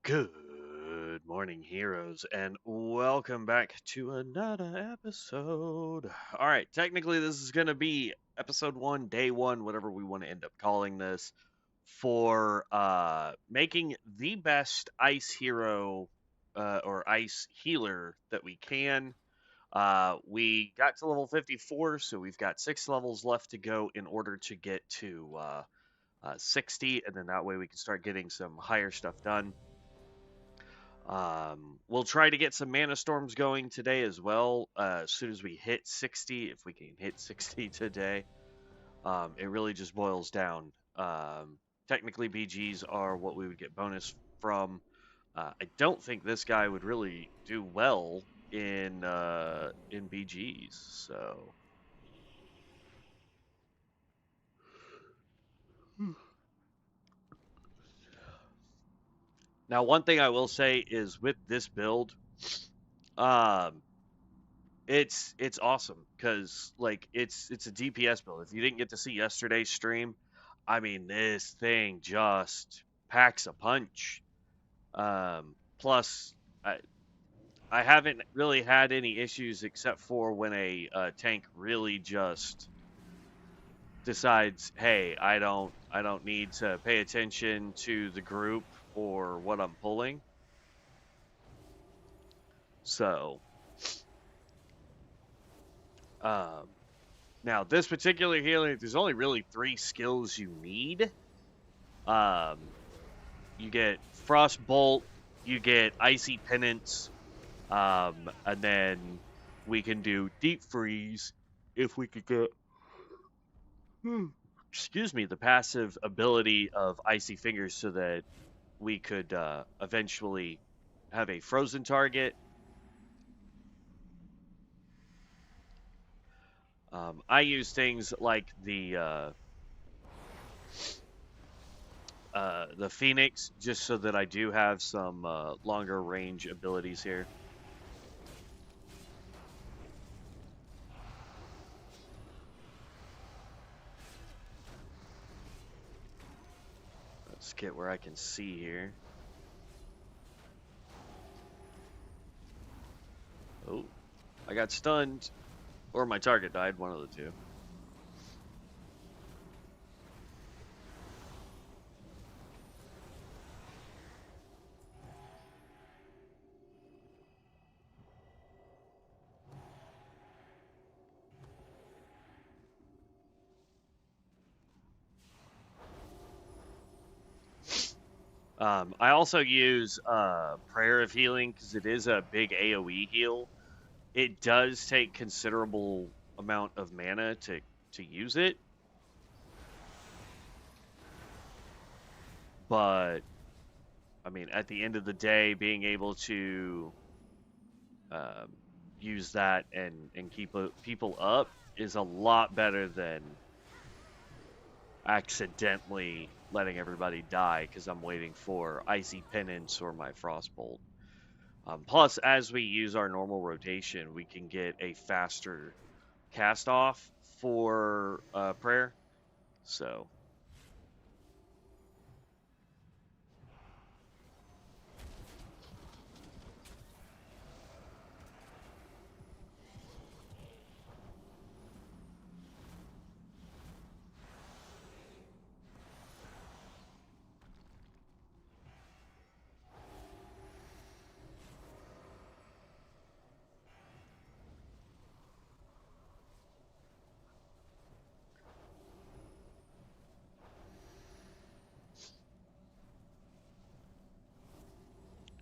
Good morning, heroes, and welcome back to another episode. All right, technically, this is going to be episode one, day one, whatever we want to end up calling this, for making the best ice hero or ice healer that we can. We got to level 54, so we've got 6 levels left to go in order to get to 60, and then that way we can start getting some higher stuff done. We'll try to get some mana storms going today as well. As soon as we hit 60, if we can hit 60 today, it really just boils down. Technically, BGs are what we would get bonus from. I don't think this guy would really do well in BGs. So now, one thing I will say is with this build, um, it's awesome because like it's a DPS build. If you didn't get to see yesterday's stream, I mean this thing just packs a punch. Plus, I haven't really had any issues except for when a tank really just decides, hey, I don't need to pay attention to the group or what I'm pulling. So, um, now this particular healer, there's only really 3 skills you need. Um, you get Frost Bolt, you get Icy Penance, and then we can do Deep Freeze if we could get, excuse me, the passive ability of Icy Fingers so that we could eventually have a frozen target. I use things like the Phoenix just so that I do have some longer range abilities here. Let's get where I can see here. Oh, I got stunned, or my target died, one of the two. I also use Prayer of Healing because it is a big AoE heal. It does take considerable amount of mana to use it, but I mean, at the end of the day, being able to um, use that and keep people up is a lot better than accidentally letting everybody die because I'm waiting for Icy Penance or my Frostbolt. Plus, as we use our normal rotation, we can get a faster cast off for prayer. So,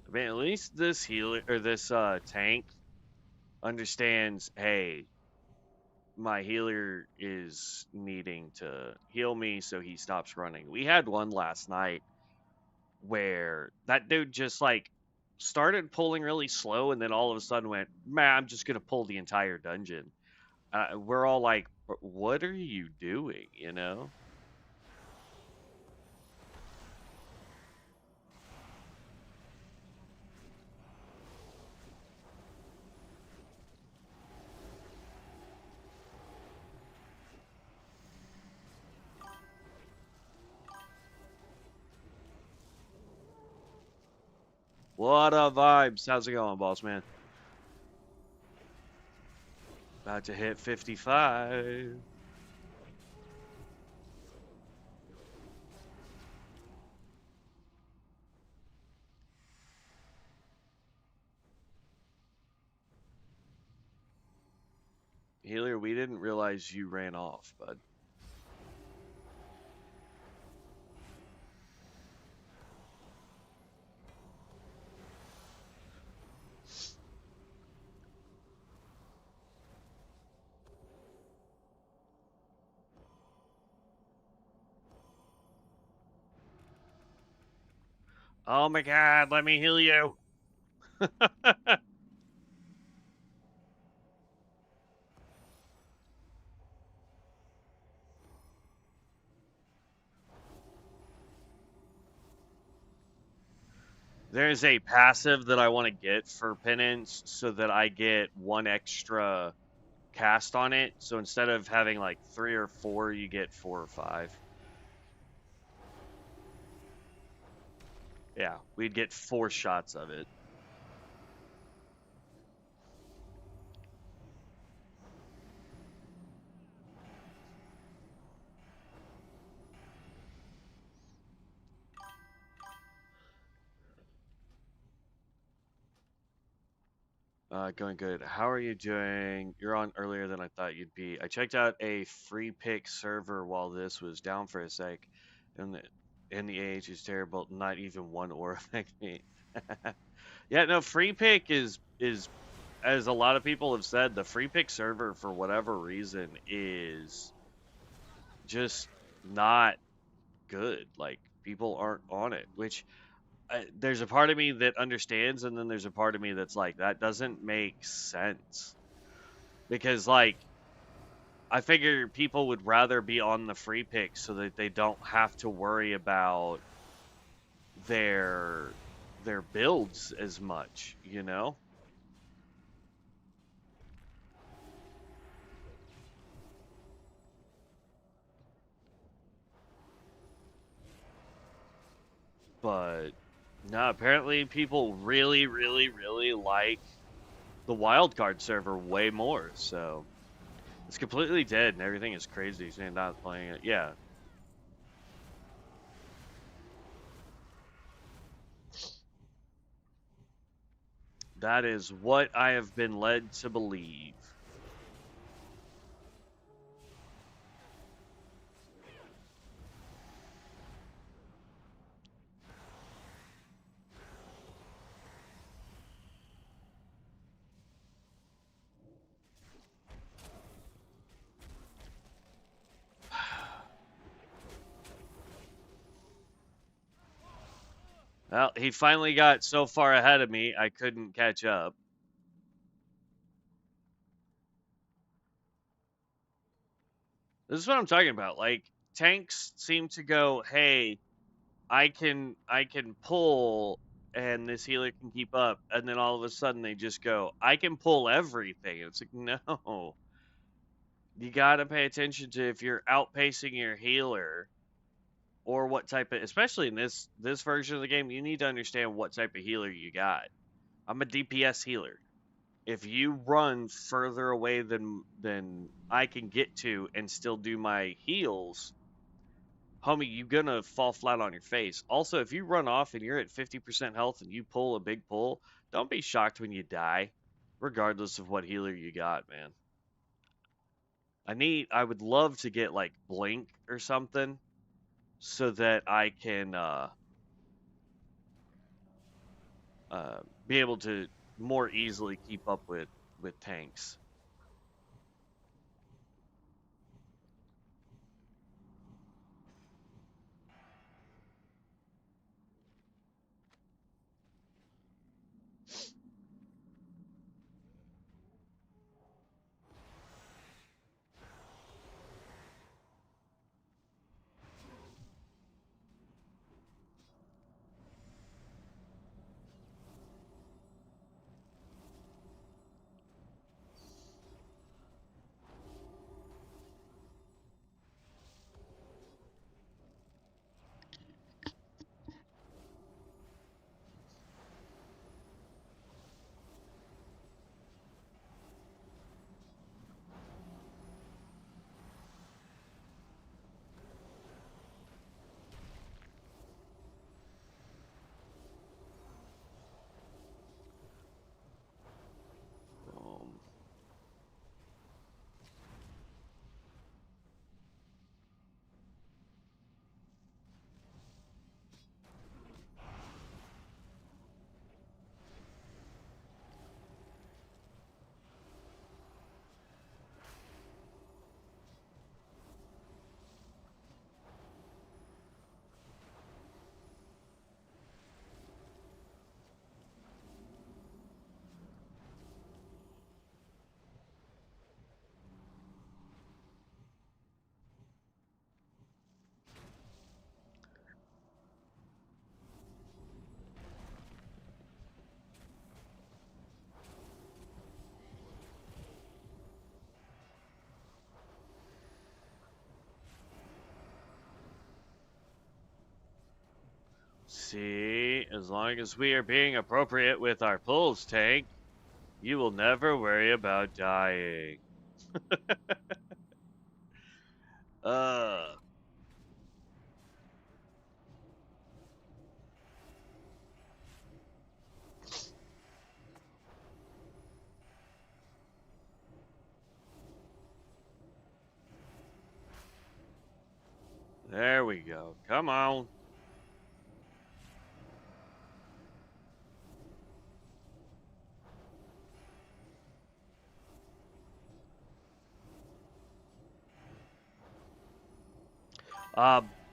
I mean, at least this healer or this tank understands. Hey, my healer is needing to heal me, so he stops running. We had one last night where that dude just like started pulling really slow and then all of a sudden went, man, I'm just gonna pull the entire dungeon. We're all like, what are you doing, you know? What up, vibes? How's it going, boss man? About to hit 55. Healer, we didn't realize you ran off, bud. Oh my god, let me heal you. There's a passive that I want to get for penance so that I get one extra cast on it. So instead of having like 3 or 4, you get 4 or 5. Yeah, we'd get 4 shots of it. Going good. How are you doing? You're on earlier than I thought you'd be. I checked out a free pick server while this was down for a sec, and the age is terrible. Not even one ore affect me. Yeah, no, free pick is as a lot of people have said, the free pick server for whatever reason is just not good. Like people aren't on it, which there's a part of me that understands, and then there's a part of me that's like, that doesn't make sense. Because, like, I figure people would rather be on the free pick so that they don't have to worry about their their builds as much, you know? But no, apparently people really, really, really like the wildcard server way more, so it's completely dead and everything is crazy, so not playing it. Yeah. That is what I have been led to believe. Well, he finally got so far ahead of me, I couldn't catch up. This is what I'm talking about. Like, tanks seem to go, "Hey, I can pull and this healer can keep up." And then all of a sudden they just go, "I can pull everything." It's like, "No. You got to pay attention to if you're outpacing your healer or what type of, especially in this version of the game, you need to understand what type of healer you got. I'm a DPS healer. If you run further away than I can get to and still do my heals, homie, you're gonna fall flat on your face. Also, if you run off and you're at 50% health and you pull a big pull, don't be shocked when you die, regardless of what healer you got, man. I would love to get like Blink or something so that I can be able to more easily keep up with tanks. See, as long as we are being appropriate with our pulls, tank, you will never worry about dying. Uh, there we go. Come on.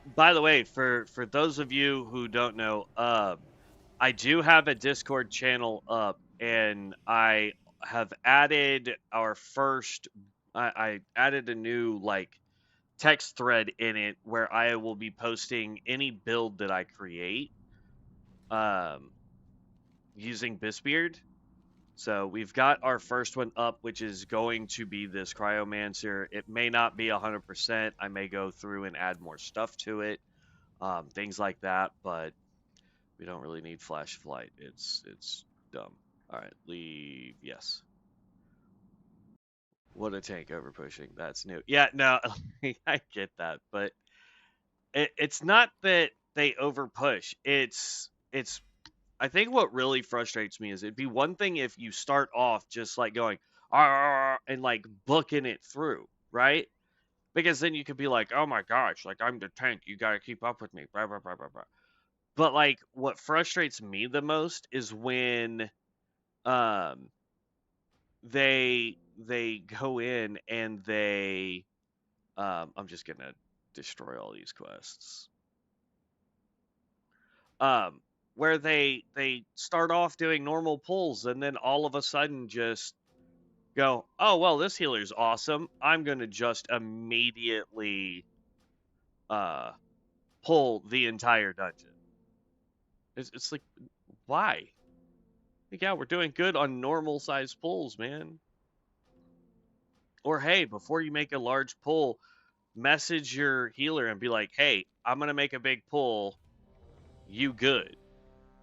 By the way, for those of you who don't know, I do have a Discord channel up, and I have added our first. I added a new like text thread in it where I will be posting any build that I create, um, using Bisbeard. So we've got our first one up, which is going to be this Cryomancer. It may not be 100%. I may go through and add more stuff to it, things like that. But we don't really need flash flight. It's dumb. All right, leave. Yes. What a tank over pushing. That's new. Yeah, no, I get that, but it's not that they over push. It's I think what really frustrates me is it'd be one thing if you start off just like going "Arr," and like booking it through, right? Because then you could be like, oh my gosh, like I'm the tank, you gotta keep up with me, blah blah blah blah blah. But like what frustrates me the most is when um they go in and they I'm just gonna destroy all these quests. Um where they start off doing normal pulls and then all of a sudden just go, oh well, this healer's awesome. I'm gonna just immediately uh pull the entire dungeon. It's like, why? Like, yeah, we're doing good on normal size pulls, man. Or hey, before you make a large pull, message your healer and be like, hey, I'm gonna make a big pull. You good?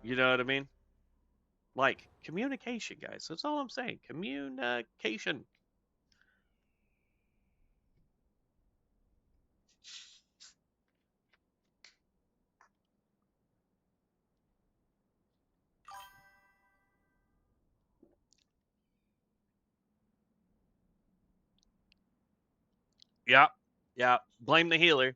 You know what I mean? Like communication, guys. That's all I'm saying. Communication. Yeah, yeah. Blame the healer.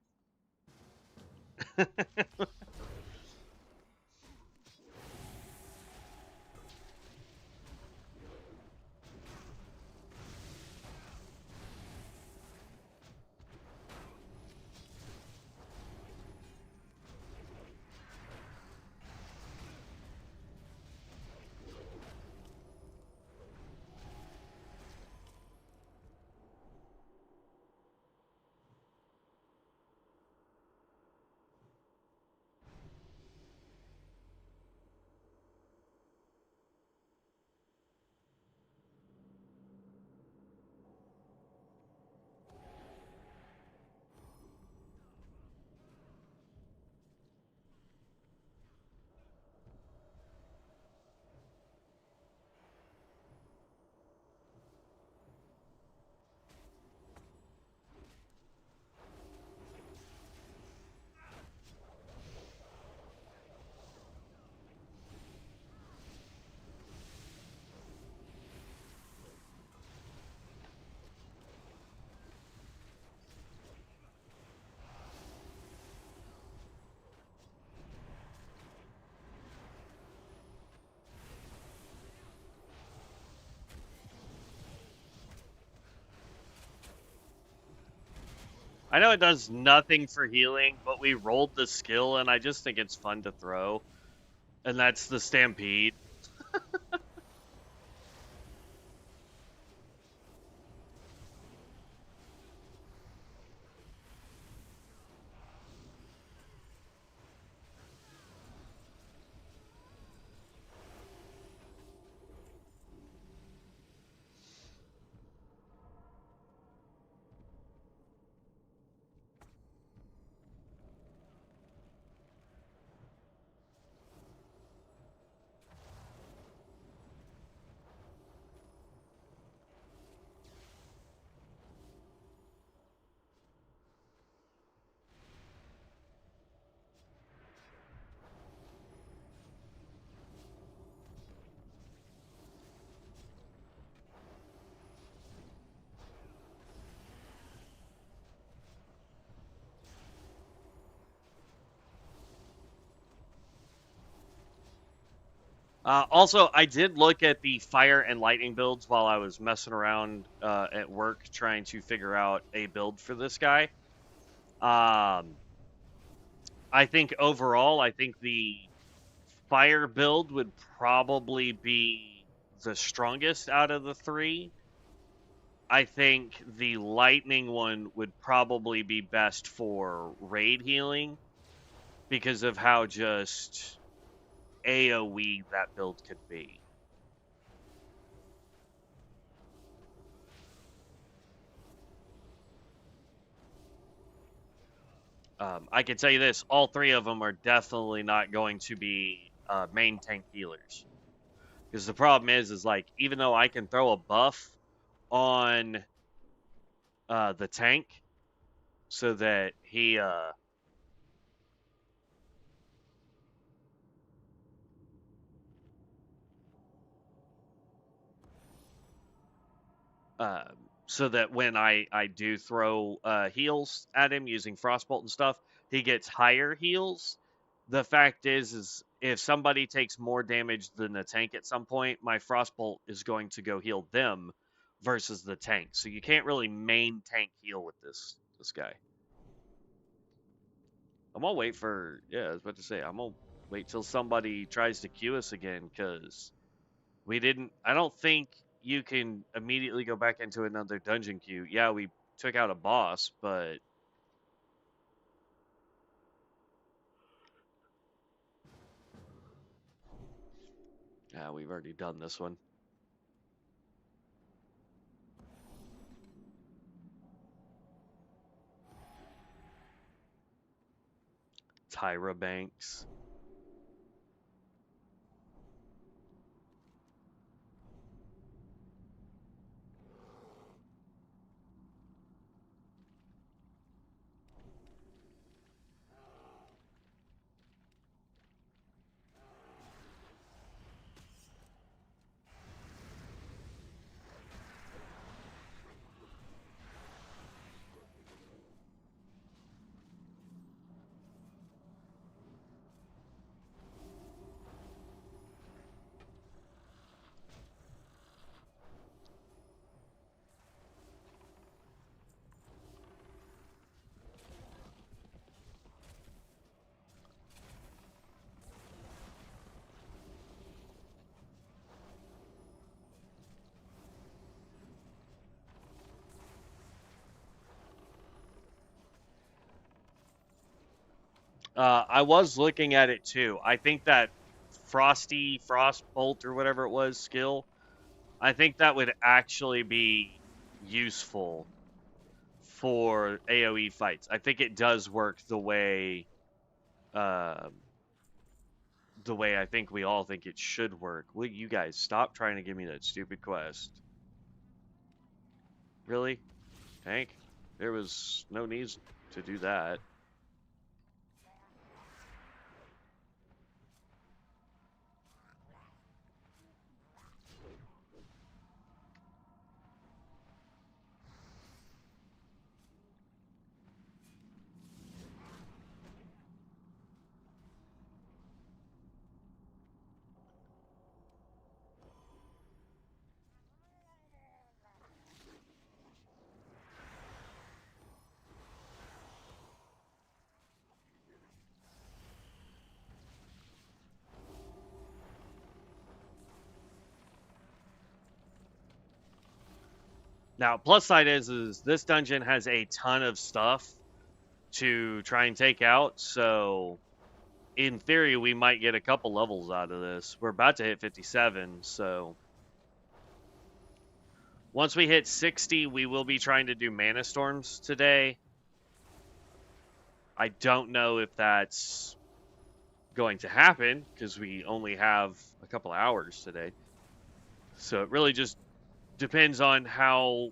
I know it does nothing for healing, but we rolled the skill and I just think it's fun to throw. And that's the Stampede. Also, I did look at the fire and lightning builds while I was messing around at work trying to figure out a build for this guy. Um, I think overall, I think the fire build would probably be the strongest out of the three. I think the lightning one would probably be best for raid healing because of how just AoE that build could be. I can tell you this: all three of them are definitely not going to be main tank healers. Because the problem is like even though I can throw a buff on the tank so that he uh, so that when I do throw heals at him using frostbolt and stuff, he gets higher heals. The fact is if somebody takes more damage than the tank at some point, my frostbolt is going to go heal them versus the tank. So you can't really main tank heal with this guy. I'm gonna wait for I was about to say I'm gonna wait till somebody tries to queue us again because we didn't. I don't think you can immediately go back into another dungeon queue. Yeah, we took out a boss, but yeah, we've already done this one. Tyra Banks. I was looking at it too. I think that Frostbolt or whatever it was skill, I think that would actually be useful for AoE fights. I think it does work uh, the way I think we all think it should work. Will you guys stop trying to give me that stupid quest? Really? Tank? There was no need to do that. Now, plus side is this dungeon has a ton of stuff to try and take out, so in theory we might get a couple levels out of this. We're about to hit 57, so once we hit 60, we will be trying to do mana storms today. I don't know if that's going to happen because we only have a couple hours today. So it really just depends on how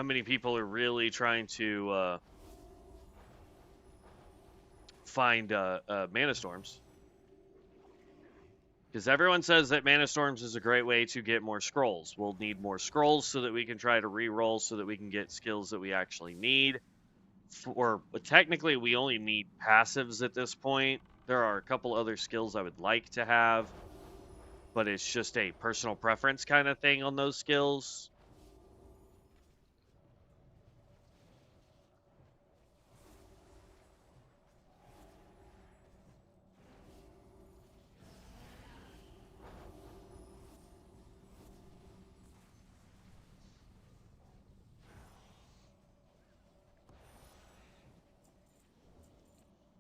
many people are really trying to find mana storms. Because everyone says that mana storms is a great way to get more scrolls. We'll need more scrolls so that we can try to re-roll so that we can get skills that we actually need. But technically, we only need passives at this point. There are a couple other skills I would like to have, but it's just a personal preference kind of thing on those skills.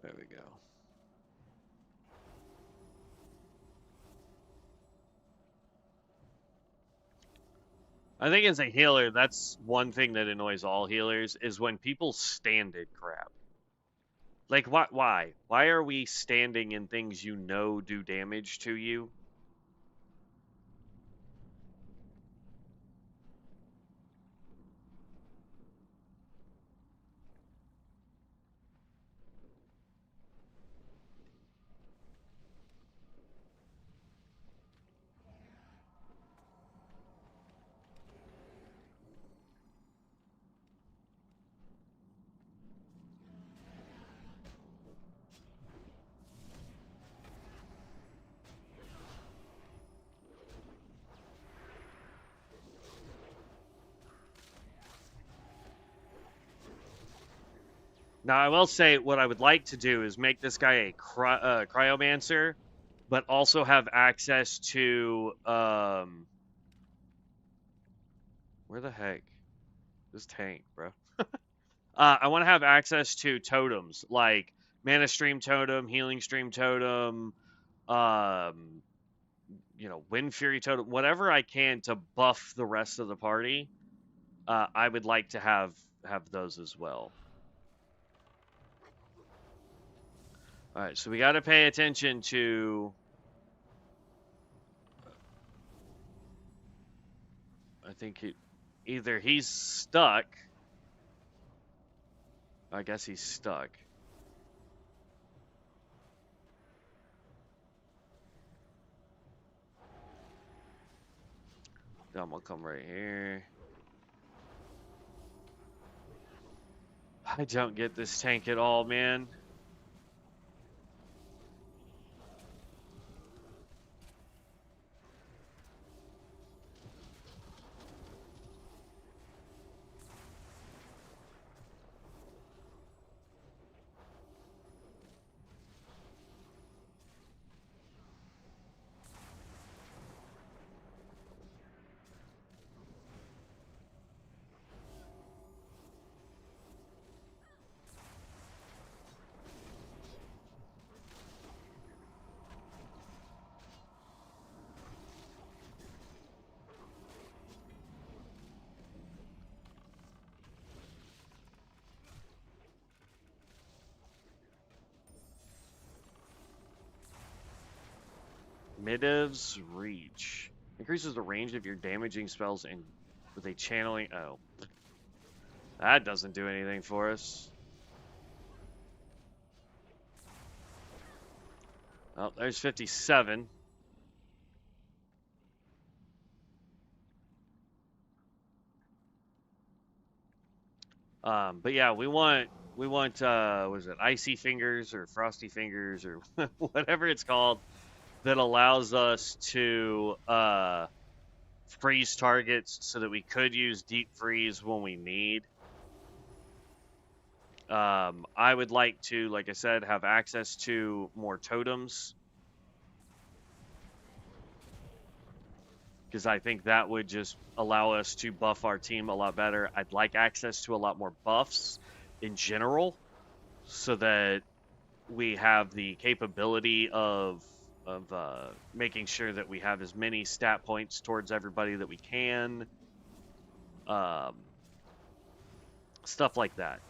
There we go. I think as a healer, that's one thing that annoys all healers is when people stand in crap. Like, why? Why are we standing in things you know do damage to you? Now, I will say what I would like to do is make this guy a Cryomancer, but also have access to, where the heck? This tank, bro. I want to have access to totems, like Mana Stream Totem, Healing Stream Totem, um, Wind Fury Totem, whatever I can to buff the rest of the party. I would like to have those as well. All right, so we got to pay attention to. I think either he's stuck. I guess he's stuck. Then I'm gonna come right here. I don't get this tank at all, man. Midiv's Reach. Increases the range of your damaging spells and with a channeling. Oh. That doesn't do anything for us. Oh, there's 57. But yeah, we want what is it, Icy Fingers or Frosty Fingers or whatever it's called that allows us to freeze targets so that we could use deep freeze when we need. I would like to, like I said, have access to more totems. Because I think that would just allow us to buff our team a lot better. I'd like access to a lot more buffs in general so that we have the capability of making sure that we have as many stat points towards everybody that we can. Stuff like that.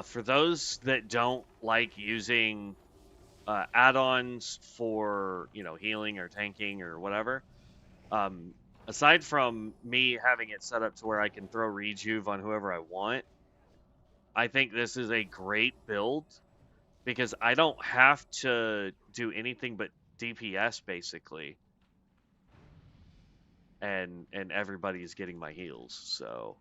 For those that don't like using add-ons for, healing or tanking or whatever, aside from me having it set up to where I can throw rejuve on whoever I want, I think this is a great build because I don't have to do anything but DPS basically, and everybody's getting my heals. So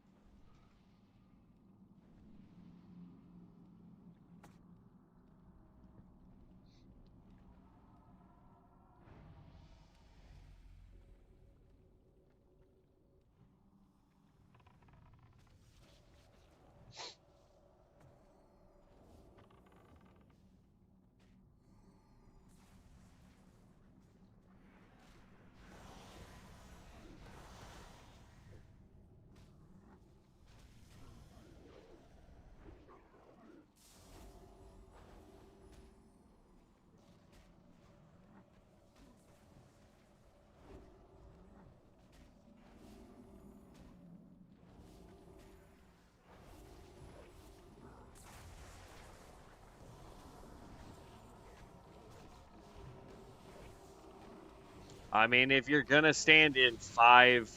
I mean, if you're gonna stand in 5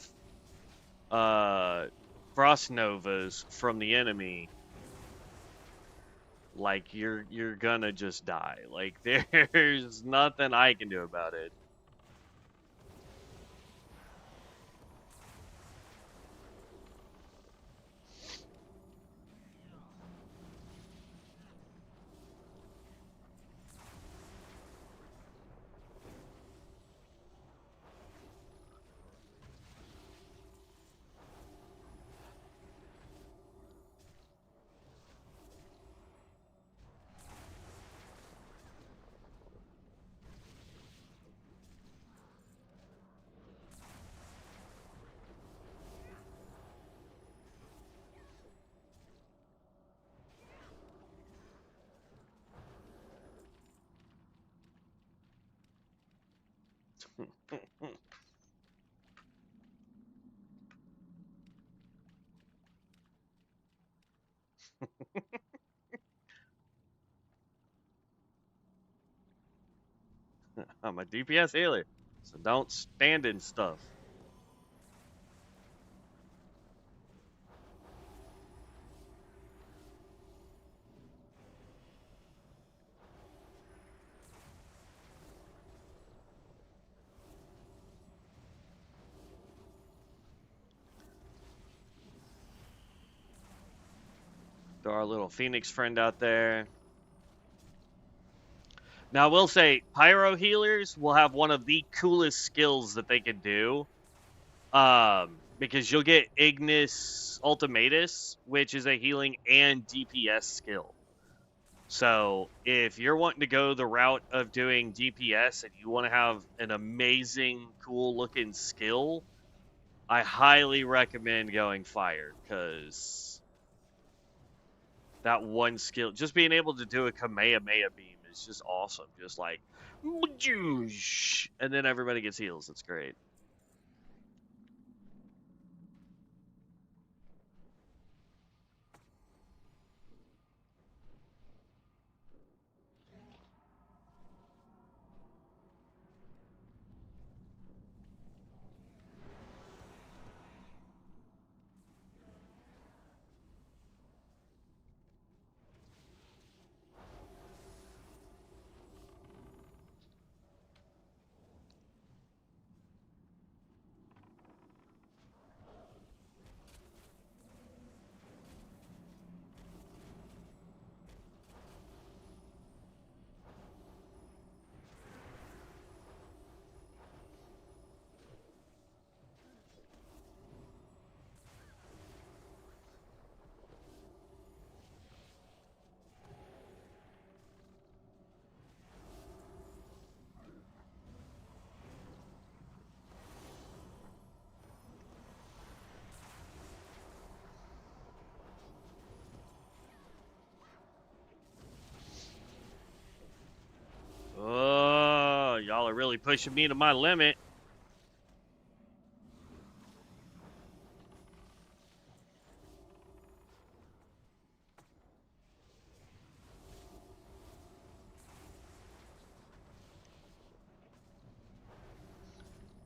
frost novas from the enemy, like you're gonna just die. Like there's nothing I can do about it. I'm a DPS healer, so don't stand in stuff. Throw our little Phoenix friend out there. Now, I will say, Pyro healers will have one of the coolest skills that they could do. Because you'll get Ignis Ultimatus, which is a healing and DPS skill. So, if you're wanting to go the route of doing DPS and you want to have an amazing, cool looking skill, I highly recommend going Fire, because that one skill, just being able to do a Kamehameha beam is just awesome. Just like, and then everybody gets heals. It's great. Oh, y'all are really pushing me to my limit.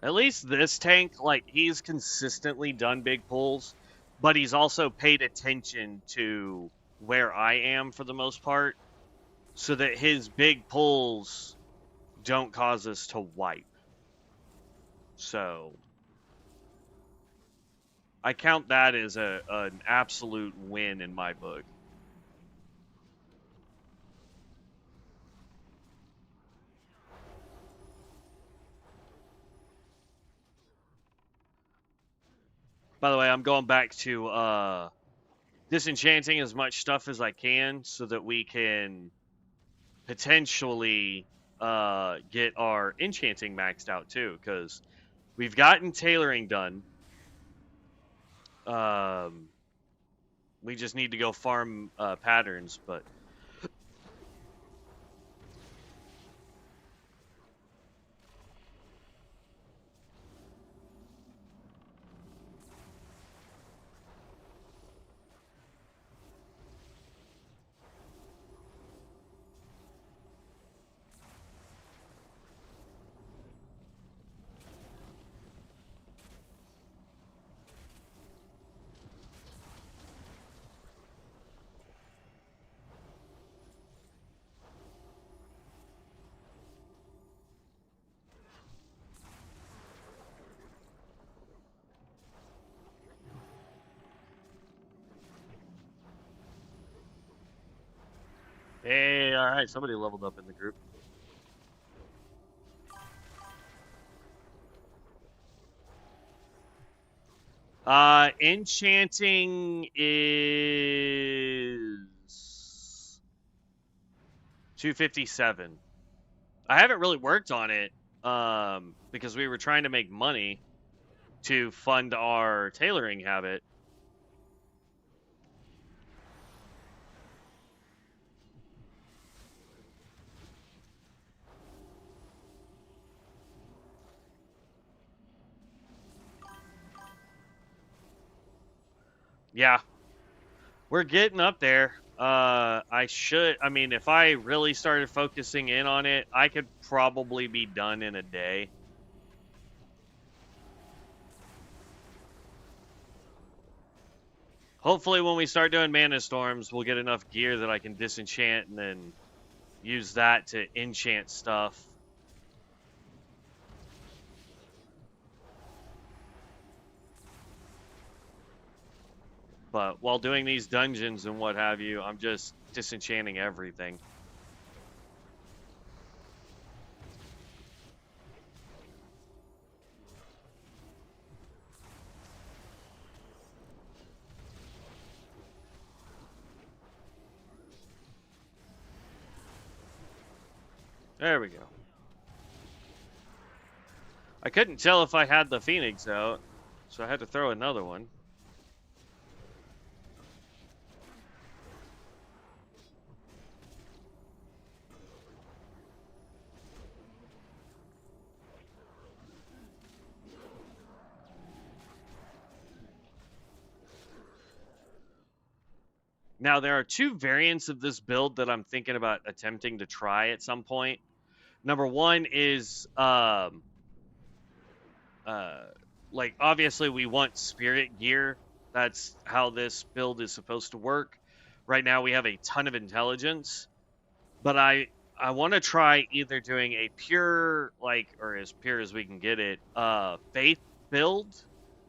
At least this tank, like, he's consistently done big pulls, but he's also paid attention to where I am for the most part, so that his big pulls don't cause us to wipe. So I count that as an absolute win in my book. By the way, I'm going back to disenchanting as much stuff as I can so that we can potentially get our enchanting maxed out too, because we've gotten tailoring done. We just need to go farm patterns, but Alright, somebody leveled up in the group. Enchanting is 257. I haven't really worked on it, because we were trying to make money to fund our tailoring habit. Yeah, we're getting up there. I mean, if I really started focusing in on it, I could probably be done in a day. Hopefully when we start doing mana storms, we'll get enough gear that I can disenchant and then use that to enchant stuff. But while doing these dungeons and what have you, I'm just disenchanting everything. There we go. I couldn't tell if I had the Phoenix out, so I had to throw another one. Now, there are two variants of this build that I'm thinking about attempting to try at some point. Number one is, like, obviously we want spirit gear. That's how this build is supposed to work. Right now we have a ton of intelligence, but I want to try either doing a pure, like, or as pure as we can get it, faith build,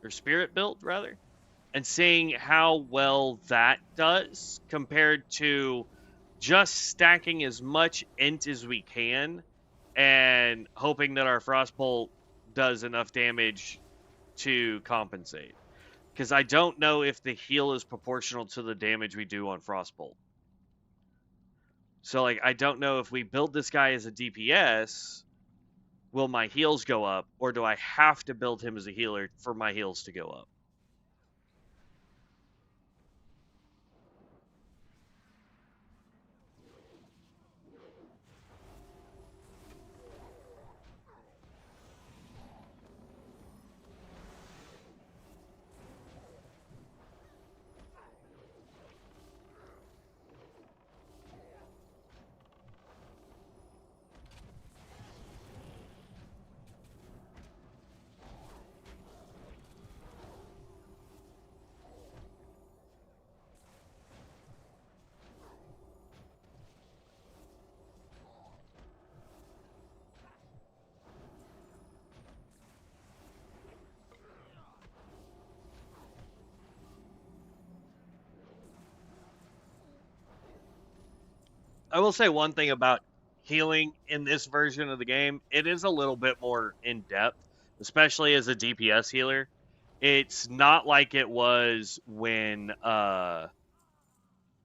or spirit build, rather, and seeing how well that does compared to just stacking as much int as we can and hoping that our frostbolt does enough damage to compensate. Because I don't know if the heal is proportional to the damage we do on frostbolt. So, like, I don't know if we build this guy as a DPS, will my heals go up, or do I have to build him as a healer for my heals to go up? I will say one thing about healing in this version of the game. It is a little bit more in depth, especially as a DPS healer. It's not like it was when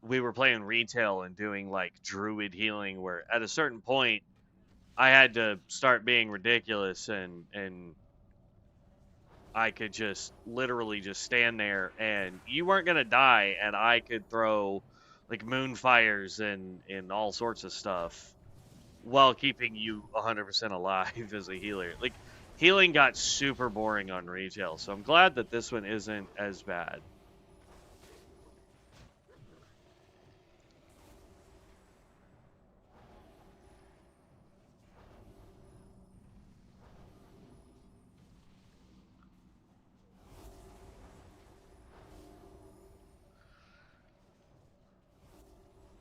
we were playing retail and doing like druid healing, where at a certain point I had to start being ridiculous and I could just literally just stand there and you weren't gonna die, and I could throw like moonfires and all sorts of stuff while keeping you 100% alive as a healer. Like, healing got super boring on retail, so I'm glad that this one isn't as bad.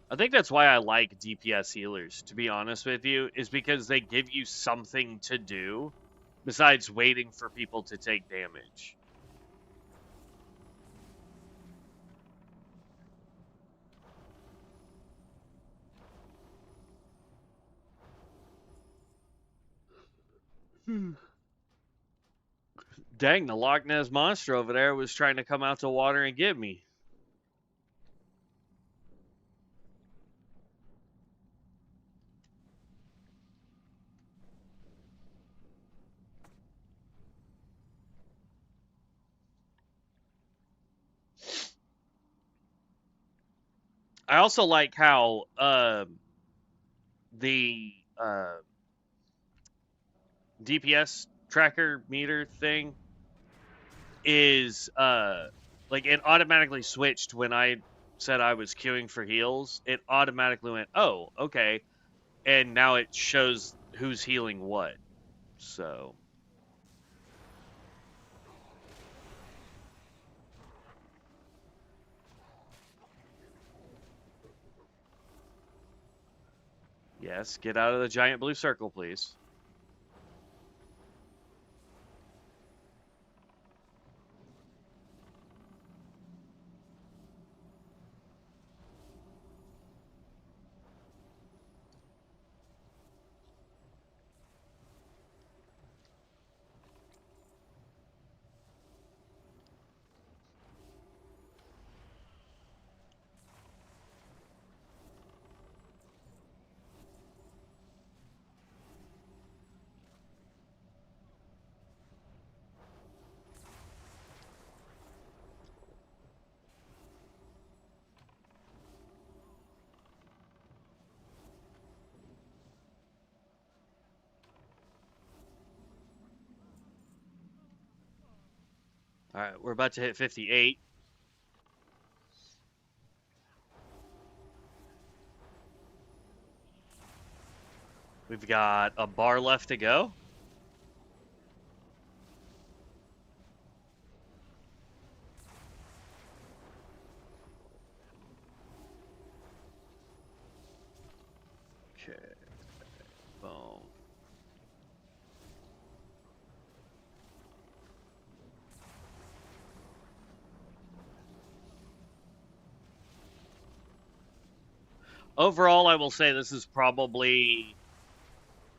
I think that's why I like DPS healers, to be honest with you, is because they give you something to do besides waiting for people to take damage. Dang, the Loch Ness monster over there was trying to come out to water and get me. I also like how the DPS tracker meter thing is like it automatically switched when I said I was queuing for heals. It automatically went, "Oh, okay." And now it shows who's healing what. So, yes, get out of the giant blue circle, please. All right, we're about to hit 58. We've got a bar left to go. Okay. Boom. Overall, I will say this is probably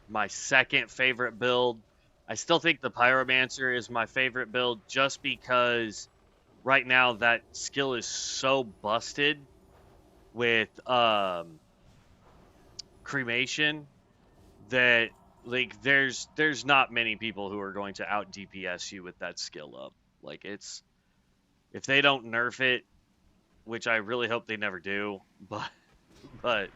my second favorite build. I still think the Pyromancer is my favorite build just because right now that skill is so busted with cremation that like there's not many people who are going to out DPS you with that skill up. Like it's if they don't nerf it, which I really hope they never do, but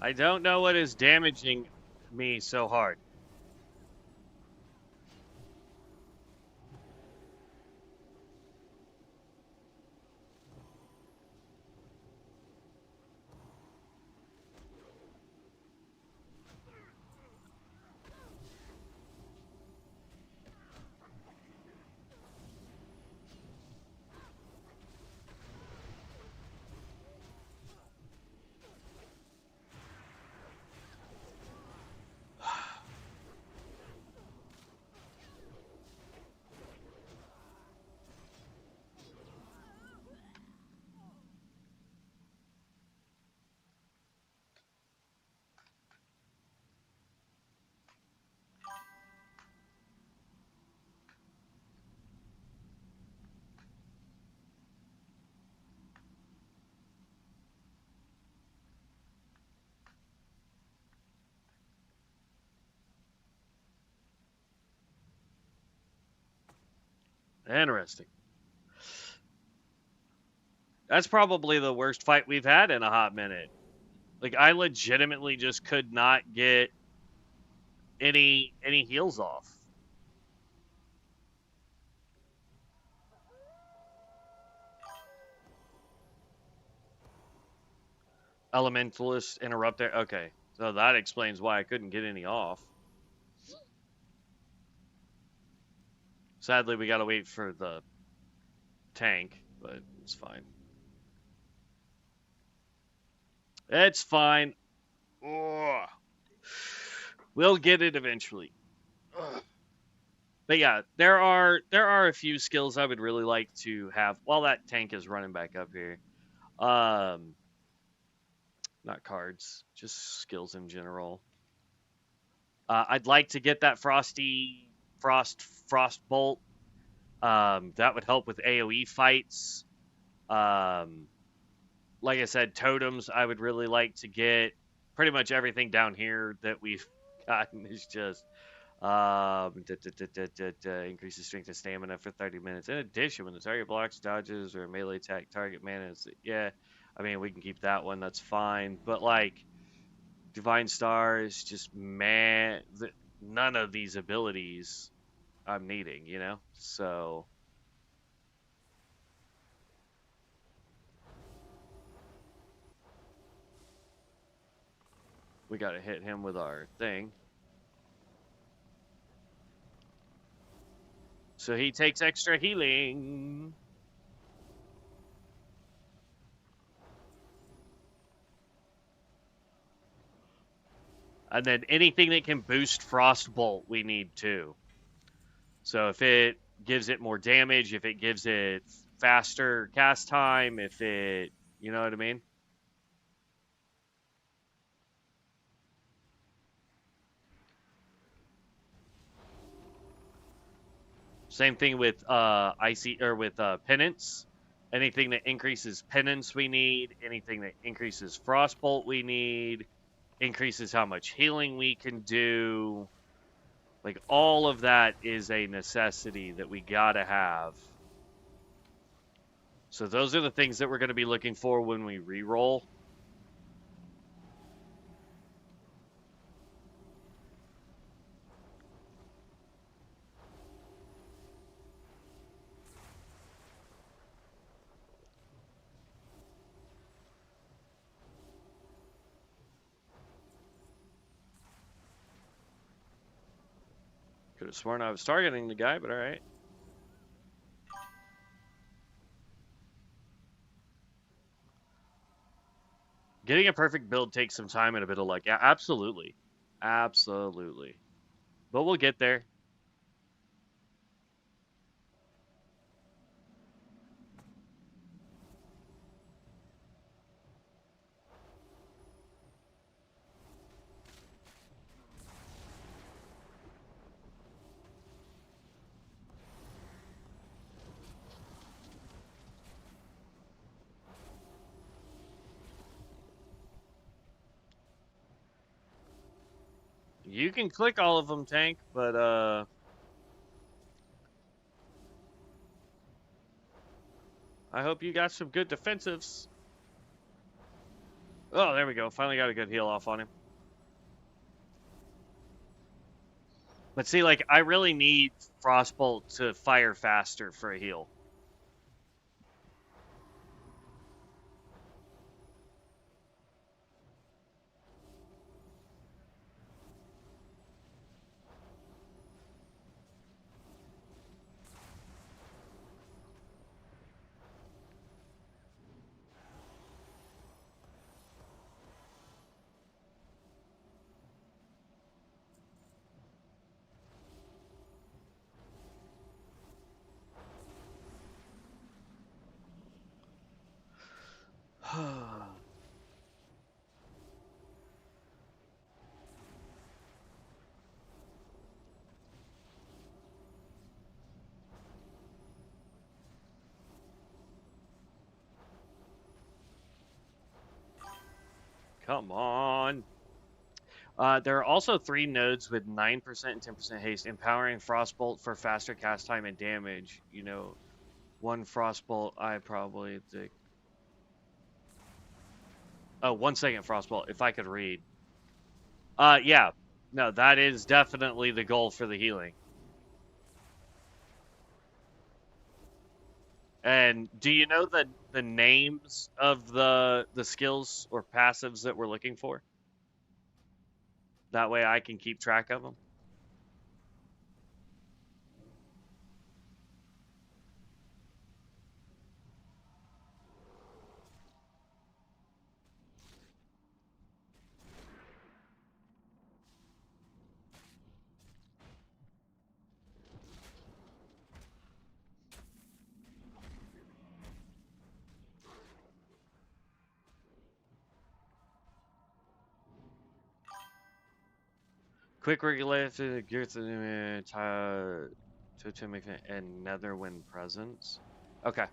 I don't know what is damaging me so hard. Interesting. That's probably the worst fight we've had in a hot minute. Like I legitimately just could not get any heals off. Elementalist interrupt there. Okay, so that explains why I couldn't get any off. Sadly, we gotta wait for the tank, but it's fine. It's fine. Ugh. We'll get it eventually. Ugh. But yeah, there are a few skills I would really like to have while that tank is running back up here. Um, not cards, just skills in general. I'd like to get that frost bolt. That would help with AOE fights. Um, like I said, totems I would really like to get. Pretty much everything down here that we've gotten is just increases strength and stamina for 30 minutes. In addition, when the target blocks, dodges, or melee attack target mana, yeah, I mean, we can keep that one. That's fine. But like, Divine Stars, just man, none of these abilities I'm needing, you know? So we got to hit him with our thing. So he takes extra healing. And then anything that can boost Frostbolt, we need too. So if it gives it more damage, if it gives it faster cast time, if it, you know what I mean? Same thing with icy or with penance. Anything that increases penance we need. Anything that increases frostbolt we need. Increases how much healing we can do. Like all of that is a necessity that we gotta have. So those are the things that we're going to be looking for when we re-roll. Could have sworn I was targeting the guy, but all right. Getting a perfect build takes some time and a bit of luck. Yeah, absolutely. Absolutely. But we'll get there. You can click all of them, Tank, but I hope you got some good defensives. Oh, there we go. Finally got a good heal off on him. But see, like, I really need Frostbolt to fire faster for a heal. Come on. There are also 3 nodes with 9% and 10% haste, empowering Frostbolt for faster cast time and damage. You know, one Frostbolt, I probably think. Oh, 1 second Frostbolt, if I could read. Yeah. No, that is definitely the goal for the healing. And do you know the names of the skills or passives that we're looking for? That way I can keep track of them. Quick regulation, totemic and Netherwind presence. Okay.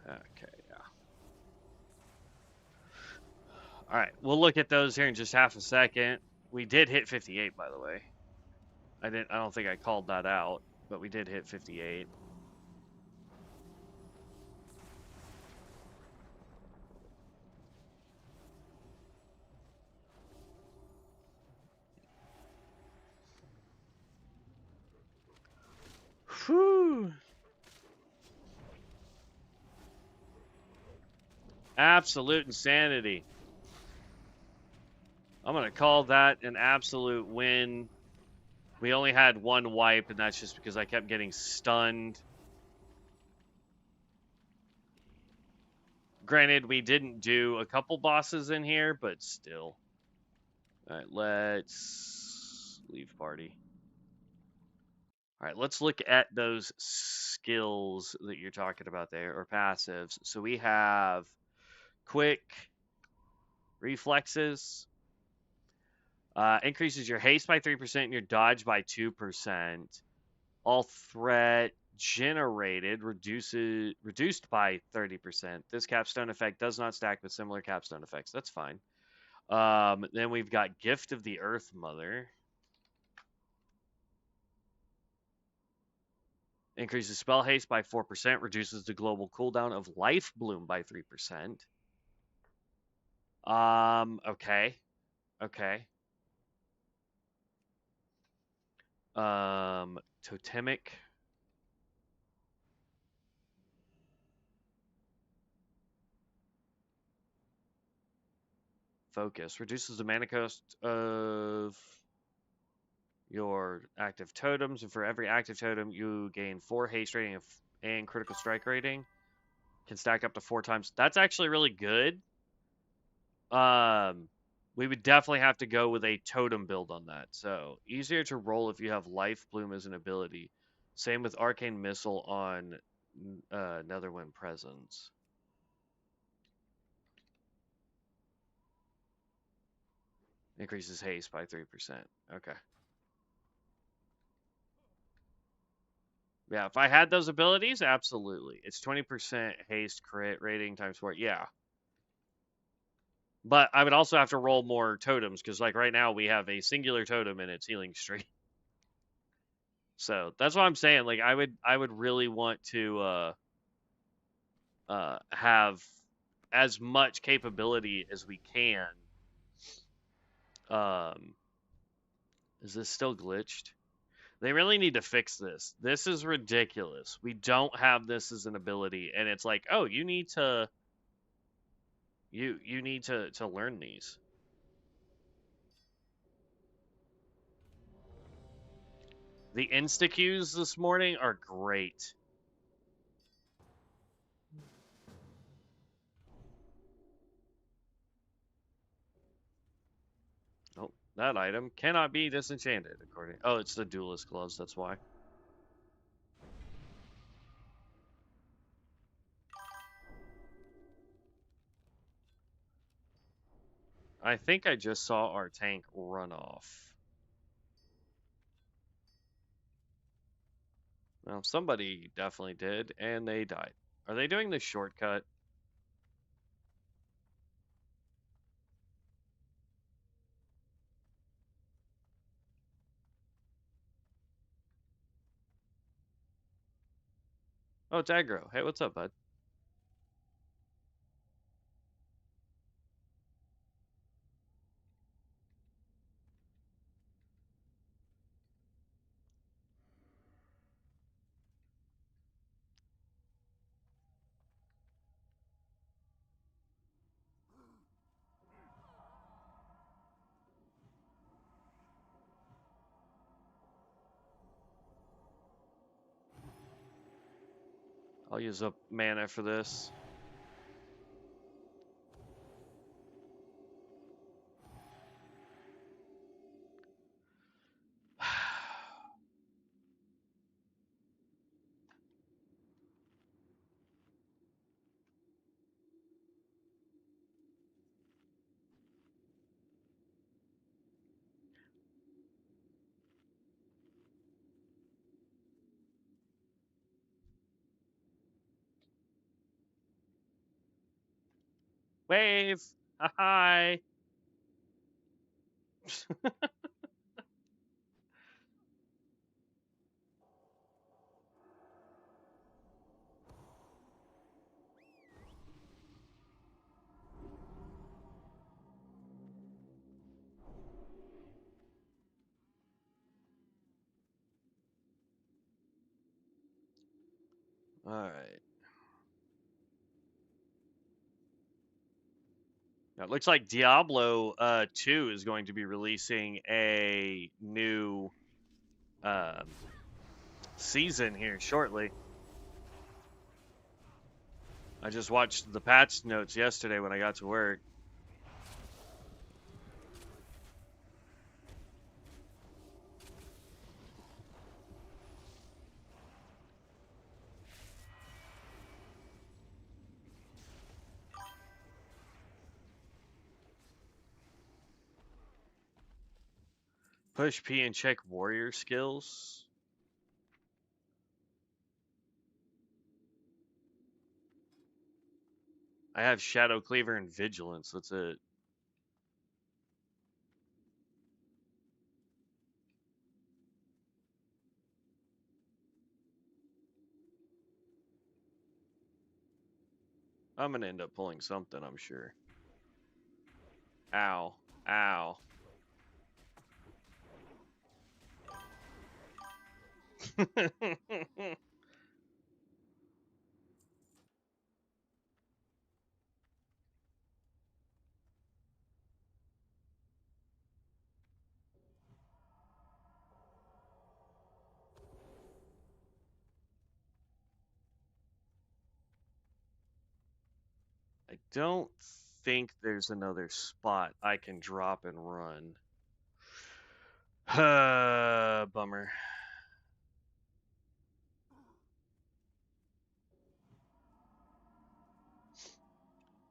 Okay, yeah. All right, we'll look at those here in just half a second. We did hit 58, by the way. I don't think I called that out, but we did hit 58. Whew. Absolute insanity. I'm going to call that an absolute win. We only had one wipe, and that's just because I kept getting stunned. Granted, we didn't do a couple bosses in here, but still. All right, let's leave party. All right, let's look at those skills that you're talking about there, or passives. So we have quick reflexes, increases your haste by 3% and your dodge by 2%. All threat generated reduced by 30%. This capstone effect does not stack with similar capstone effects. That's fine. Then we've got Gift of the Earth Mother. Increases spell haste by 4%, reduces the global cooldown of Life Bloom by 3%. Okay. Okay. Totemic. Focus. Reduces the mana cost of your active totems, and for every active totem, you gain 4 haste rating and critical strike rating. Can stack up to 4 times. That's actually really good. We would definitely have to go with a totem build on that. So easier to roll if you have Life Bloom as an ability. Same with Arcane Missile on Netherwind Presence. Increases haste by 3%. Okay. Yeah, if I had those abilities, absolutely. It's 20% haste crit rating times 4. Yeah. But I would also have to roll more totems because, like, right now we have a singular totem and it's healing stream. So that's what I'm saying. Like, I would really want to have as much capability as we can, um, Is this still glitched? They really need to fix this. This is ridiculous. We don't have this as an ability, and it's like, oh, you need to you need to learn these. The insta queues this morning are great. Oh, that item cannot be disenchanted according. Oh, it's the duelist gloves. That's why. I think I just saw our tank run off. Well, somebody definitely did, and they died. Are they doing the shortcut? Oh, it's aggro. Hey, what's up, bud? I'll use up mana for this. Wave! Hi! Alright. Now, it looks like Diablo 2 is going to be releasing a new season here shortly. I just watched the patch notes yesterday when I got to work. Push P and check warrior skills. I have Shadow Cleaver and Vigilance. That's it. I'm going to end up pulling something, I'm sure. Ow. Ow. I don't think there's another spot I can drop and run. Bummer.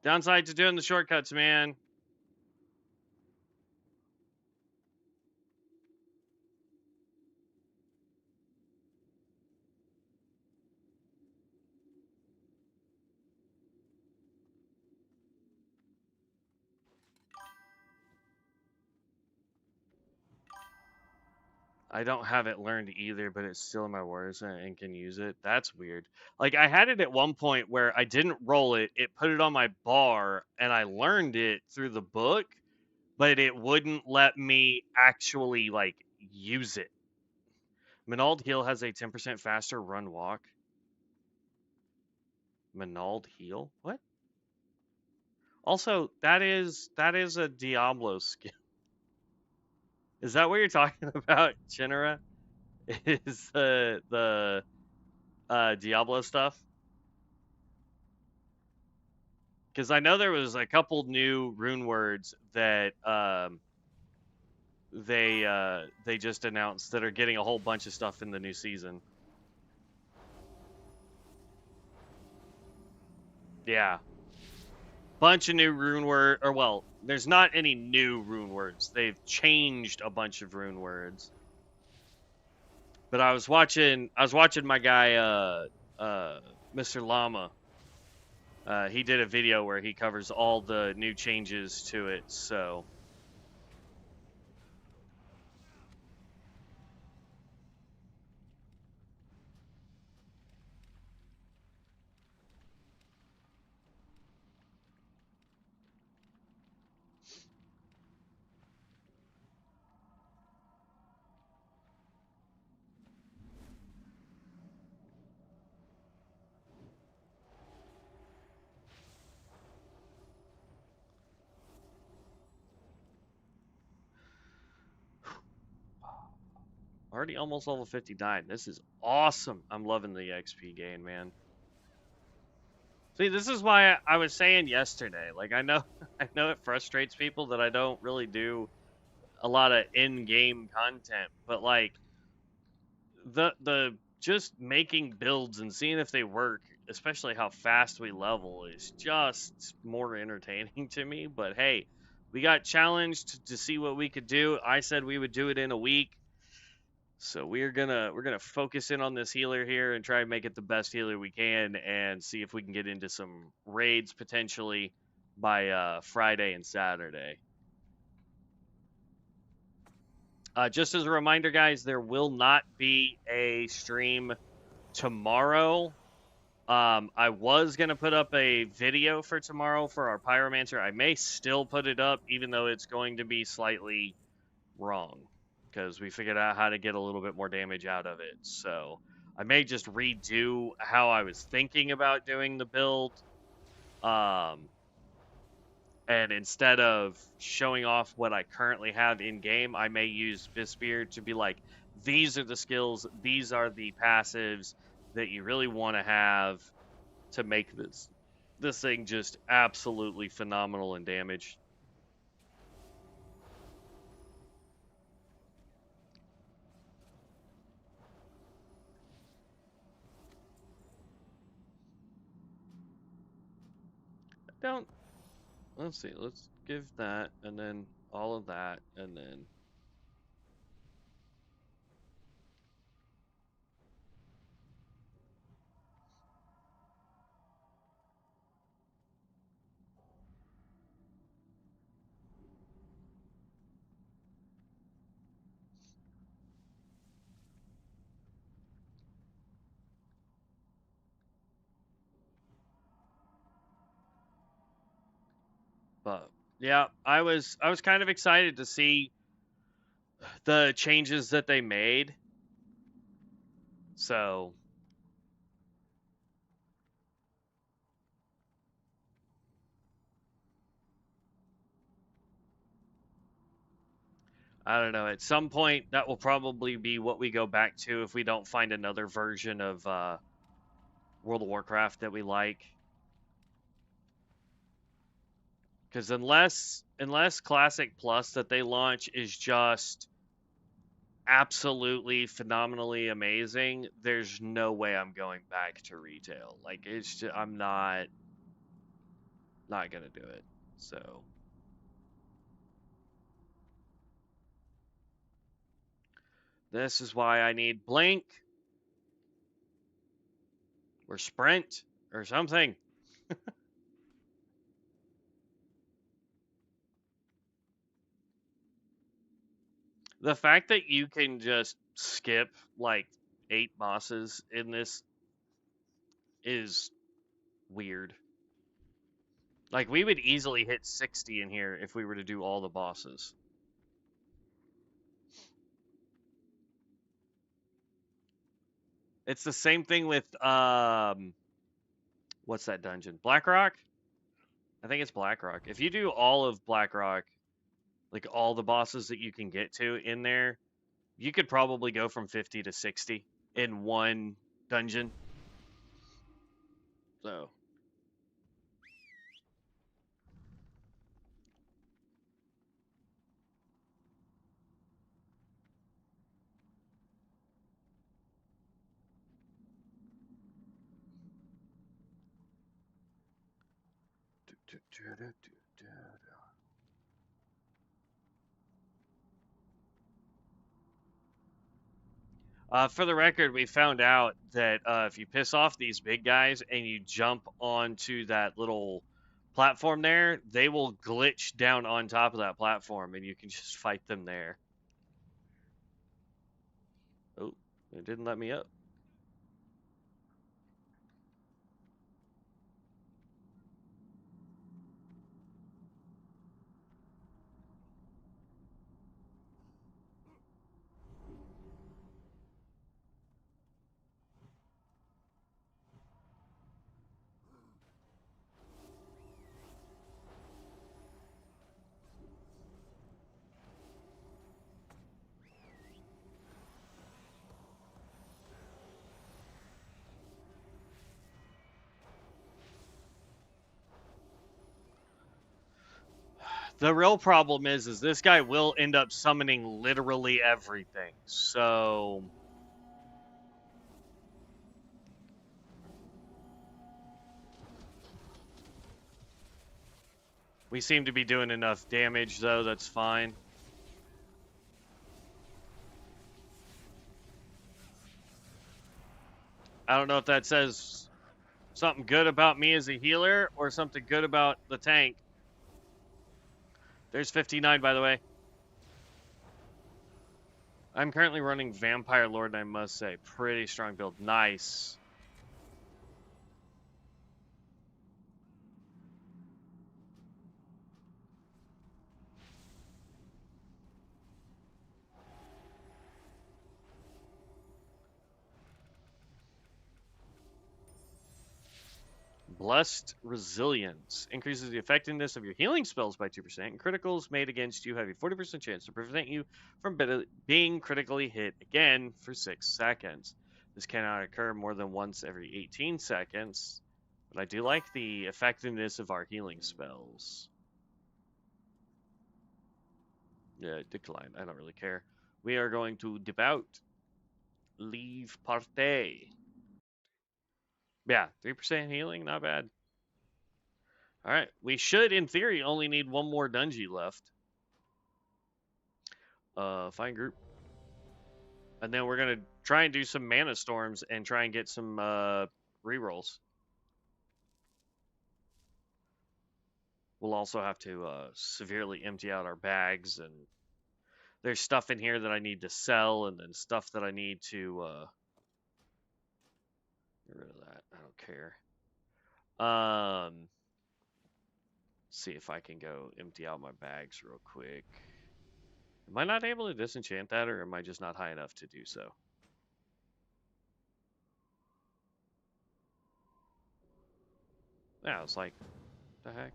Downside to doing the shortcuts, man. I don't have it learned either, but it's still in my words and can use it. That's weird. Like, I had it at one point where I didn't roll it, it put it on my bar, and I learned it through the book, but it wouldn't let me actually, like, use it. Manald Heal has a 10% faster run walk. Manald Heal? What? Also, that is a Diablo skill. Is that what you're talking about, Chinera? Is the Diablo stuff? Because I know there was a couple new rune words that they just announced that are getting a whole bunch of stuff in the new season. Yeah, bunch of new rune word, or well, there's not any new rune words. They've changed a bunch of rune words. But I was watching my guy Mr. Llama. He did a video where he covers all the new changes to it, so already almost level 59. This is awesome. I'm loving the XP gain, man. See, this is why I was saying yesterday. Like, I know, I know it frustrates people that I don't really do a lot of in-game content, but like the just making builds and seeing if they work, especially how fast we level, is just more entertaining to me. But hey, we got challenged to see what we could do. I said we would do it in a week. So we're gonna focus in on this healer here and try and make it the best healer we can, and see if we can get into some raids potentially by Friday and Saturday. Just as a reminder, guys, there will not be a stream tomorrow. I was gonna put up a video for tomorrow for our Pyromancer. I may still put it up, even though it's going to be slightly wrong, because we figured out how to get a little bit more damage out of it. So I may just redo how I was thinking about doing the build. And instead of showing off what I currently have in game, I may use Bisphere to be like, these are the skills, these are the passives that you really want to have to make this thing just absolutely phenomenal in damage. Don't. Let's see. Let's give that, and then all of that, and then. But yeah, I was kind of excited to see the changes that they made. So I don't know. At some point, that will probably be what we go back to if we don't find another version of World of Warcraft that we like. Because unless Classic Plus that they launch is just absolutely phenomenally amazing, there's no way I'm going back to retail. Like, it's just, I'm not gonna do it. So this is why I need Blink or Sprint or something. The fact that you can just skip like 8 bosses in this is weird. Like, we would easily hit 60 in here if we were to do all the bosses. It's the same thing with what's that dungeon? Blackrock? I think it's Blackrock. If you do all of Blackrock, like all the bosses that you can get to in there, you could probably go from 50 to 60 in one dungeon. So, for the record, we found out that if you piss off these big guys and you jump onto that little platform there, they will glitch down on top of that platform and you can just fight them there. Oh, it didn't let me up. The real problem is this guy will end up summoning literally everything. So we seem to be doing enough damage, though. That's fine. I don't know if that says something good about me as a healer or something good about the tank. There's 59, by the way. I'm currently running Vampire Lord, and I must say, pretty strong build. Nice. Blessed Resilience increases the effectiveness of your healing spells by 2%, and criticals made against you have a 40% chance to prevent you from being critically hit again for 6 seconds. This cannot occur more than once every 18 seconds, but I do like the effectiveness of our healing spells. Yeah, decline. I don't really care. We are going to dip out. Leave party. Yeah, 3% healing, not bad. All right, we should, in theory, only need one more dungeon left. Find group. And then we're going to try and do some mana storms and try and get some rerolls. We'll also have to severely empty out our bags, and there's stuff in here that I need to sell, and then stuff that I need to get rid of that. I don't care. See if I can go empty out my bags real quick. Am I not able to disenchant that, or am I just not high enough to do so? Yeah, it's like, the heck?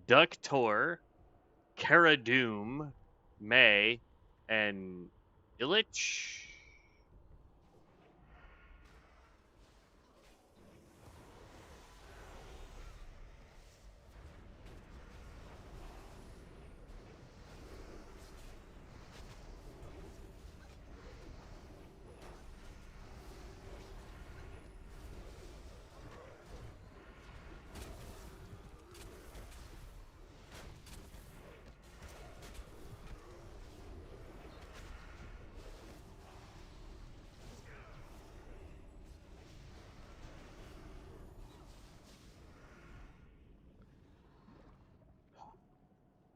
Ductor, Caradoom, May, and Illich.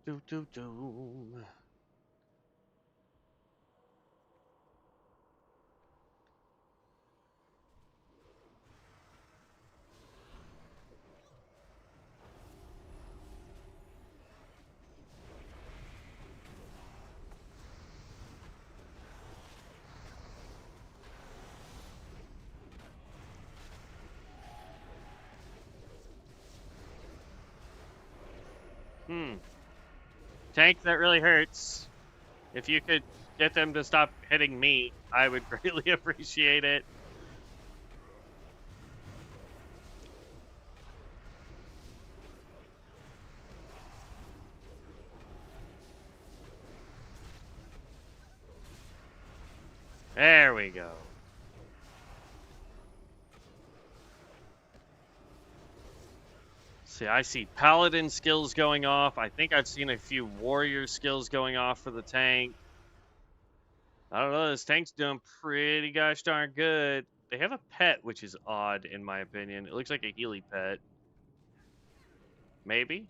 Do do do. Tank, that really hurts. If you could get them to stop hitting me, I would greatly appreciate it. There we go. See, I see paladin skills going off. I think I've seen a few warrior skills going off for the tank. I don't know, this tank's doing pretty gosh darn good. They have a pet, which is odd in my opinion. It looks like a Healy pet. Maybe?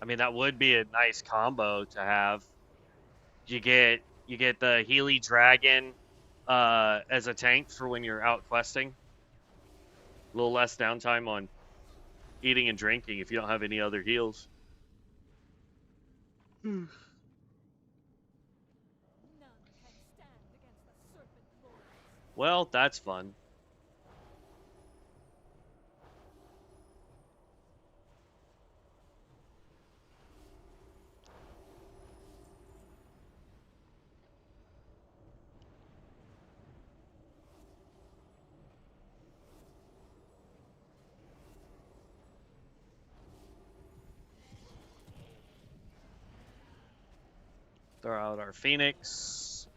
I mean, that would be a nice combo to have. You get the Healy Dragon as a tank for when you're out questing. A little less downtime on eating and drinking if you don't have any other heals. Well, that's fun. Throw out our Phoenix.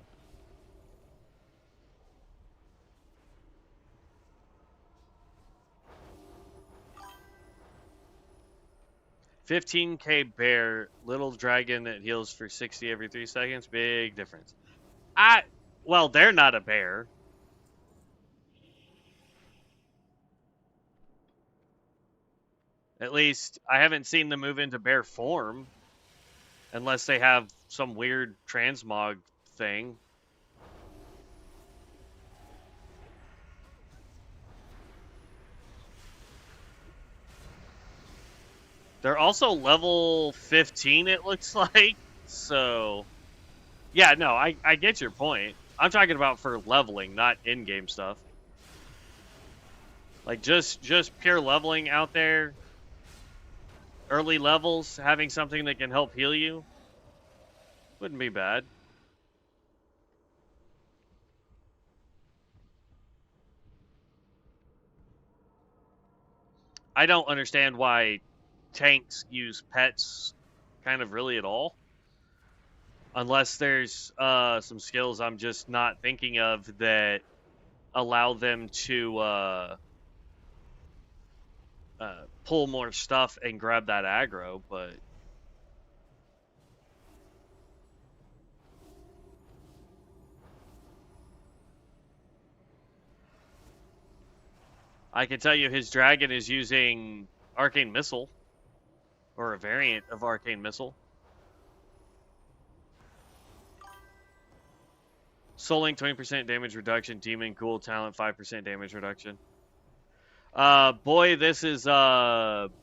$15K bear, little dragon that heals for 60 every 3 seconds. Big difference. Well, they're not a bear. At least I haven't seen them move into bear form. Unless they have some weird transmog thing. They're also level 15, it looks like. So, yeah, no, I get your point. I'm talking about for leveling, not in-game stuff. Like, just pure leveling out there. Early levels, having something that can help heal you. Wouldn't be bad. I don't understand why tanks use pets kind of really at all. Unless there's some skills I'm just not thinking of that allow them to pull more stuff and grab that aggro, but I can tell you his dragon is using Arcane Missile, or a variant of Arcane Missile. Souling 20% damage reduction, Demon Cool Talent 5% damage reduction. Boy, this is Darkmoon.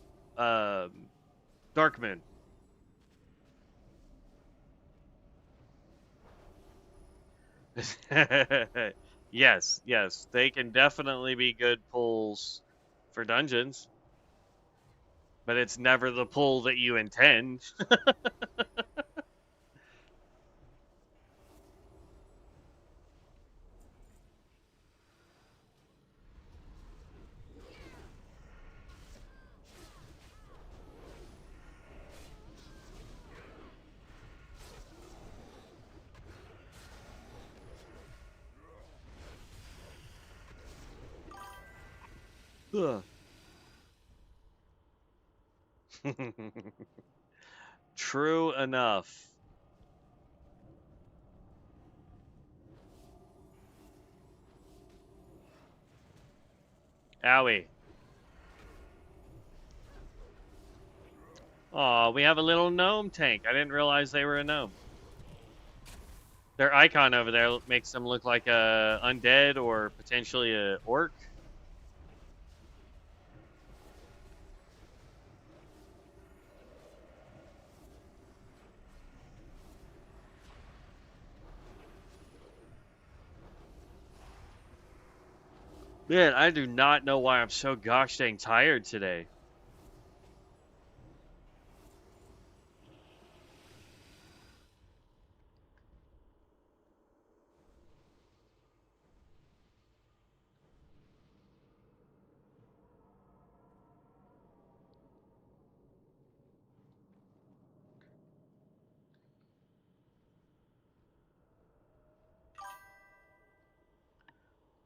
Yes, they can definitely be good pulls for dungeons, but it's never the pull that you intend. True enough. Owie. Oh, we have a little gnome tank. I didn't realize they were a gnome. Their icon over there makes them look like a undead or potentially a orc. Man, I do not know why I'm so gosh dang tired today.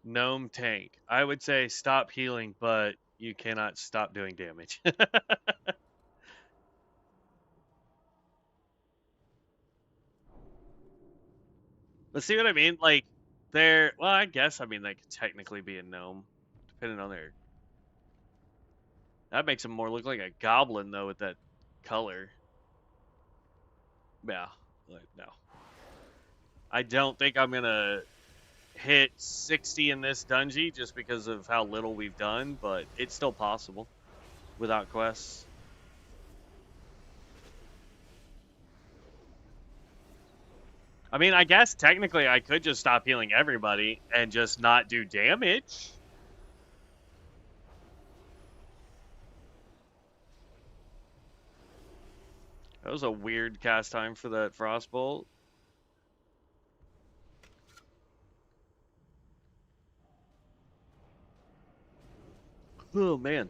Gnome tank. I would say stop healing, but you cannot stop doing damage. But see what I mean? Like, well, I guess, I mean, they could technically be a gnome, depending on their. That makes them more look like a goblin, though, with that color. Yeah, no. I don't think I'm gonna hit 60 in this dungeon just because of how little we've done, but it's still possible without quests. I mean, I guess technically I could just stop healing everybody and just not do damage. That was a weird cast time for that frostbolt. Oh man.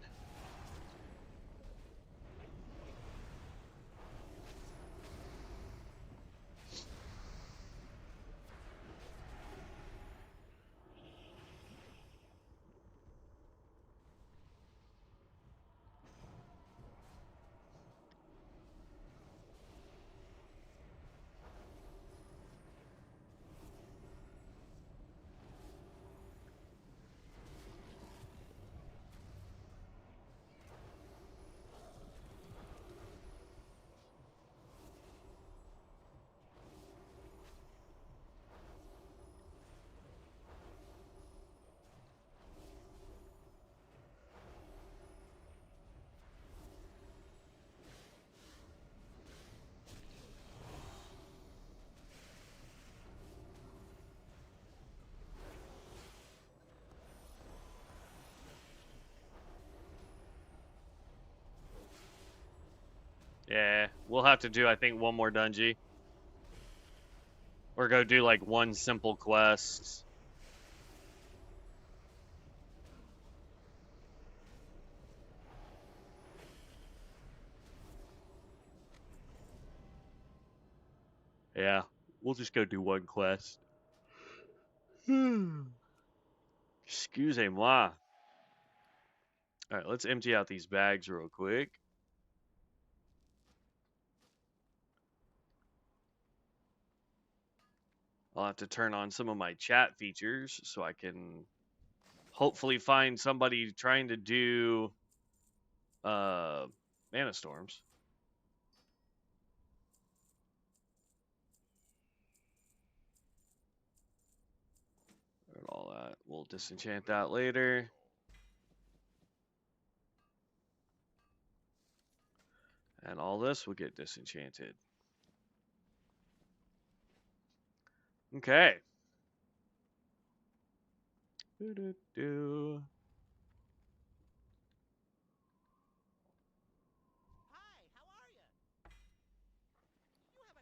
Yeah, we'll have to do, I think, one more dungeon. Or go do, like, one simple quest. Yeah, we'll just go do one quest. Excusez-moi. Alright, let's empty out these bags real quick. I'll have to turn on some of my chat features so I can hopefully find somebody trying to do mana storms. And all that. We'll disenchant that later. And all this will get disenchanted. Okay. Doo-doo-doo.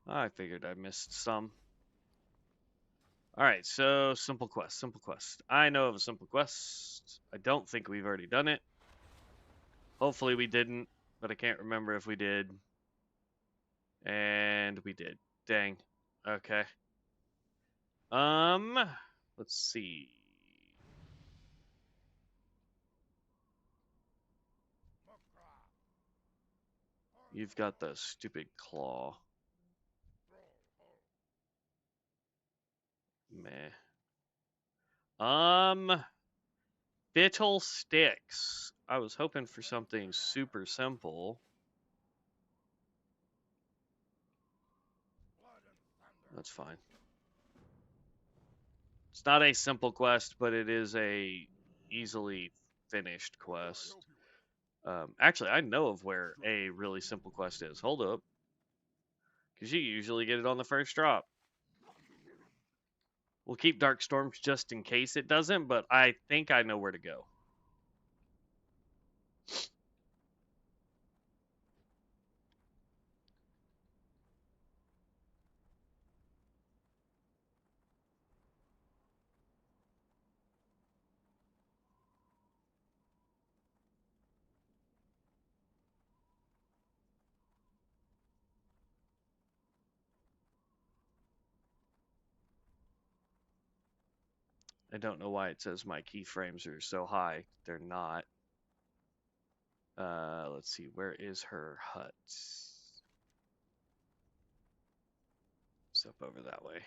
I figured I missed some. Alright, so simple quest, simple quest. I know of a simple quest. I don't think we've already done it. Hopefully we didn't, but I can't remember if we did. And we did. Dang. Okay. Let's see. You've got the stupid claw. Meh. Bittle sticks. I was hoping for something super simple. That's fine. It's not a simple quest, but it is a easily finished quest. Actually, I know of where a really simple quest is. Hold up. Because you usually get it on the first drop. We'll keep Dark Storms just in case it doesn't, but I think I know where to go. I don't know why it says my keyframes are so high. They're not. Let's see. Where is her hut? It's up over that way.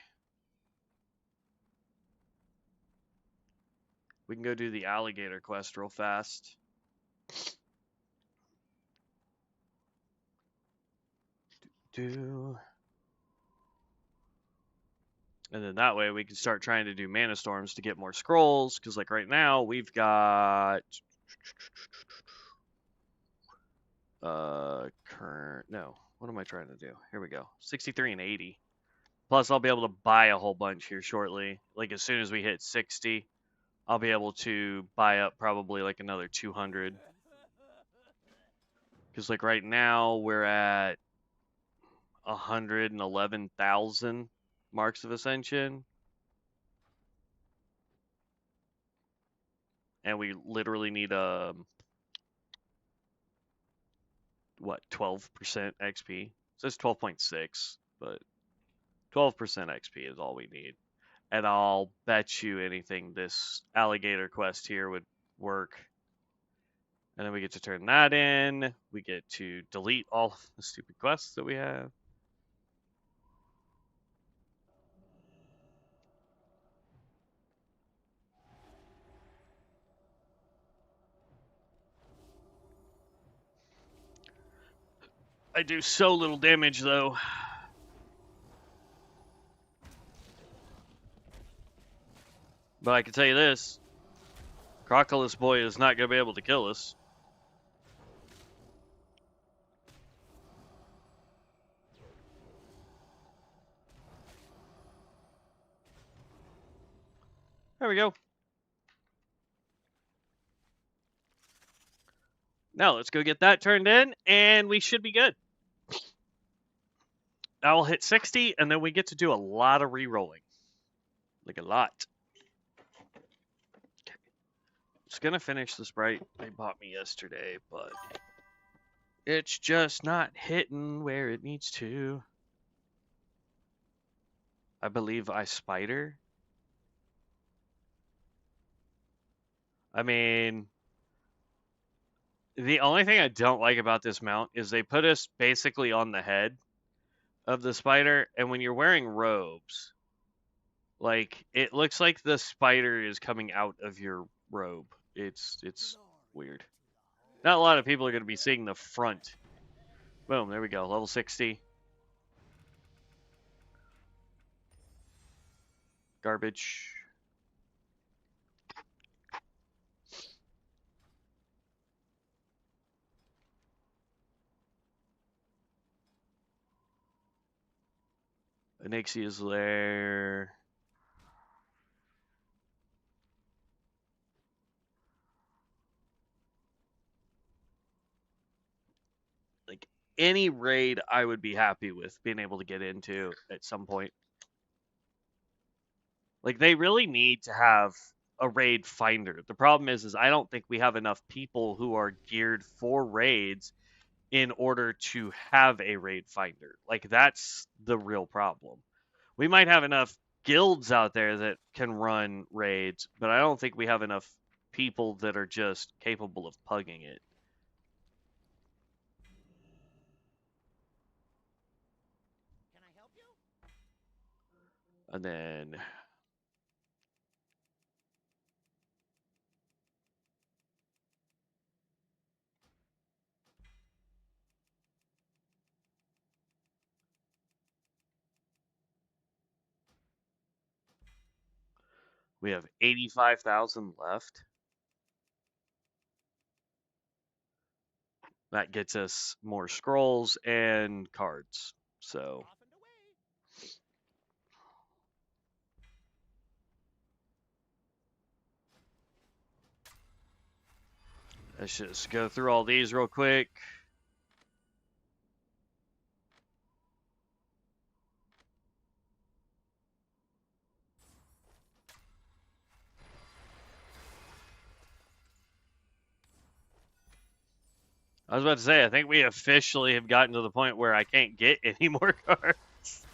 We can go do the alligator quest real fast. And then that way we can start trying to do mana storms to get more scrolls. Because like right now we've got what am I trying to do? Here we go. 63 and 80. Plus I'll be able to buy a whole bunch here shortly. Like as soon as we hit 60, I'll be able to buy up probably like another 200. Because like right now we're at 111,000 marks of ascension. And we literally need what, 12% XP? So it's 12.6, but 12% XP is all we need. And I'll bet you anything this alligator quest here would work. And then we get to turn that in. We get to delete all the stupid quests that we have. I do so little damage, though. But I can tell you this. Crocodile Boy is not going to be able to kill us. There we go. Now let's go get that turned in, and we should be good. I'll hit 60, and then we get to do a lot of re-rolling. Like a lot. Okay. Just gonna finish the Sprite they bought me yesterday, but it's just not hitting where it needs to. I believe I spider. I mean, the only thing I don't like about this mount is they put us basically on the head of the spider, and when you're wearing robes, like it looks like the spider is coming out of your robe. It's weird. Not a lot of people are going to be seeing the front. Boom, there we go. Level 60. Garbage. Anixie is there. Like any raid I would be happy with being able to get into at some point. Like they really need to have a raid finder. The problem is I don't think we have enough people who are geared for raids in order to have a raid finder. Like that's the real problem. We might have enough guilds out there that can run raids, but I don't think we have enough people that are just capable of pugging it. Can I help you? And then we have 85,000 left. That gets us more scrolls and cards. So Let's just go through all these real quick. I was about to say, I think we officially have gotten to the point where I can't get any more cards.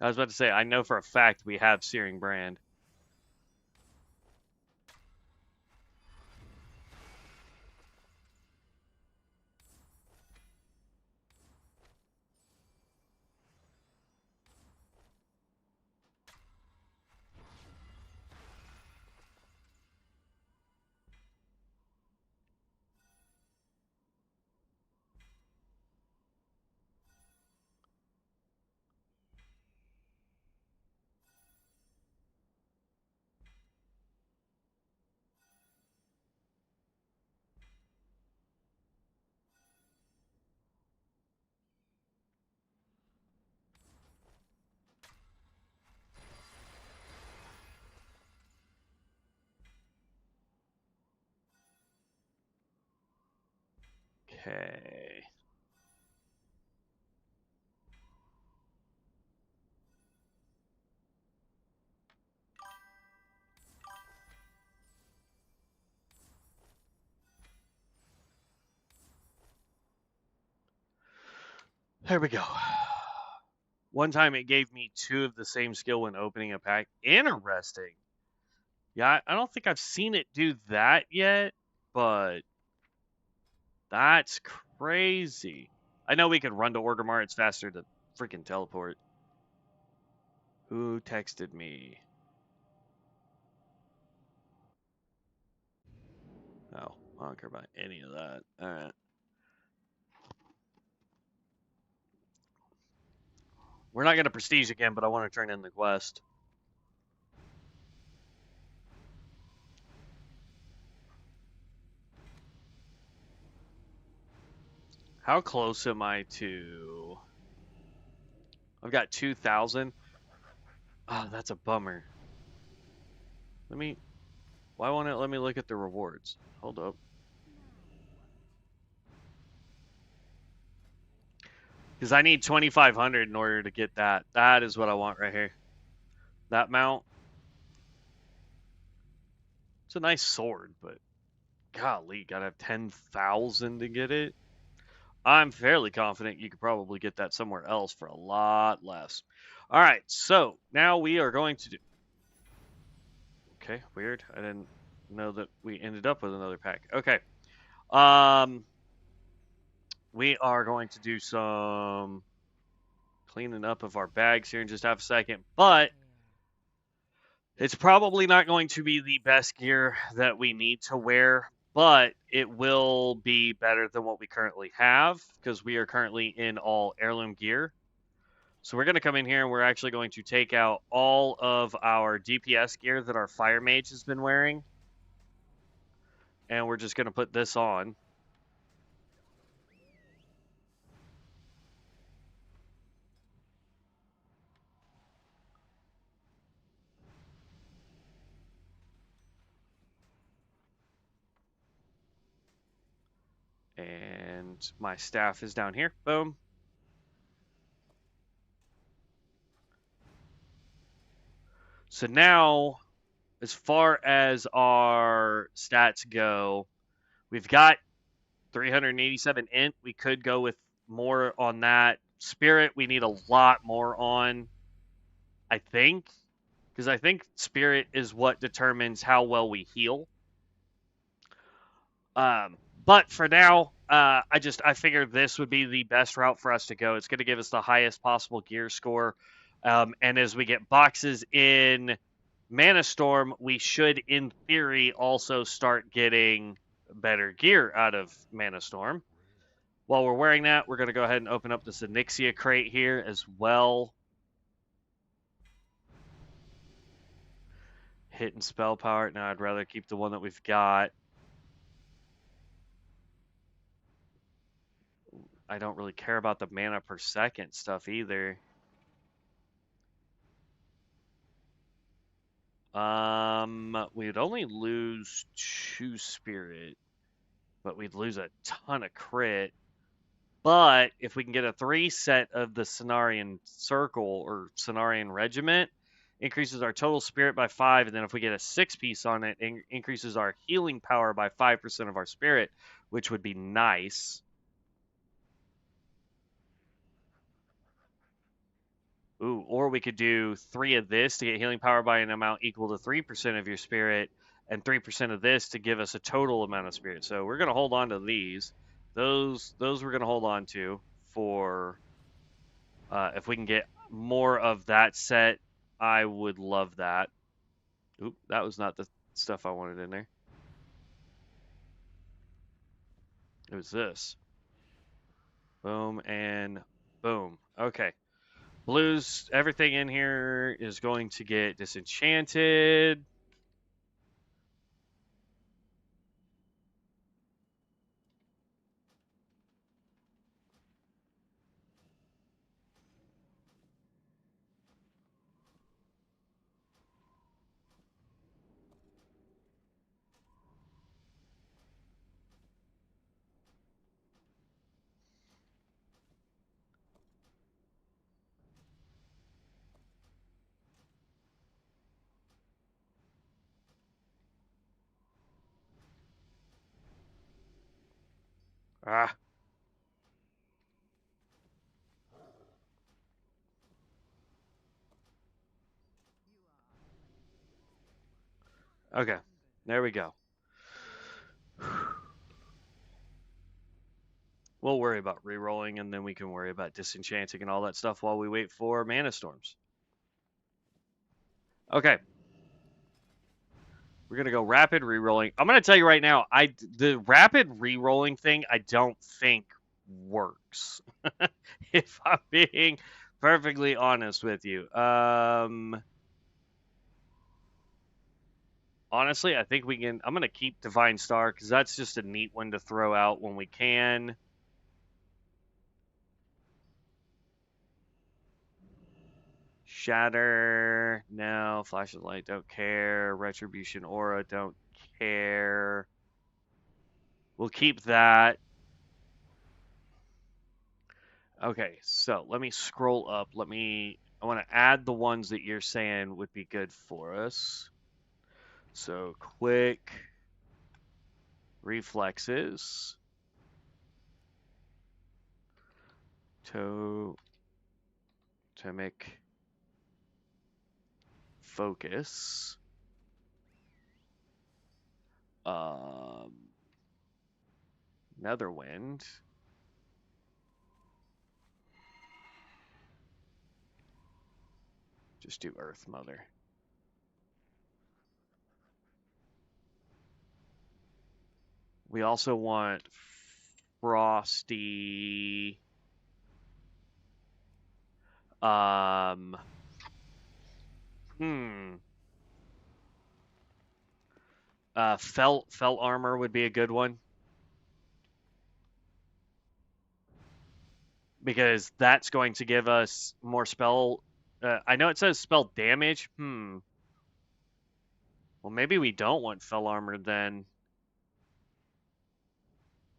I was about to say, I know for a fact we have Searing Brand. Okay. There we go. One time it gave me 2 of the same skill when opening a pack. Interesting. Yeah, I don't think I've seen it do that yet, but that's crazy. I know we could run to Orgrimmar. It's faster to freaking teleport. Who texted me? Oh, I don't care about any of that. Alright. We're not going to prestige again, but I want to turn in the quest. How close am I to... I've got 2,000. Oh, that's a bummer. Why won't it let me look at the rewards? Hold up. Because I need 2,500 in order to get that. That is what I want right here. That mount. It's a nice sword, but golly, gotta have 10,000 to get it. I'm fairly confident you could probably get that somewhere else for a lot less. All right, so now we are going to do... Okay, weird. I didn't know that we ended up with another pack. Okay. We are going to do some cleaning up of our bags here in just half a second, but it's probably not going to be the best gear that we need to wear, but it will be better than what we currently have because we are currently in all heirloom gear. So we're going to come in here and we're actually going to take out all of our DPS gear that our fire mage has been wearing. And we're just going to put this on. And my staff is down here. Boom. So now, as far as our stats go, we've got 387 int. We could go with more on that. Spirit, we need a lot more on, I think. Because I think spirit is what determines how well we heal. But for now, I figured this would be the best route for us to go. It's going to give us the highest possible gear score. And as we get boxes in Mana Storm, we should, in theory, also start getting better gear out of Mana Storm. While we're wearing that, we're going to go ahead and open up this Onyxia crate here as well. hit and spell power. No, I'd rather keep the one that we've got. I don't really care about the mana per second stuff either. We'd only lose 2 spirit, but we'd lose a ton of crit. But if we can get a 3 set of the Cenarian Circle or Cenarian Regiment, increases our total spirit by 5, and then if we get a 6 piece on it, increases our healing power by 5% of our spirit, which would be nice. Ooh, or we could do 3 of this to get healing power by an amount equal to 3% of your spirit, and 3% of this to give us a total amount of spirit. So we're gonna hold on to these. Those we're gonna hold on to for if we can get more of that set. I would love that. Oop, that was not the stuff I wanted in there. It was this. Boom and boom. Okay. Blues, everything in here is going to get disenchanted. Ah. Okay. There we go. We'll worry about re-rolling, and then we can worry about disenchanting and all that stuff while we wait for mana storms. Okay. We're gonna go rapid re-rolling. I'm gonna tell you right now, the rapid re-rolling thing I don't think works. If I'm being perfectly honest with you. Honestly, I think we can. I'm gonna keep Divine Star because that's just a neat one to throw out when we can. Shatter, no. Flash of Light, don't care. Retribution Aura, don't care. We'll keep that. Okay, so let me scroll up. I want to add the ones that you're saying would be good for us. So quick reflexes. Totemic focus. Netherwind. Just do Earth Mother. We also want Frosty. Felt armor would be a good one. Because that's going to give us more spell. I know it says spell damage. Well, maybe we don't want fell armor then.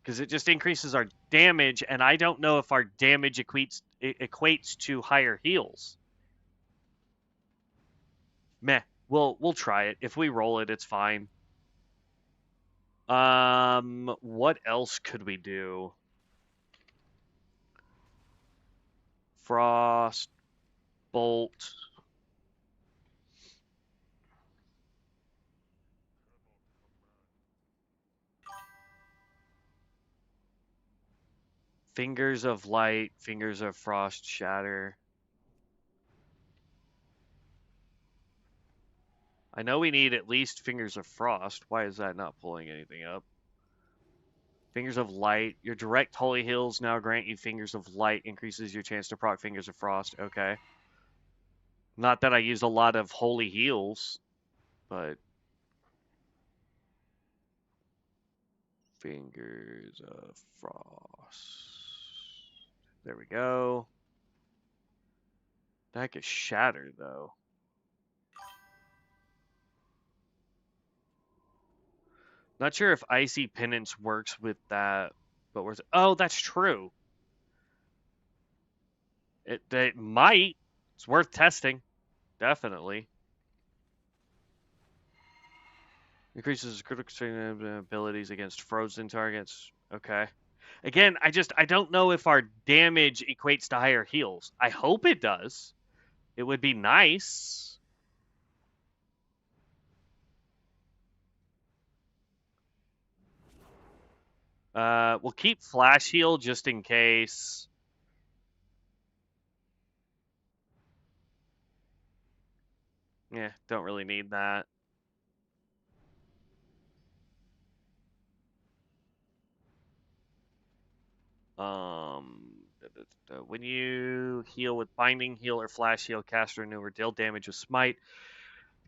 Because it just increases our damage, and I don't know if our damage equates to higher heals. Meh. We'll try it. If we roll it, it's fine. What else could we do? Frost, Bolt. Fingers of Light, Fingers of Frost, Shatter. I know we need at least Fingers of Frost. Why is that not pulling anything up? Fingers of Light. Your direct Holy Heals now grant you Fingers of Light. Increases your chance to proc Fingers of Frost. Okay. Not that I use a lot of Holy Heals. But Fingers of Frost. There we go. That could shatter though. Not sure if Icy Penance works with that, but we're oh, that's true. It might. It's worth testing, definitely. Increases critical strength abilities against frozen targets. Okay. Again, I don't know if our damage equates to higher heals. I hope it does. It would be nice. We'll keep flash heal just in case. Yeah, don't really need that. When you heal with binding heal or flash heal, cast renew or deal damage with smite.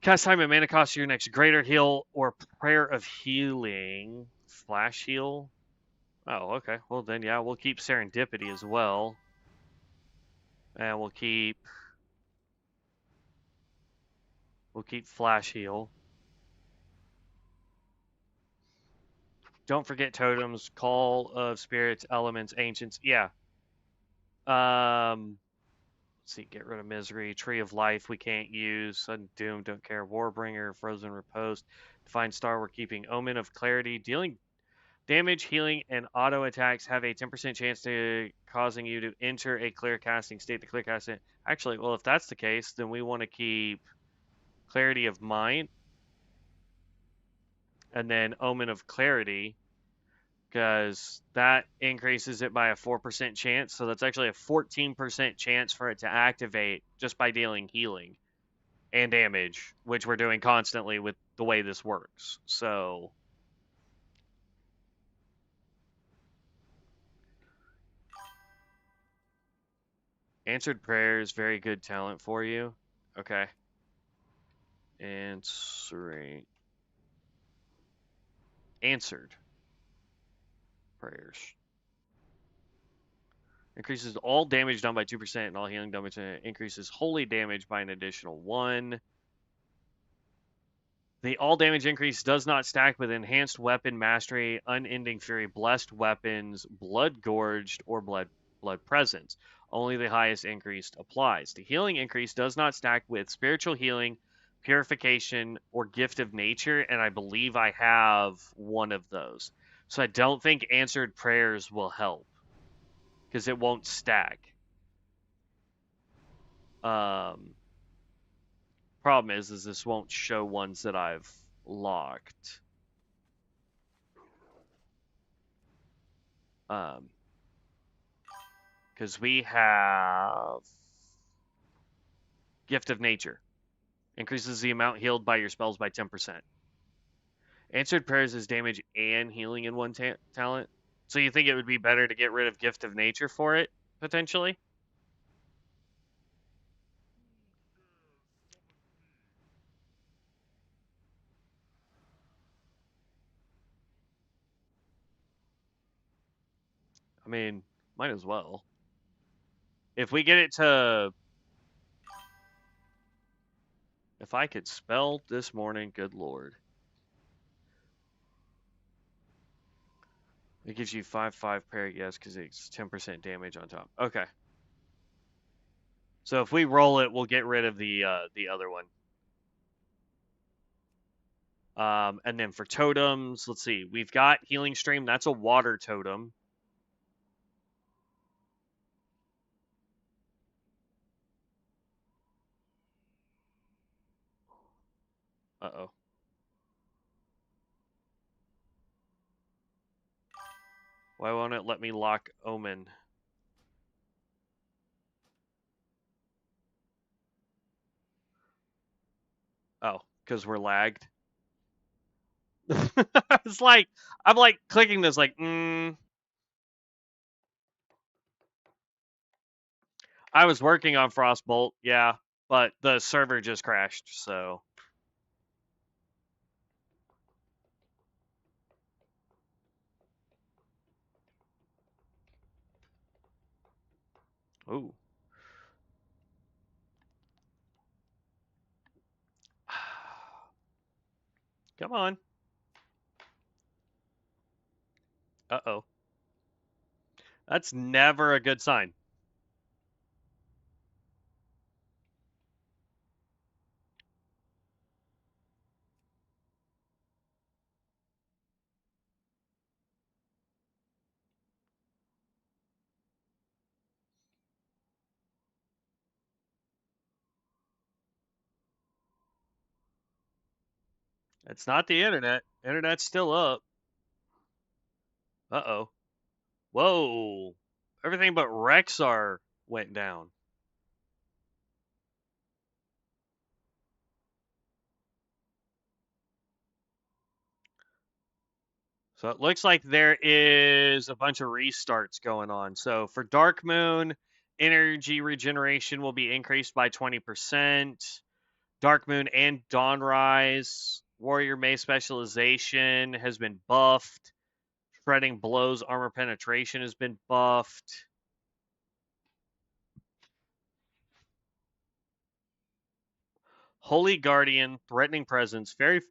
Cast time and mana cost your next greater heal or prayer of healing. Flash heal. Oh, okay. Well then, yeah, we'll keep serendipity as well, and we'll keep flash heal. Don't forget totems, call of spirits, elements, ancients. Yeah. Let's see. Get rid of misery. Tree of life we can't use. Sudden doom. Don't care. Warbringer. Frozen repose. Divine star. We're keeping omen of clarity. Dealing damage, healing, and auto attacks have a 10% chance to causing you to enter a clear casting state. The clear casting. Actually, well, if that's the case, then we want to keep clarity of mind and then omen of clarity because that increases it by a 4% chance. So that's actually a 14% chance for it to activate just by dealing healing and damage, which we're doing constantly with the way this works. So answered prayers, very good talent for you. Okay. Answering answered prayers. Increases all damage done by 2% and all healing damage increases holy damage by an additional 1. The all damage increase does not stack with enhanced weapon mastery, unending fury, blessed weapons, blood gorged, or blood presence. Only the highest increase applies. The healing increase does not stack with spiritual healing, purification, or gift of nature, and I believe I have one of those. So I don't think answered prayers will help because it won't stack. Problem is this won't show ones that I've locked. Because we have Gift of Nature. Increases the amount healed by your spells by 10%. Answered Prayers is damage and healing in one talent. So you think it would be better to get rid of Gift of Nature for it, potentially? I mean, might as well. If we get it to... If I could spell this morning, good lord. It gives you 5/5 parry, yes, because it's 10% damage on top. Okay. So if we roll it, we'll get rid of the other one. And then for totems, let's see. We've got Healing Stream. That's a water totem. Uh-oh. Why won't it let me lock Omen? Oh, because we're lagged. It's like, I'm like clicking this like, I was working on Frostbolt, yeah, but the server just crashed, so. Ooh. Come on. Uh-oh. That's never a good sign. It's not the internet. Internet's still up. Uh-oh. Whoa. Everything but Rexar went down. So it looks like there is a bunch of restarts going on. So for Darkmoon, energy regeneration will be increased by 20%. Darkmoon and Dawnrise, Warrior May specialization has been buffed. Shredding blows armor penetration has been buffed. Holy Guardian, Threatening Presence, Fairy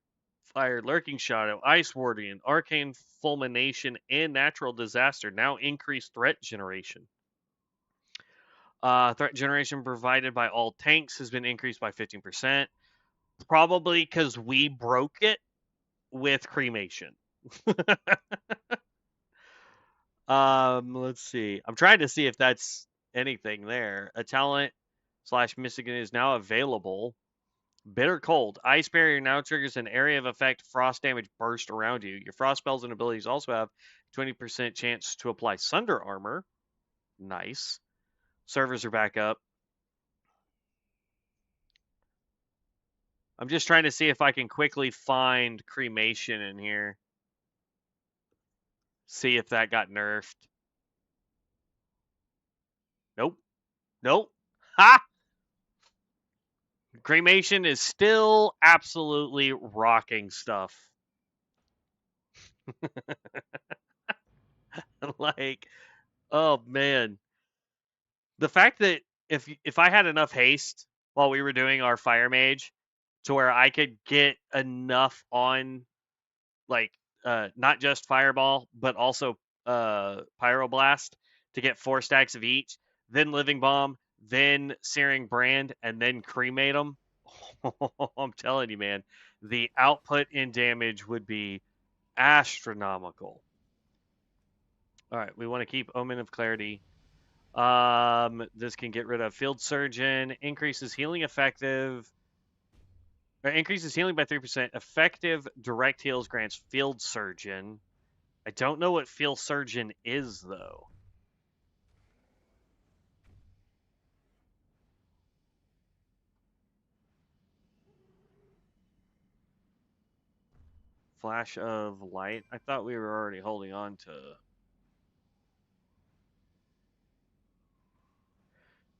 Fire, Lurking Shadow, Ice Wardian, Arcane Fulmination, and Natural Disaster now increase threat generation. Threat generation provided by all tanks has been increased by 15%. Probably because we broke it with cremation. Let's see. I'm trying to see if that's anything there. A talent slash Mystican is now available. Bitter Cold. Ice Barrier now triggers an area of effect frost damage burst around you. Your frost spells and abilities also have 20% chance to apply Sunder Armor. Nice. Servers are back up. I'm just trying to see if I can quickly find cremation in here. See if that got nerfed. Nope. Nope. Ha! Cremation is still absolutely rocking stuff. Like, oh man. The fact that if I had enough haste while we were doing our fire mage to where I could get enough on like not just fireball but also pyroblast to get 4 stacks of each, then living bomb, then searing brand, and then cremate them. I'm telling you, man, the output in damage would be astronomical. All right, we want to keep Omen of Clarity. This can get rid of Field Surgeon, increases healing effective, or increases healing by 3%. Effective direct heals grants Field Surgeon. I don't know what Field Surgeon is, though. Flash of Light. I thought we were already holding on to.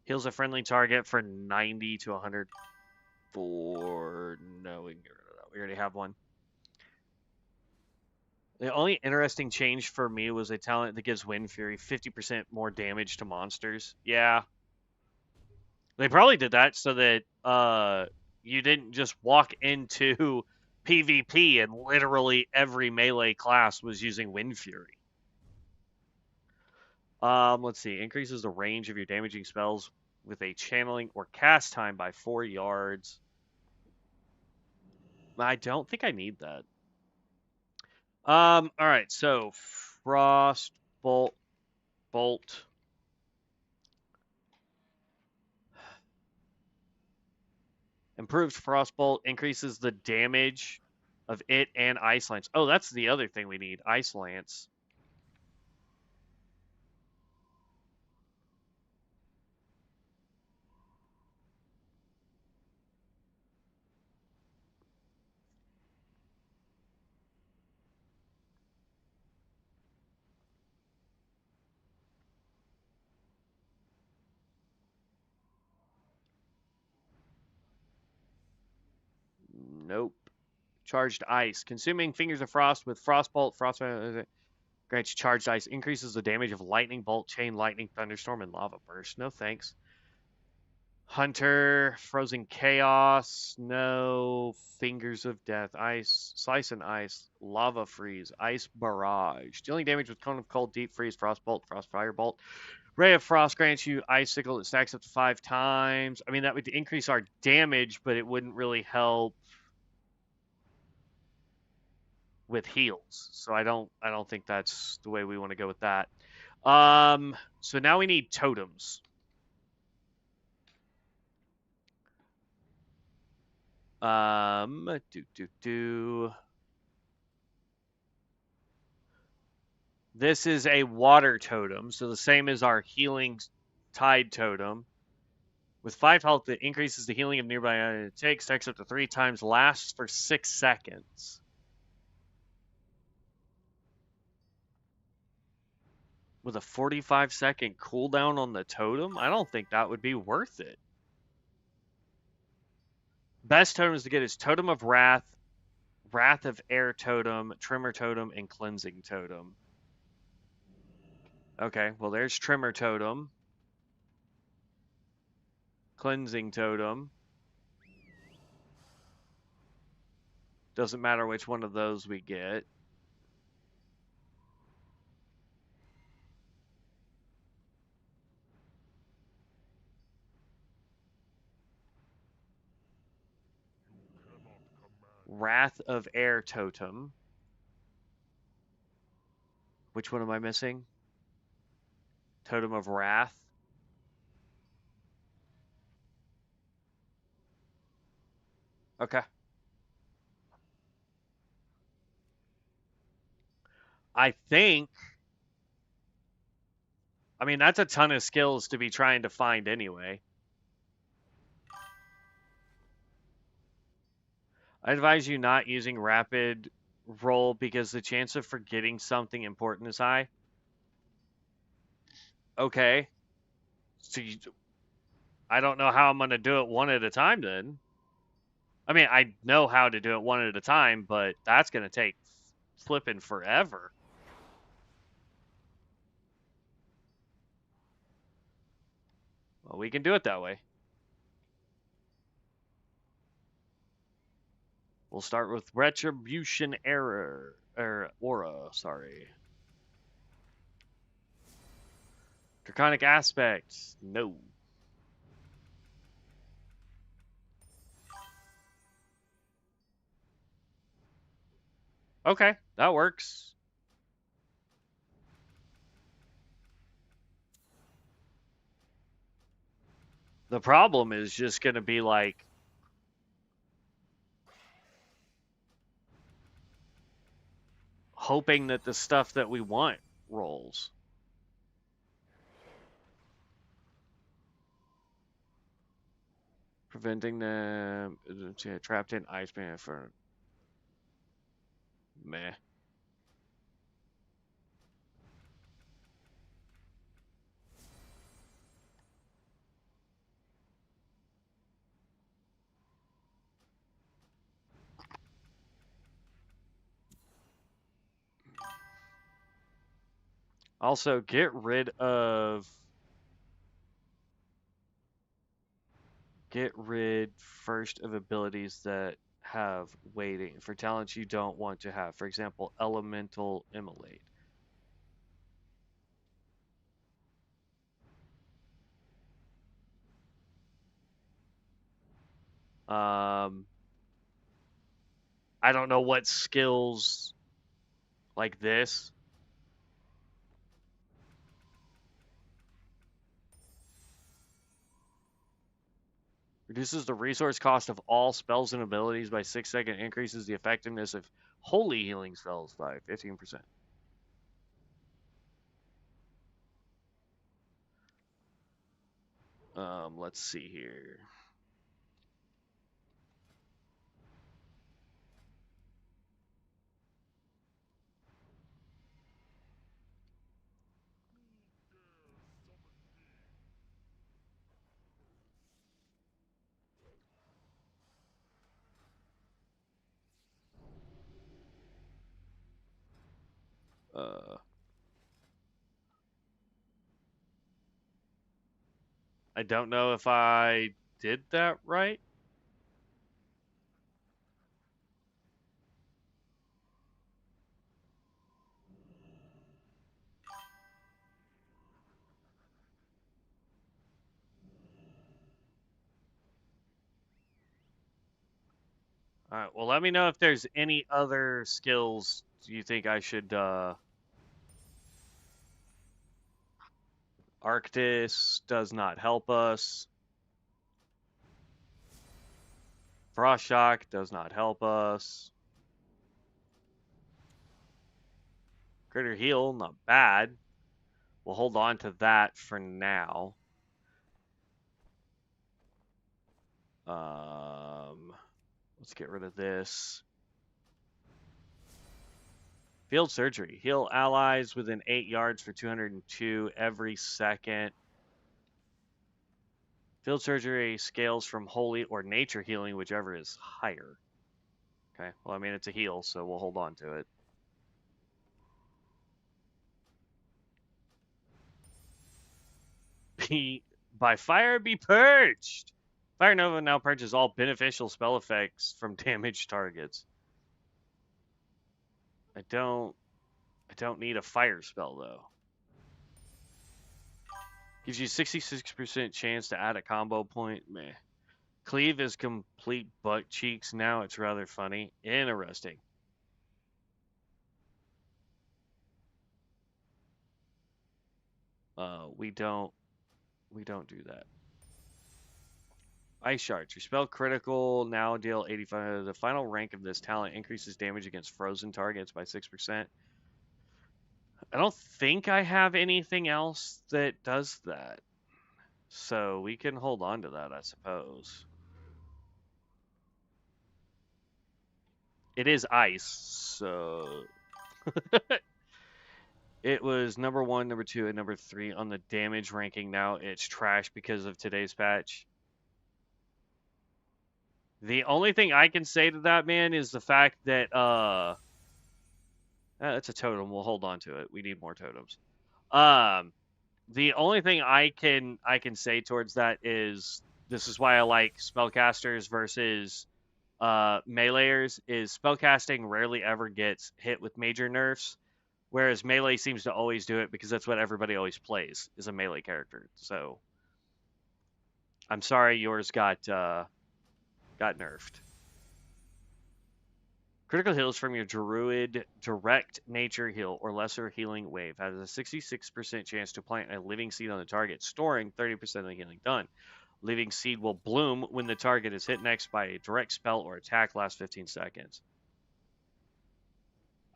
Heals a friendly target for 90 to 100 for. No, we can get rid of that. We already have one. The only interesting change for me was a talent that gives Wind Fury 50% more damage to monsters. Yeah. They probably did that so that you didn't just walk into PvP and literally every melee class was using Wind Fury. Let's see. Increases the range of your damaging spells with a channeling or cast time by 4 yards. I don't think I need that. All right. So Frost Bolt. Improved Frostbolt increases the damage of it and Ice Lance. Oh, that's the other thing we need. Ice Lance. Nope. Charged Ice. Consuming Fingers of Frost with Frostbolt, Frostbolt. Grants you charged ice. Increases the damage of lightning bolt, chain lightning, thunderstorm, and lava burst. No thanks. Hunter, frozen chaos. No. Fingers of death. Ice, slice and ice. Lava freeze. Ice barrage. Dealing damage with cone of cold, deep freeze, frost bolt, frost fire bolt. Ray of Frost grants you icicle that stacks up to 5 times. I mean, that would increase our damage, but it wouldn't really help with heals. So I don't think that's the way we want to go with that. So now we need totems. This is a water totem, so the same as our healing tide totem. With 5 health, it increases the healing of nearby items it takes, stacks up to 3 times, lasts for 6 seconds. With a 45-second cooldown on the totem, I don't think that would be worth it. Best totems to get is Totem of Wrath, Wrath of Air Totem, Tremor Totem, and Cleansing Totem. Okay, well there's Tremor Totem. Cleansing Totem. Doesn't matter which one of those we get. Wrath of Air Totem. Which one am I missing? Totem of Wrath. Okay. I think... I mean, that's a ton of skills to be trying to find anyway. I advise you not using rapid roll because the chance of forgetting something important is high. Okay. So I don't know how I'm going to do it one at a time then. I mean, I know how to do it one at a time, but that's going to take flipping forever. Well, we can do it that way. We'll start with Retribution Error, or Aura, sorry. Draconic Aspect, no. Okay, that works. The problem is just going to be like hoping that the stuff that we want rolls. Preventing them trapped in ice band for meh. Also, get rid first of abilities that have waiting for talents you don't want to have. For example, Elemental Immolate. I don't know what skills like this. Reduces the resource cost of all spells and abilities by 6 seconds. Increases the effectiveness of holy healing spells by 15%. Let's see here. I don't know if I did that right. All right. Well, let me know if there's any other skills you think I should. Arctis does not help us. Frost Shock does not help us. Critter Heal, not bad. We'll hold on to that for now. Let's get rid of this. Field Surgery. Heal allies within 8 yards for 202 every second. Field Surgery scales from Holy or Nature Healing, whichever is higher. Okay, well, I mean, it's a heal, so we'll hold on to it. By fire be purged! Fire Nova now purges all beneficial spell effects from damaged targets. I don't need a fire spell though. Gives you 66% chance to add a combo point. Meh. Cleave is complete butt cheeks now. It's rather funny. Interesting. We don't do that. Ice Shards. Your spell critical now deal 85. The final rank of this talent increases damage against frozen targets by 6%. I don't think I have anything else that does that. So we can hold on to that, I suppose. It is ice, so it was number 1, number 2, and number 3 on the damage ranking. Now it's trash because of today's patch. The only thing I can say to that, man, is the fact that that's a totem. We'll hold on to it. We need more totems. The only thing I can say towards that is this is why I like spellcasters versus meleeers. Is spellcasting rarely ever gets hit with major nerfs, whereas melee seems to always do it because that's what everybody always plays is a melee character. So I'm sorry yours got nerfed. Critical heals from your Druid Direct Nature Heal or Lesser Healing Wave has a 66% chance to plant a living seed on the target, storing 30% of the healing done. Living seed will bloom when the target is hit next by a direct spell or attack lasts 15 seconds.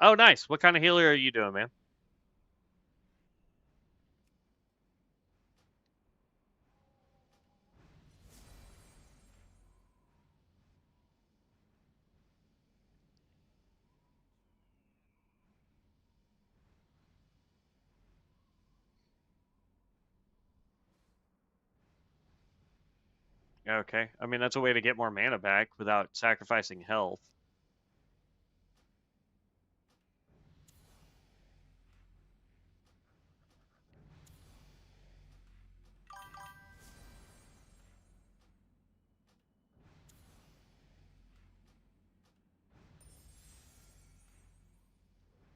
Oh, nice. What kind of healer are you doing, man? Okay. I mean, that's a way to get more mana back without sacrificing health.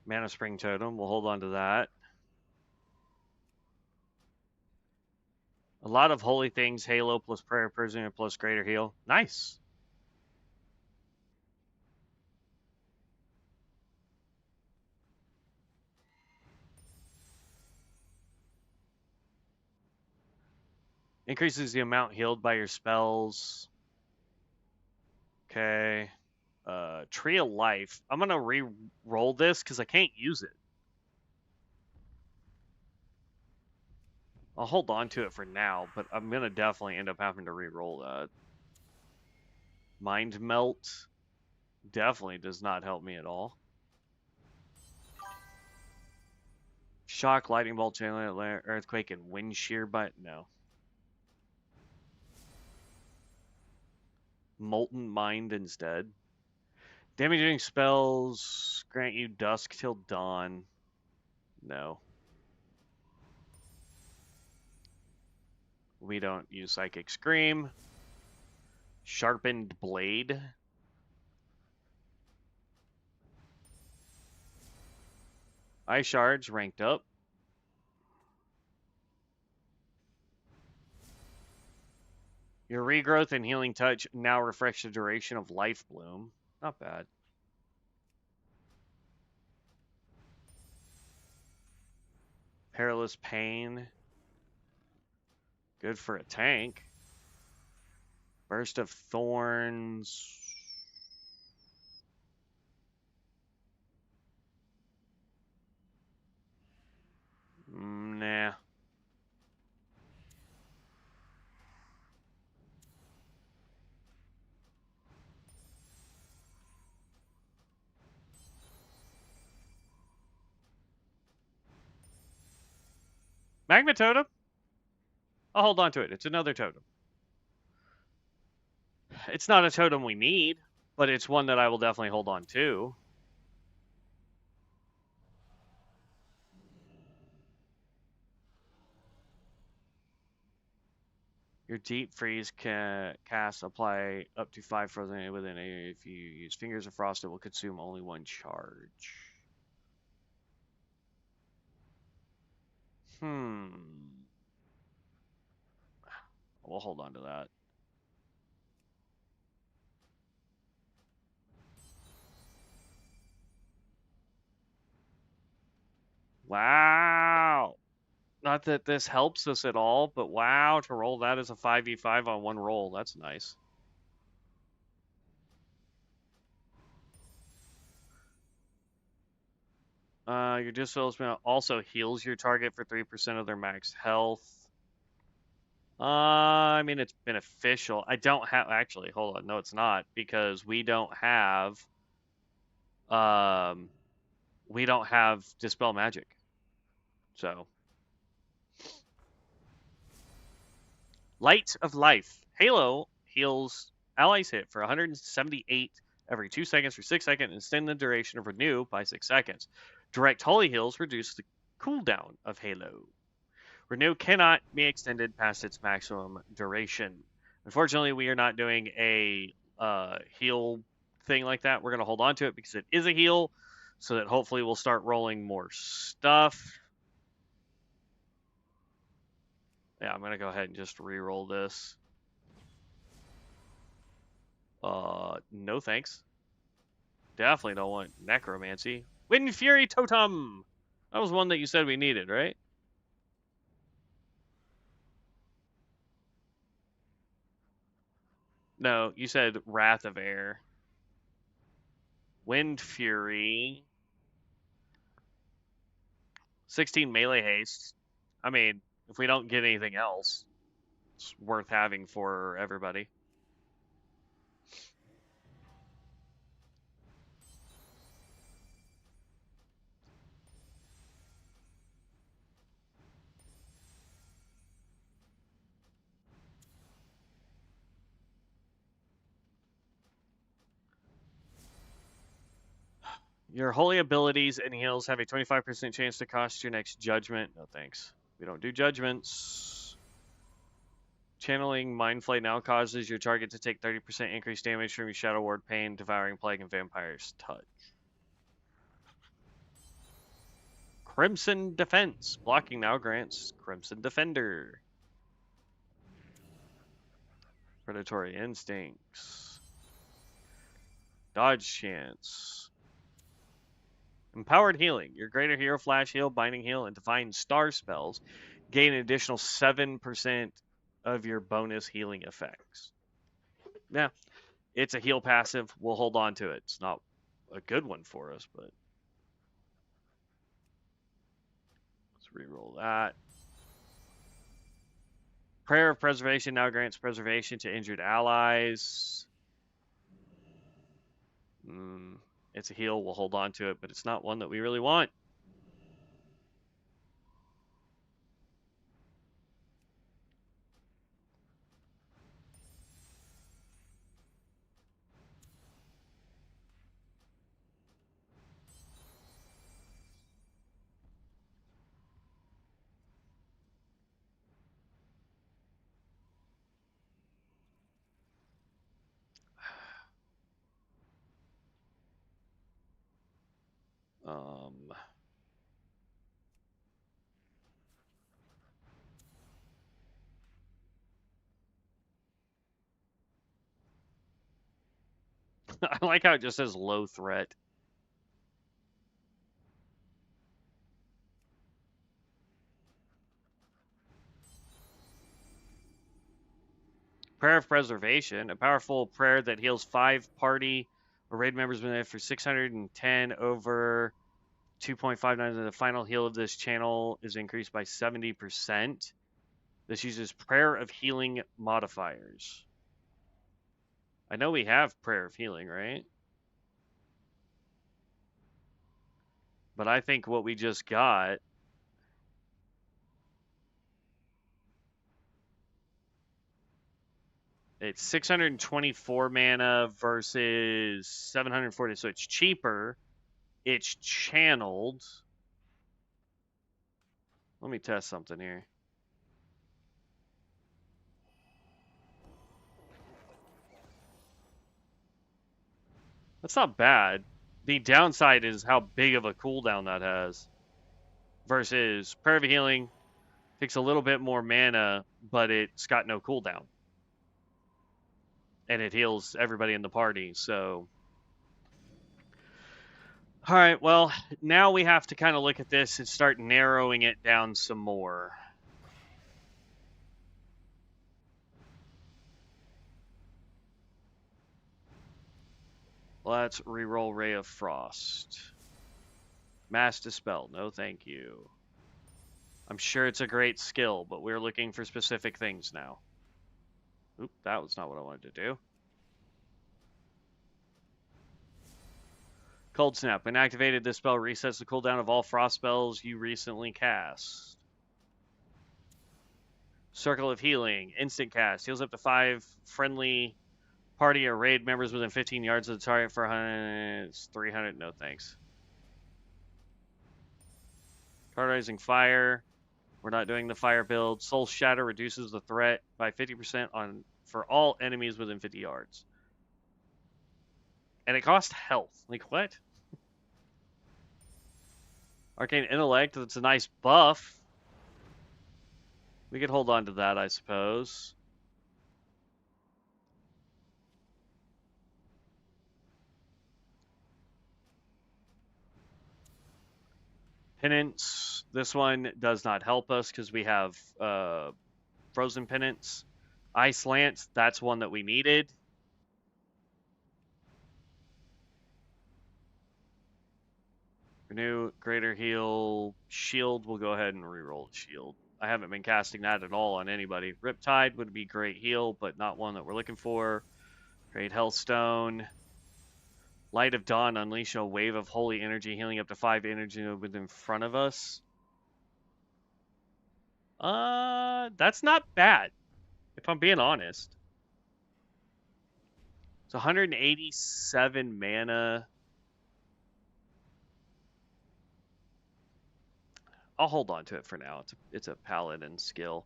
Mana Spring Totem. We'll hold on to that. A lot of holy things. Halo plus Prayer Prisoner plus Greater Heal. Nice. Increases the amount healed by your spells. Okay. Tree of Life. I'm going to re-roll this because I can't use it. I'll hold on to it for now, but I'm going to definitely end up having to re-roll that. Mind Melt definitely does not help me at all. Shock, Lightning Bolt, Chain Earthquake, and Wind Shear, but no. Molten Mind instead. Damaging spells grant you Dusk till Dawn. No. We don't use Psychic Scream. Sharpened Blade. Ice Shards ranked up. Your Regrowth and Healing Touch now refresh the duration of Life Bloom. Not bad. Perilous Pain. Good for a tank. Burst of Thorns. Nah. Magma Totem? I'll hold on to it. It's another totem. It's not a totem we need, but it's one that I will definitely hold on to. Your Deep Freeze can cast apply up to 5 frozen within a. If you use Fingers of Frost, it will consume only 1 charge. We'll hold on to that. Wow. Not that this helps us at all, but wow, to roll that as a 5v5 on 1 roll. That's nice. Your Disfellowment also heals your target for 3% of their max health. I mean, it's beneficial. I don't have, actually, hold on. No, it's not, because we don't have Dispel Magic. So. Light of Life. Halo heals allies hit for 178 every 2 seconds for 6 seconds and extend the duration of Renew by 6 seconds. Direct Holy Heals reduce the cooldown of Halo. Renew cannot be extended past its maximum duration. Unfortunately, we are not doing a heal thing like that. We're going to hold on to it because it is a heal, so that hopefully we'll start rolling more stuff. Yeah, I'm going to go ahead and just re-roll this. No thanks. Definitely don't want Necromancy. Wind Fury Totem! That was one that you said we needed, right? No, you said Wrath of Air. Wind Fury. 16 melee haste. I mean, if we don't get anything else, it's worth having for everybody. Your holy abilities and heals have a 25% chance to cost your next judgment. No thanks. We don't do judgments. Channeling Mind Flay now causes your target to take 30% increased damage from your Shadow Ward, Pain, Devouring Plague, and Vampire's Touch. Crimson Defense. Blocking now grants Crimson Defender. Predatory Instincts. Dodge Chance. Empowered Healing. Your Greater Hero Flash Heal, Binding Heal, and Divine Star spells gain an additional 7% of your bonus healing effects. Yeah, it's a heal passive. We'll hold on to it. It's not a good one for us, but let's reroll that. Prayer of Preservation now grants preservation to injured allies. It's a heal. We'll hold on to it, but it's not one that we really want. I like how it just says low threat. Prayer of Preservation, a powerful prayer that heals 5 party or raid members for 610 over 2.59. The final heal of this channel is increased by 70%. This uses Prayer of Healing modifiers. I know we have Prayer of Healing, right? But I think what we just got... It's 624 mana versus 740, so it's cheaper. It's channeled. Let me test something here. That's not bad. The downside is how big of a cooldown that has. Versus Prayer of Healing takes a little bit more mana, but it's got no cooldown. And it heals everybody in the party, so... Alright, well, now we have to kind of look at this and start narrowing it down some more. Let's reroll Ray of Frost. Mass Dispel, no thank you. I'm sure it's a great skill, but we're looking for specific things now. Oop, that was not what I wanted to do. Cold Snap. When activated, this spell resets the cooldown of all frost spells you recently cast. Circle of Healing. Instant cast. Heals up to 5 friendly party or raid members within 15 yards of the target for 100. It's 300. No thanks. Cauterizing Fire. We're not doing the fire build. Soul Shatter reduces the threat by 50% for all enemies within 50 yards. And it costs health. Like, what? Arcane Intellect, that's a nice buff. We could hold on to that, I suppose. Penance. This one does not help us because we have Frozen Penance. Ice Lance, that's one that we needed. Renew, Greater Heal, Shield. We'll go ahead and reroll the Shield. I haven't been casting that at all on anybody. Riptide would be great heal, but not one that we're looking for. Great Hellstone. Light of Dawn, unleash a wave of holy energy, healing up to 5 energy within front of us. That's not bad, if I'm being honest. It's 187 mana. I'll hold on to it for now. It's a paladin skill.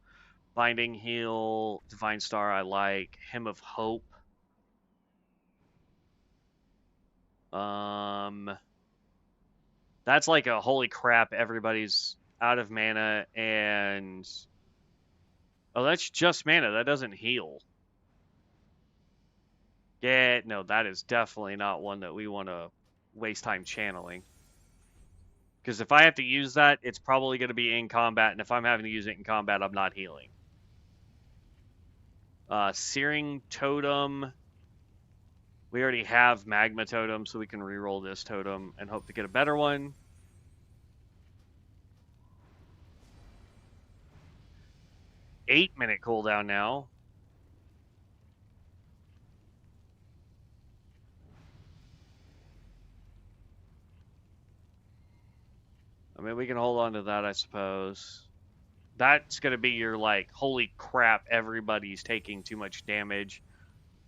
Binding Heal, Divine Star I like. Hymn of Hope. That's like a holy crap, everybody's out of mana and... Oh, that's just mana. That doesn't heal. Yeah, no, that is definitely not one that we want to waste time channeling. Because if I have to use that, it's probably going to be in combat, and if I'm having to use it in combat, I'm not healing. Searing Totem. We already have Magma Totem, so we can reroll this totem and hope to get a better one. Eight-minute cooldown now. I mean, we can hold on to that, I suppose. That's going to be your, like, holy crap, everybody's taking too much damage.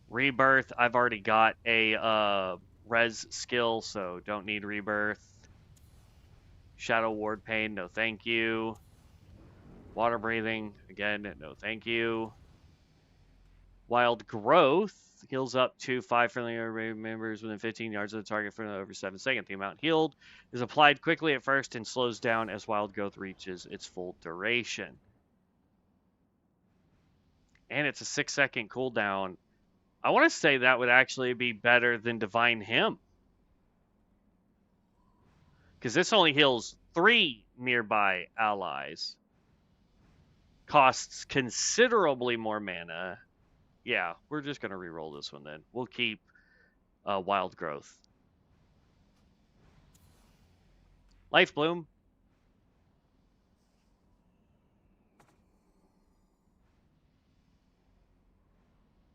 Rebirth, I've already got a res skill, so don't need Rebirth. Shadow Ward Pain, no thank you. Water Breathing, again, no thank you. Wild Growth heals up to 5 friendly members within 15 yards of the target for over 7 seconds. The amount healed is applied quickly at first and slows down as Wild Growth reaches its full duration. And it's a 6-second cooldown. I want to say that would actually be better than Divine Hymn. Because this only heals 3 nearby allies. Costs considerably more mana. Yeah, we're just going to reroll this one then. We'll keep Wild Growth. Life Bloom.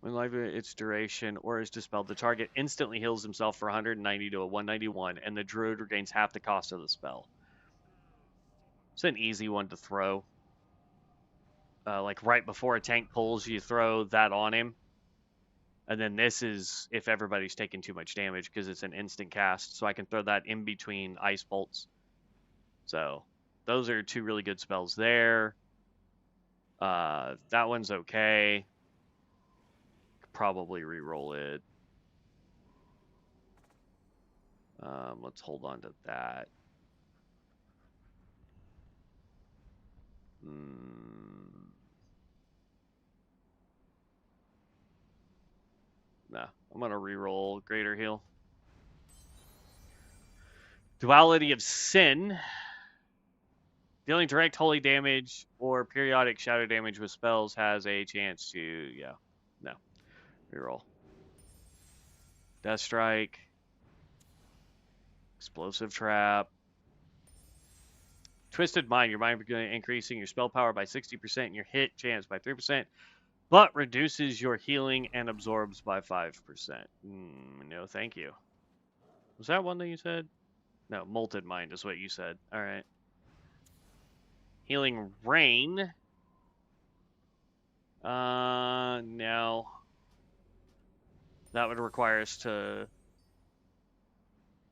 When life its duration or is dispelled, the target instantly heals himself for 190 to a 191, and the druid regains half the cost of the spell. It's an easy one to throw. Like right before a tank pulls, you throw that on him. And then this is if everybody's taking too much damage because it's an instant cast. So I can throw that in between ice bolts. So those are 2 really good spells there. That one's okay. Probably re-roll it. Let's hold on to that. Nah, I'm gonna re-roll Greater Heal. Duality of Sin. Dealing direct holy damage or periodic shadow damage with spells has a chance to, yeah, no. Reroll. Death Strike. Explosive Trap. Twisted Mind. Your mind increasing your spell power by 60% and your hit chance by 3%, but reduces your healing and absorbs by 5%. No, thank you. Was that one that you said? No, Molted Mind is what you said. All right. Healing Rain. No. That would require us to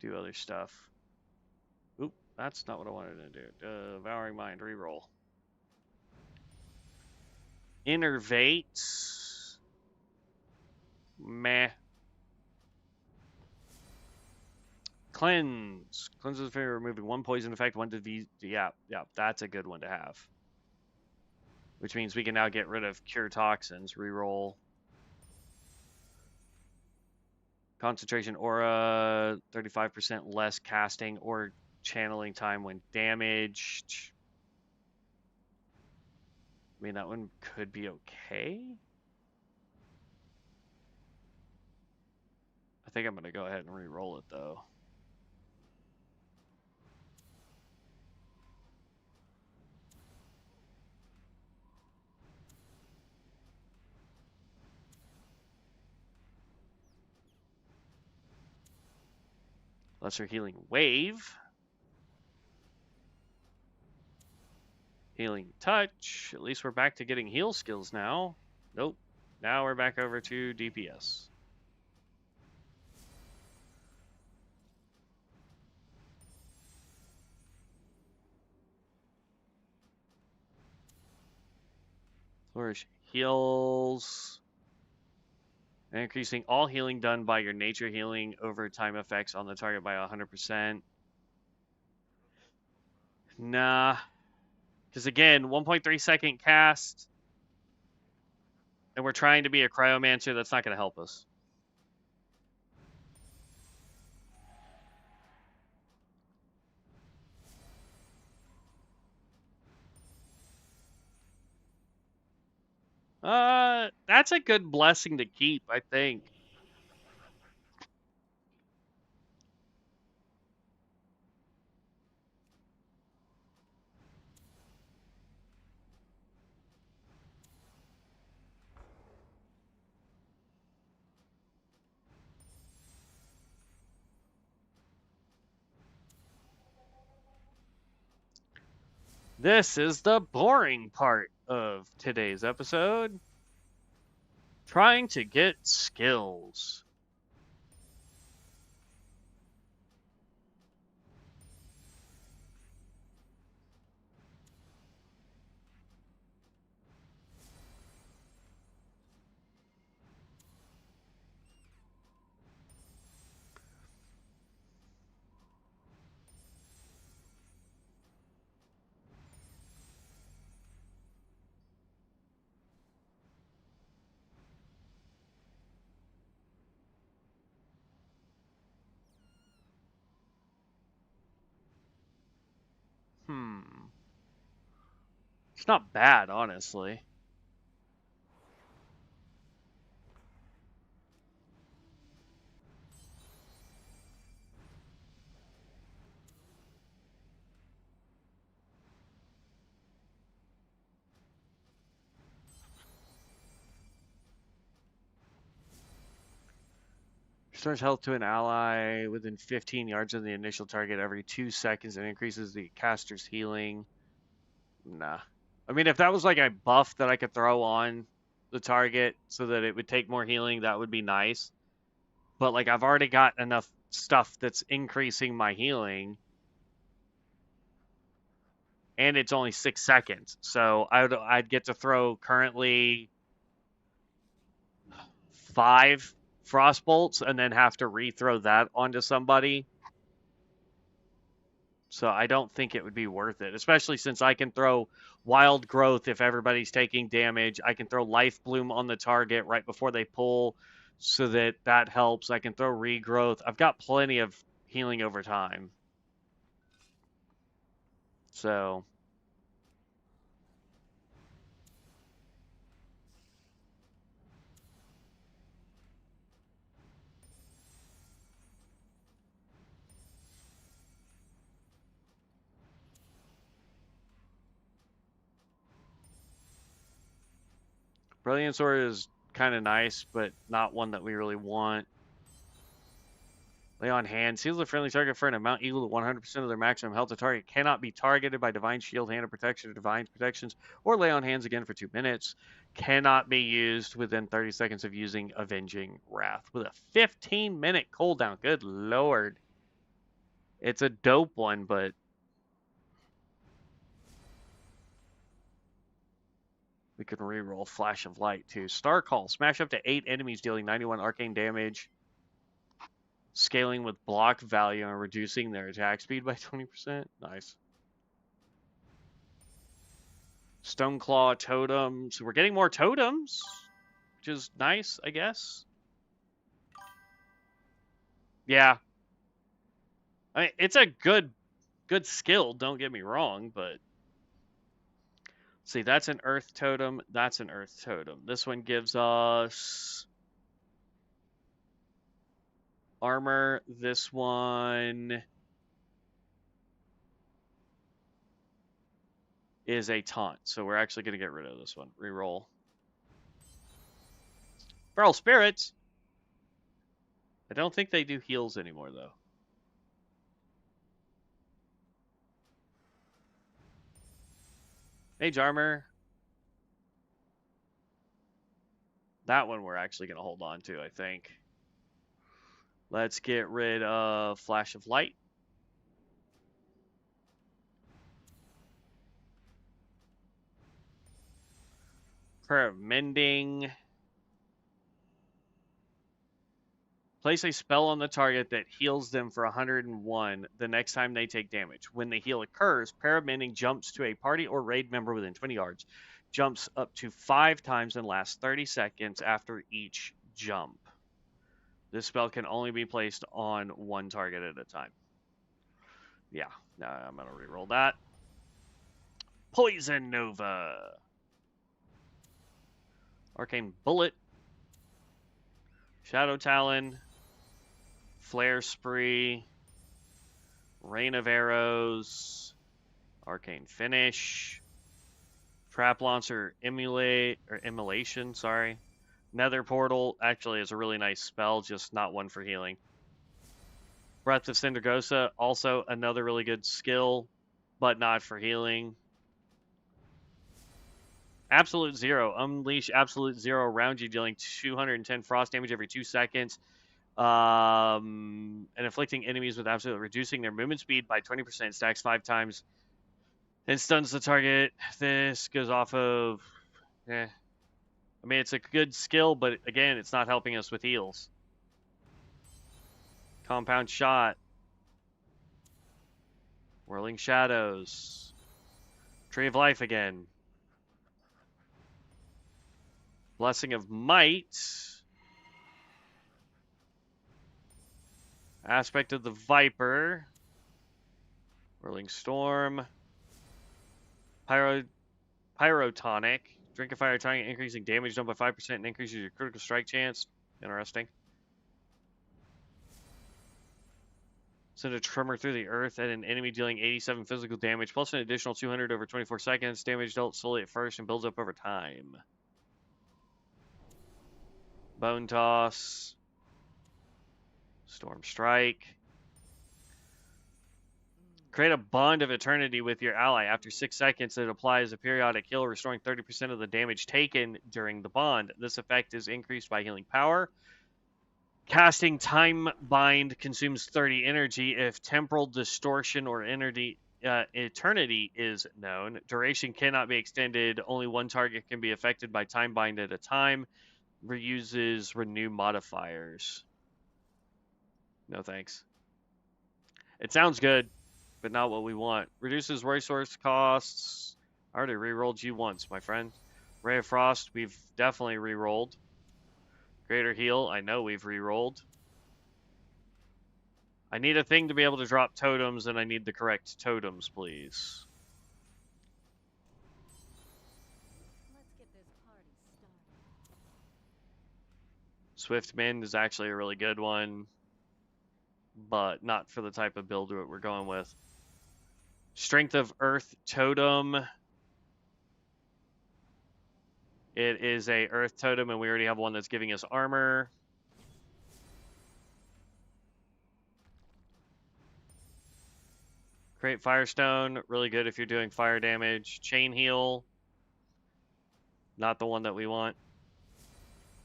do other stuff. Oop, that's not what I wanted to do. Devouring Mind, reroll. Innervate. Meh. Cleanse. Cleanses the finger, removing 1 poison effect, 1 disease. Yeah, that's a good one to have. Which means we can now get rid of Cure Toxins. Reroll. Concentration Aura, 35% less casting or channeling time when damaged. I mean, that one could be okay. I think I'm going to go ahead and re-roll it, though. Lesser Healing Wave. Healing Touch. At least we're back to getting heal skills now. Nope. Now we're back over to DPS. Flourish heals. Increasing all healing done by your nature healing over time effects on the target by 100%. Nah. Because again, 1.3 second cast. And we're trying to be a Cryomancer. That's not going to help us. That's a good blessing to keep, I think. This is the boring part of today's episode. Trying to get skills. It's not bad, honestly. Restores health to an ally within 15 yards of the initial target every 2 seconds and increases the caster's healing. Nah. I mean, if that was like a buff that I could throw on the target so that it would take more healing, that would be nice. But like, I've already got enough stuff that's increasing my healing, and it's only 6 seconds. So I'd get to throw currently 5 frost bolts and then have to rethrow that onto somebody. So I don't think it would be worth it, especially since I can throw wild growth if everybody's taking damage. I can throw life bloom on the target right before they pull so that that helps. I can throw regrowth. I've got plenty of healing over time. So Brilliant Sword is kind of nice, but not one that we really want. Lay on Hand. Seals a friendly target for an amount equal to 100% of their maximum health. The target cannot be targeted by Divine Shield, Hand of Protection, or Divine Protections, or Lay on Hands again for 2 minutes. Cannot be used within 30 seconds of using Avenging Wrath. With a 15-minute cooldown. Good lord. It's a dope one, but we can reroll Flash of Light too. Star Call. Smash up to 8 enemies, dealing 91 arcane damage. Scaling with block value and reducing their attack speed by 20%. Nice. Stoneclaw Totem. So we're getting more totems, which is nice, I guess. Yeah. I mean, it's a good skill, don't get me wrong, but see, that's an Earth Totem, that's an Earth Totem. This one gives us armor. This one is a taunt, so we're actually going to get rid of this one. Reroll. Feral Spirits. I don't think they do heals anymore, though. Mage Armor. That one we're actually going to hold on to, I think. Let's get rid of Flash of Light. Prayer of Mending. Place a spell on the target that heals them for 101 the next time they take damage. When the heal occurs, Prayer of Mending jumps to a party or raid member within 20 yards. Jumps up to 5 times and lasts 30 seconds after each jump. This spell can only be placed on one target at a time. Yeah, I'm going to reroll that. Poison Nova. Arcane Bullet. Shadow Talon. Flare Spree. Rain of Arrows. Arcane Finish. Trap Launcher Immolation, sorry. Nether Portal actually is a really nice spell, just not one for healing. Breath of Syndergosa, also another really good skill, but not for healing. Absolute Zero. Unleash Absolute Zero around you, dealing 210 frost damage every 2 seconds. And inflicting enemies with absolute, reducing their movement speed by 20%, stacks 5 times, and stuns the target. This goes off of... I mean, it's a good skill, but again, it's not helping us with heals. Compound Shot. Whirling Shadows. Tree of Life again. Blessing of Might. Aspect of the Viper. Whirling Storm. Pyrotonic. Drink a fire tonic, increasing damage done by 5% and increases your critical strike chance. Interesting. Send a tremor through the earth at an enemy dealing 87 physical damage, plus an additional 200 over 24 seconds. Damage dealt slowly at first and builds up over time. Bone Toss. Storm Strike. Create a bond of eternity with your ally. After 6 seconds, it applies a periodic heal, restoring 30% of the damage taken during the bond. This effect is increased by healing power. Casting Time Bind consumes 30 energy if temporal distortion or eternity is known. Duration cannot be extended. Only one target can be affected by Time Bind at a time. Reuses renew modifiers. No thanks. It sounds good, but not what we want. Reduces resource costs. I already rerolled you once, my friend. Ray of Frost, we've definitely rerolled. Greater Heal, I know we've rerolled. I need a thing to be able to drop totems, and I need the correct totems, please. Let's get this party started. Swift Mend is actually a really good one, but not for the type of build we're going with. Strength of Earth Totem. It is a Earth Totem, and we already have one that's giving us armor. Create Firestone, really good if you're doing fire damage. Chain Heal, not the one that we want.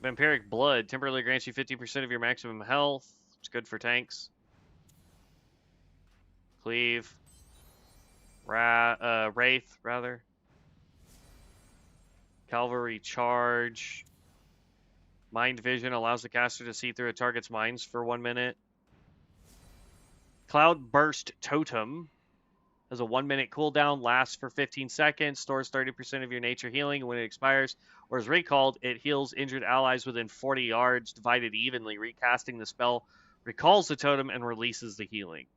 Vampiric Blood, temporarily grants you 50% of your maximum health. It's good for tanks. Cleave. Wraith, rather. Cavalry Charge. Mind Vision allows the caster to see through a target's minds for 1 minute. Cloud Burst Totem has a 1 minute cooldown, lasts for 15 seconds, stores 30% of your nature healing, and when it expires or is recalled, it heals injured allies within 40 yards, divided evenly. Recasting the spell recalls the totem and releases the healing.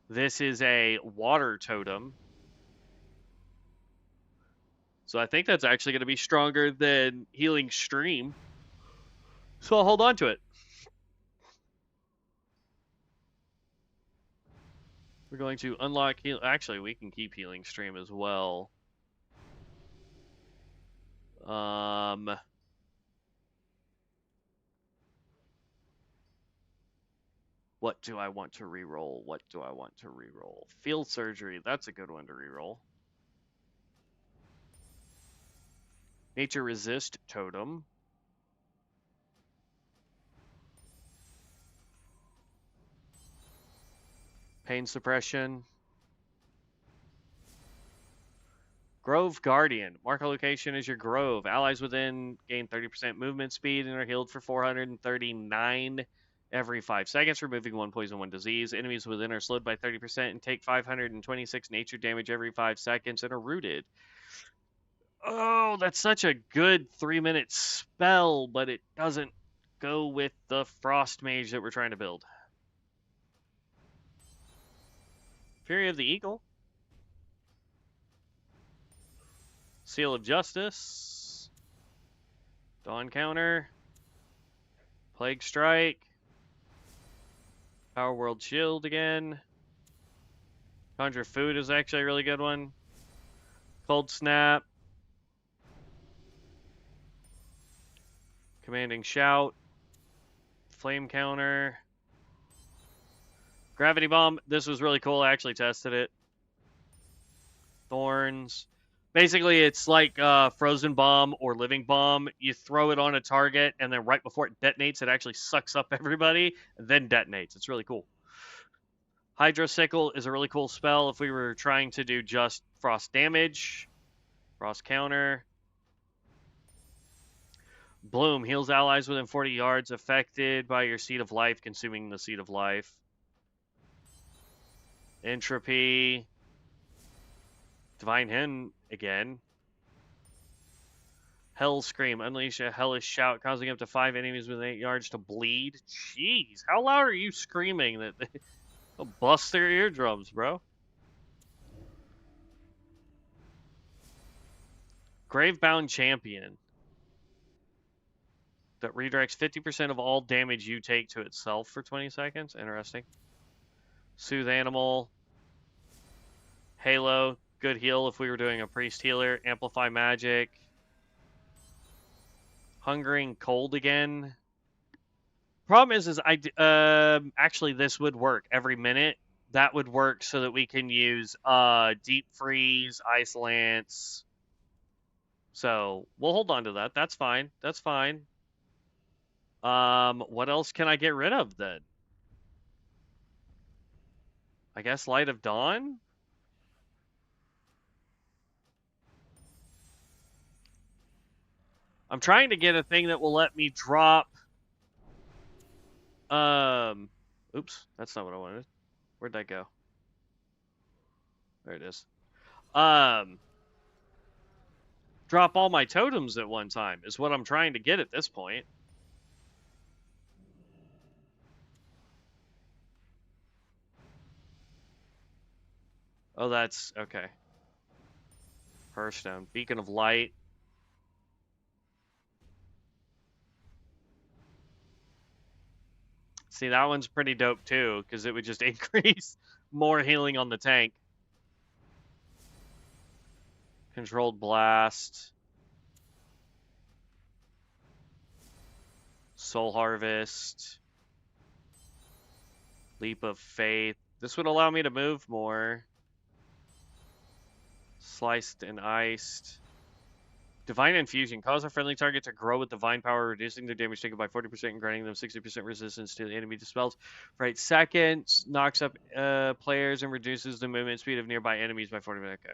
This is a water totem. So I think that's actually going to be stronger than Healing Stream. So I'll hold on to it. We're going to unlock heal. Actually, we can keep Healing Stream as well. What do I want to reroll? What do I want to reroll? Field Surgery. That's a good one to reroll. Nature Resist Totem. Pain Suppression. Grove Guardian. Mark a location as your grove. Allies within gain 30% movement speed and are healed for 439 every 5 seconds, removing 1 poison, 1 disease. Enemies within are slowed by 30% and take 526 nature damage every 5 seconds and are rooted. Oh, that's such a good 3-minute spell, but it doesn't go with the Frost Mage that we're trying to build. Fury of the Eagle. Seal of Justice. Dawn Counter. Plague Strike. Power World Shield again. Conjure Food is actually a really good one. Cold Snap. Commanding Shout. Flame Counter. Gravity Bomb. This was really cool. I actually tested it. Thorns. Basically, it's like Frozen Bomb or Living Bomb. You throw it on a target, and then right before it detonates, it actually sucks up everybody, and then detonates. It's really cool. Hydro Sickle is a really cool spell if we were trying to do just frost damage. Frost Counter. Bloom heals allies within 40 yards affected by your Seed of Life, consuming the Seed of Life. Entropy. Divine Hen again. Hell Scream. Unleash a hellish shout, causing up to 5 enemies within 8 yards to bleed. Jeez, how loud are you screaming that they'll bust their eardrums, bro? Gravebound Champion. That redirects 50% of all damage you take to itself for 20 seconds. Interesting. Soothe Animal. Halo. Good heal if we were doing a priest healer. Amplify Magic. Hungering Cold again. Problem is actually this would work every minute. That would work so that we can use Deep Freeze, Ice Lance. So we'll hold on to that. That's fine. That's fine. What else can I get rid of then? I guess Light of Dawn? I'm trying to get a thing that will let me drop. Oops, that's not what I wanted. Where'd that go? There it is. Drop all my totems at one time is what I'm trying to get at this point. Oh, that's okay. Hearthstone, Beacon of Light. See, that one's pretty dope too, because it would just increase more healing on the tank. Controlled Blast. Soul Harvest. Leap of Faith. This would allow me to move more. Sliced and Iced. Divine Infusion. Cause a friendly target to grow with divine power, reducing their damage taken by 40% and granting them 60% resistance to the enemy dispels for 8 seconds. Knocks up players and reduces the movement speed of nearby enemies by 40%. Okay.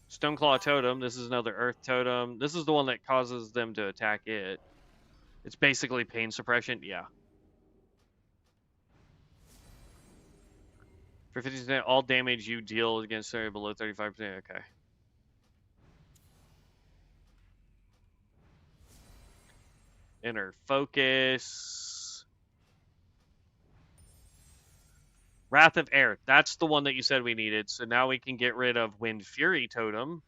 Stoneclaw Totem. This is another Earth Totem. This is the one that causes them to attack it. It's basically pain suppression. Yeah. For 50%, all damage you deal against area below 35%. Okay. Inner Focus. Wrath of Air. That's the one that you said we needed. So now we can get rid of Wind Fury Totem.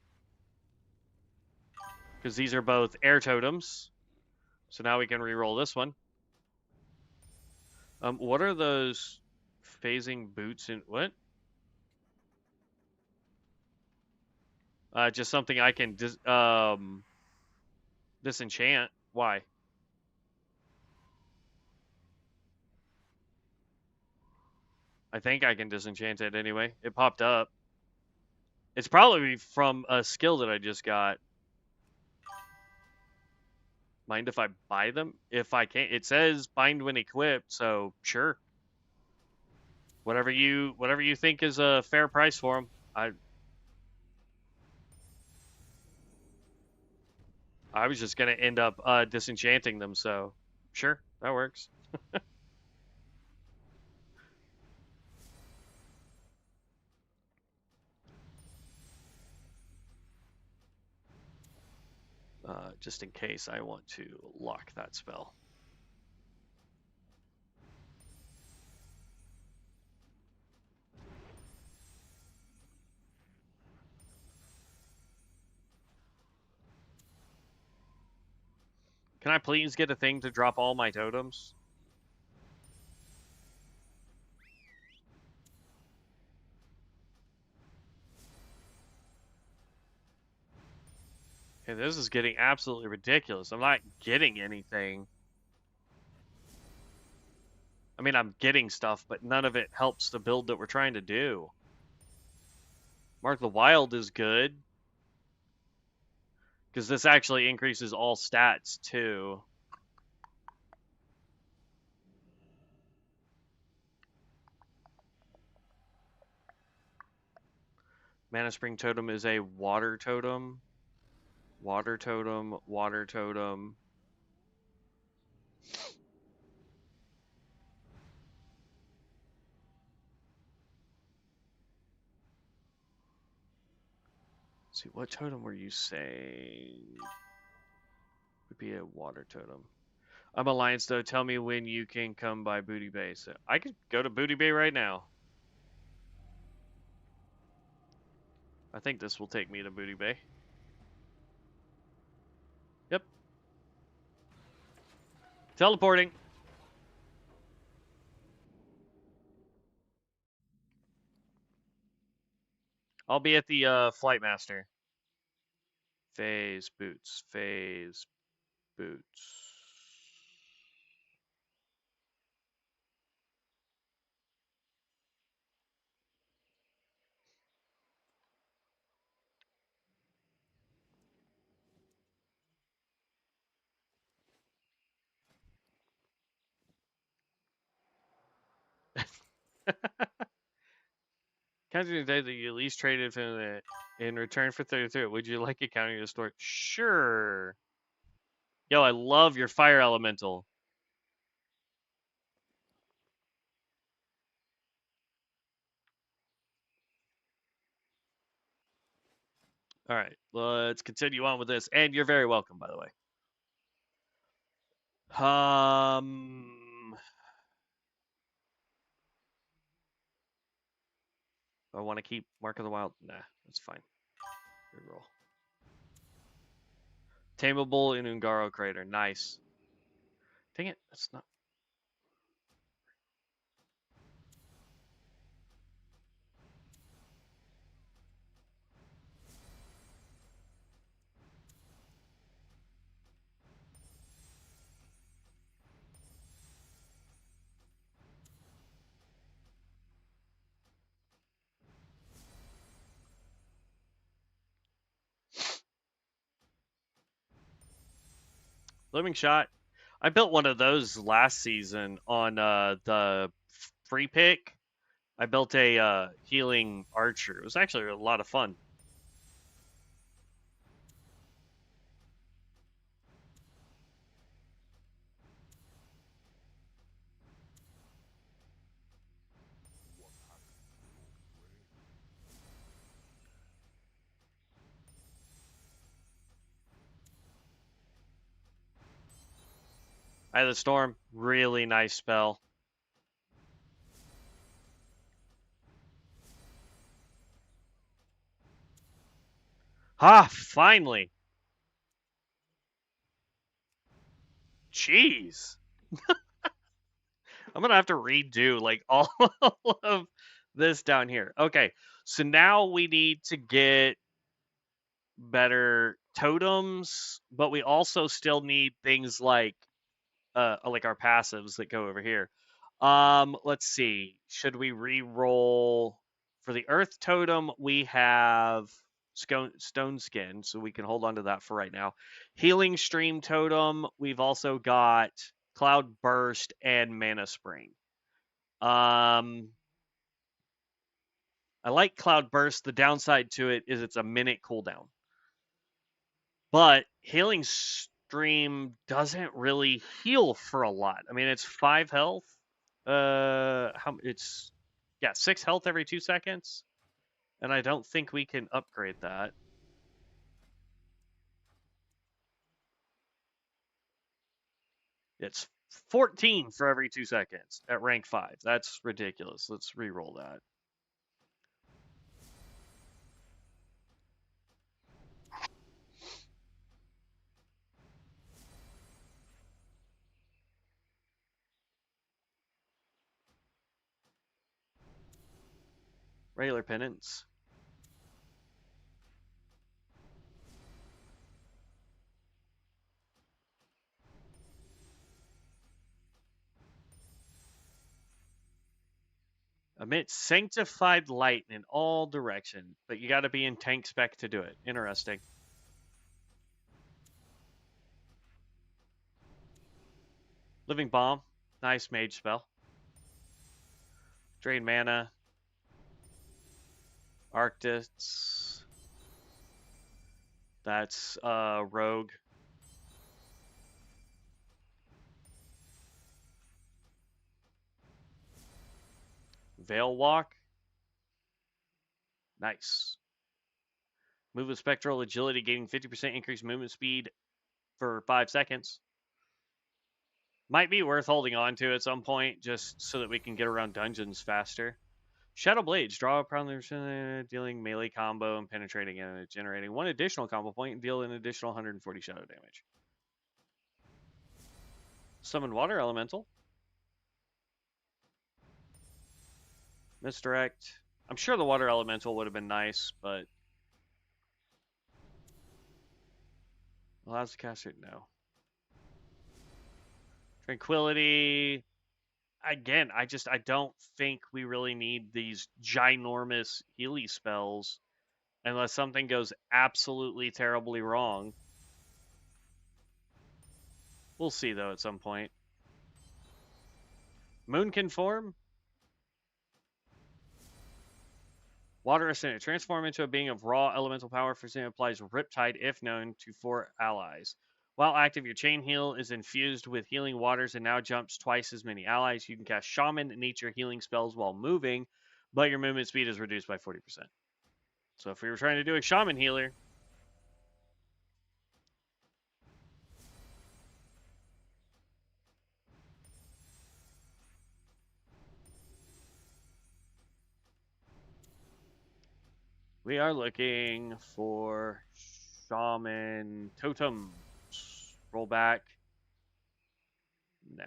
Because these are both air totems. So now we can reroll this one. What are those phasing boots in what? Just something I can disenchant. Why? I think I can disenchant it anyway. It popped up. It's probably from a skill that I just got. Mind if I buy them? If I can't, it says bind when equipped, so sure. Whatever you think is a fair price for them. I was just gonna end up disenchanting them, so sure, that works. Just in case I want to lock that spell. Can I please get a thing to drop all my totems? Okay, this is getting absolutely ridiculous. I'm not getting anything. I mean, I'm getting stuff, but none of it helps the build that we're trying to do. Mark the Wild is good. Because this actually increases all stats, too. Mana Spring Totem is a water totem. Water totem, water totem. Let's see, what totem were you saying? Would be a water totem. I'm Alliance, though. Tell me when you can come by Booty Bay. So I could go to Booty Bay right now. I think this will take me to Booty Bay. Yep. Teleporting. I'll be at the Flight Master. Phase boots. Phase boots. Counting the day that you at least traded in return for 33. Would you like accounting to store? Sure. Yo, I love your fire elemental. All right, let's continue on with this. And you're very welcome, by the way. I want to keep Mark of the Wild. Nah, that's fine. Reroll. Tameable in Ungaro Crater. Nice. Dang it, that's not. Living Shot. I built one of those last season on the free pick. I built a healing archer. It was actually a lot of fun. Eye of the Storm, really nice spell. Ah, finally. Jeez. I'm gonna have to redo like all of this down here. Okay, so now we need to get better totems, but we also still need things like our passives that go over here. Let's see. Should we re-roll for the Earth Totem? We have Stone Skin, so we can hold on to that for right now. Healing Stream Totem. We've also got Cloud Burst and Mana Spring. I like Cloud Burst. The downside to it is it's a minute cooldown. But Healing Stream doesn't really heal for a lot. I mean, it's 5 health. It's 6 health every 2 seconds. And I don't think we can upgrade that. It's 14 for every 2 seconds at rank 5. That's ridiculous. Let's re-roll that. Regular penance. Emit sanctified light in all directions, but you got to be in tank spec to do it. Interesting. Living Bomb. Nice mage spell. Drain mana. Arctis. That's Rogue. Veil Walk. Nice. Move with Spectral Agility, gaining 50% increased movement speed for 5 seconds. Might be worth holding on to at some point, just so that we can get around dungeons faster. Shadow Blades. Draw a prowler dealing melee combo and penetrating and generating one additional combo point and deal an additional 140 shadow damage. Summon Water Elemental. Misdirect. I'm sure the Water Elemental would have been nice, but allows the caster, no. Tranquility. Again, I don't think we really need these ginormous Healy spells unless something goes absolutely terribly wrong. We'll see though at some point. Moon Conform. Water Ascendant. Transform into a being of raw elemental power. For example, applies Riptide if known to 4 allies. While active, your chain heal is infused with healing waters and now jumps twice as many allies. You can cast Shaman nature healing spells while moving, but your movement speed is reduced by 40%. So if we were trying to do a Shaman healer, we are looking for Shaman Totems. Roll back. Nah.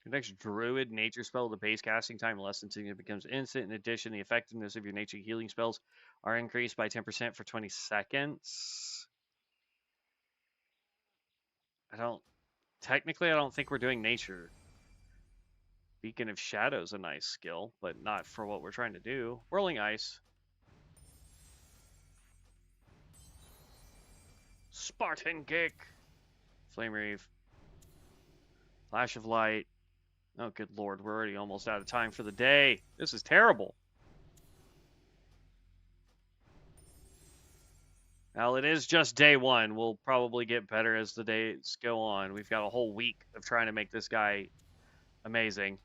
Next Druid nature spell, the base casting time lessens and it becomes instant. In addition, the effectiveness of your nature healing spells are increased by 10% for 20 seconds. Technically, I don't think we're doing nature. Beacon of Shadow's a nice skill, but not for what we're trying to do. Whirling Ice. Spartan Kick. Flame Reeve. Flash of Light. Oh, good lord, we're already almost out of time for the day. This is terrible. Well, it is just day one. We'll probably get better as the days go on. We've got a whole week of trying to make this guy amazing.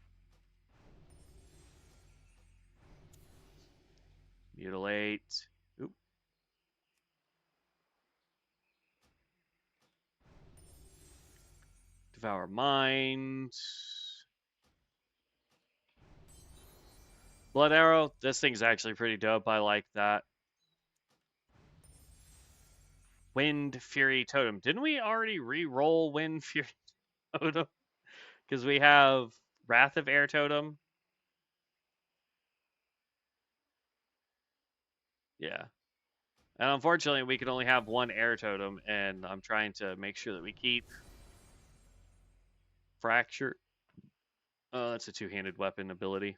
Mutilate. Oop. Devour Mind. Blood Arrow. This thing's actually pretty dope. I like that. Wind Fury Totem. Didn't we already re-roll Wind Fury Totem? Because we have Wrath of Air Totem. Yeah. And unfortunately, we can only have one Air Totem, and I'm trying to make sure that we keep Fracture. Oh, that's a two-handed weapon ability.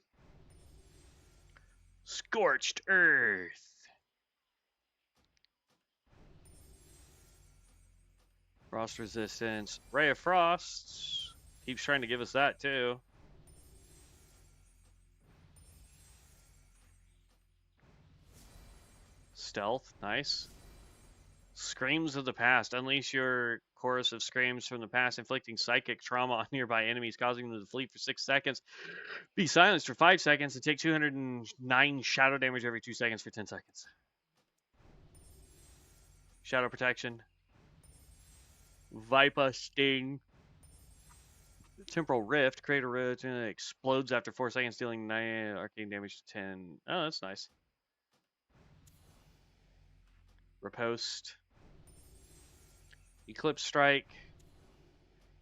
Scorched Earth. Frost Resistance. Ray of Frost. Keeps trying to give us that, too. Stealth. Nice. Screams of the Past. Unleash your chorus of screams from the past, inflicting psychic trauma on nearby enemies, causing them to flee for 6 seconds. Be silenced for 5 seconds and take 209 shadow damage every 2 seconds for 10 seconds. Shadow Protection. Viper Sting. Temporal Rift. Create a rift and it explodes after 4 seconds, dealing 9 arcane damage to 10. Oh, that's nice. Riposte. Eclipse Strike.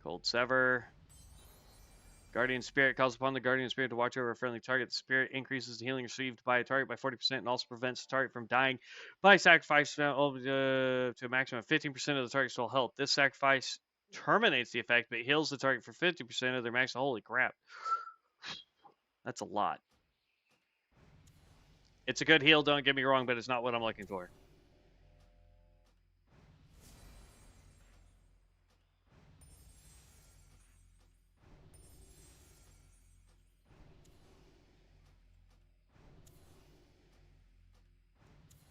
Cold Sever. Guardian Spirit calls upon the Guardian Spirit to watch over a friendly target. The Spirit increases the healing received by a target by 40% and also prevents the target from dying by sacrifice to a maximum of 15% of the target's total health. This sacrifice terminates the effect, but heals the target for 50% of their max. Holy crap. That's a lot. It's a good heal, don't get me wrong, but it's not what I'm looking for.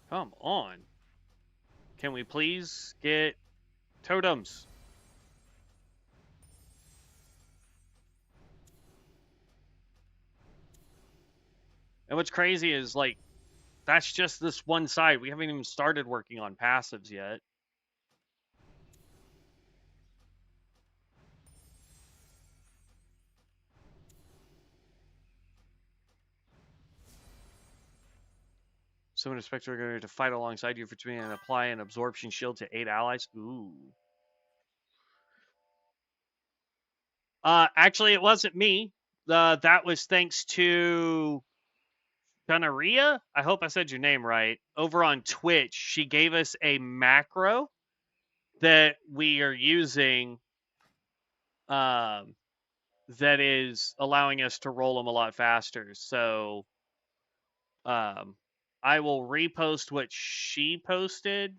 Come on. Can we please get totems? And what's crazy is, like, that's just this one side. We haven't even started working on passives yet. Summon a spectre to fight alongside you for 2 and apply an absorption shield to 8 allies. Ooh. Actually, it wasn't me. That was thanks to Gunnaria. I hope I said your name right. Over on Twitch, she gave us a macro that we are using. That is allowing us to roll them a lot faster. So, I will repost what she posted,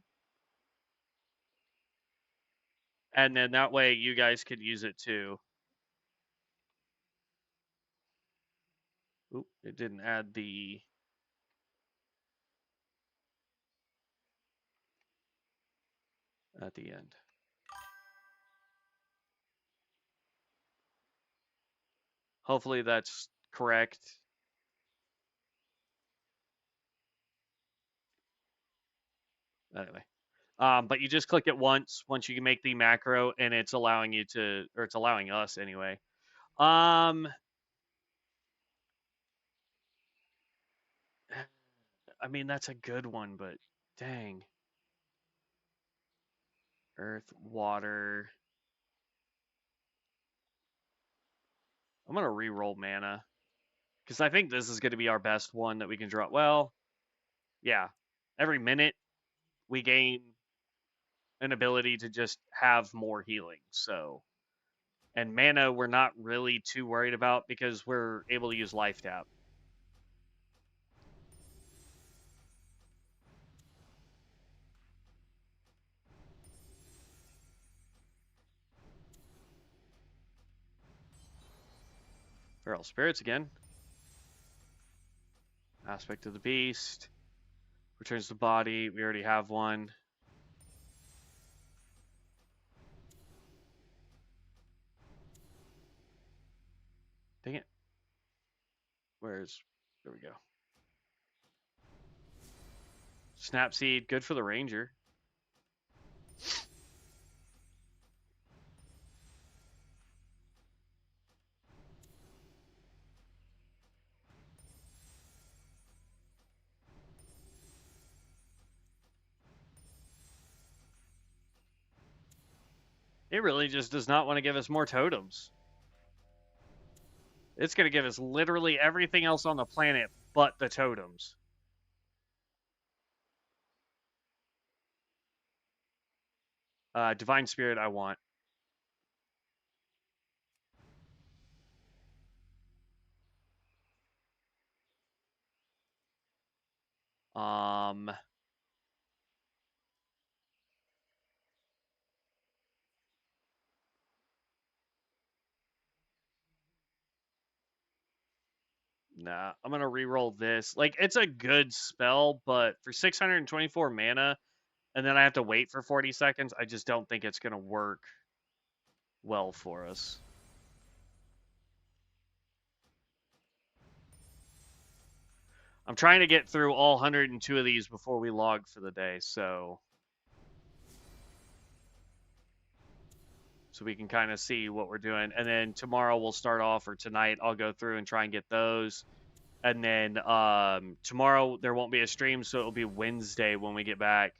and then that way you guys could use it too. Oop, it didn't add the at the end. Hopefully that's correct. Anyway, but you just click it once you make the macro, and it's allowing you to, or it's allowing us anyway. I mean, that's a good one, but dang. Earth, water. I'm gonna re-roll mana because I think this is going to be our best one that we can draw. Well, yeah. Every minute we gain an ability to just have more healing. So, and mana we're not really too worried about because we're able to use life tap. Feral spirits again. Aspect of the beast. Returns the body. We already have one. Dang it. Where's... There we go. Snapseed. Good for the ranger. It really just does not want to give us more totems. It's going to give us literally everything else on the planet but the totems. Divine Spirit I want. Um... Nah, I'm gonna re-roll this. Like, it's a good spell, but for 624 mana, and then I have to wait for 40 seconds, I just don't think it's gonna work well for us. I'm trying to get through all 102 of these before we log for the day, so we can kind of see what we're doing. And then tomorrow we'll start off, or tonight I'll go through and try and get those. And then tomorrow there won't be a stream, so it'll be Wednesday when we get back.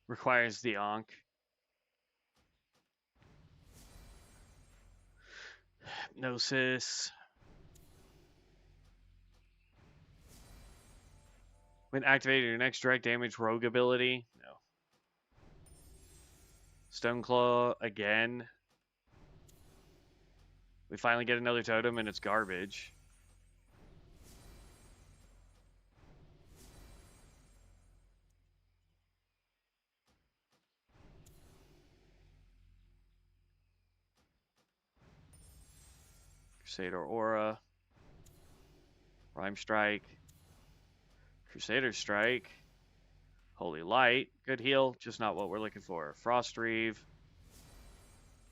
Requires the Ankh. Hypnosis. When activated, your next direct damage rogue ability. No. Stoneclaw again. We finally get another totem and it's garbage. Crusader Aura. Rhyme Strike. Crusader Strike. Holy Light. Good heal, just not what we're looking for. Frost Reeve.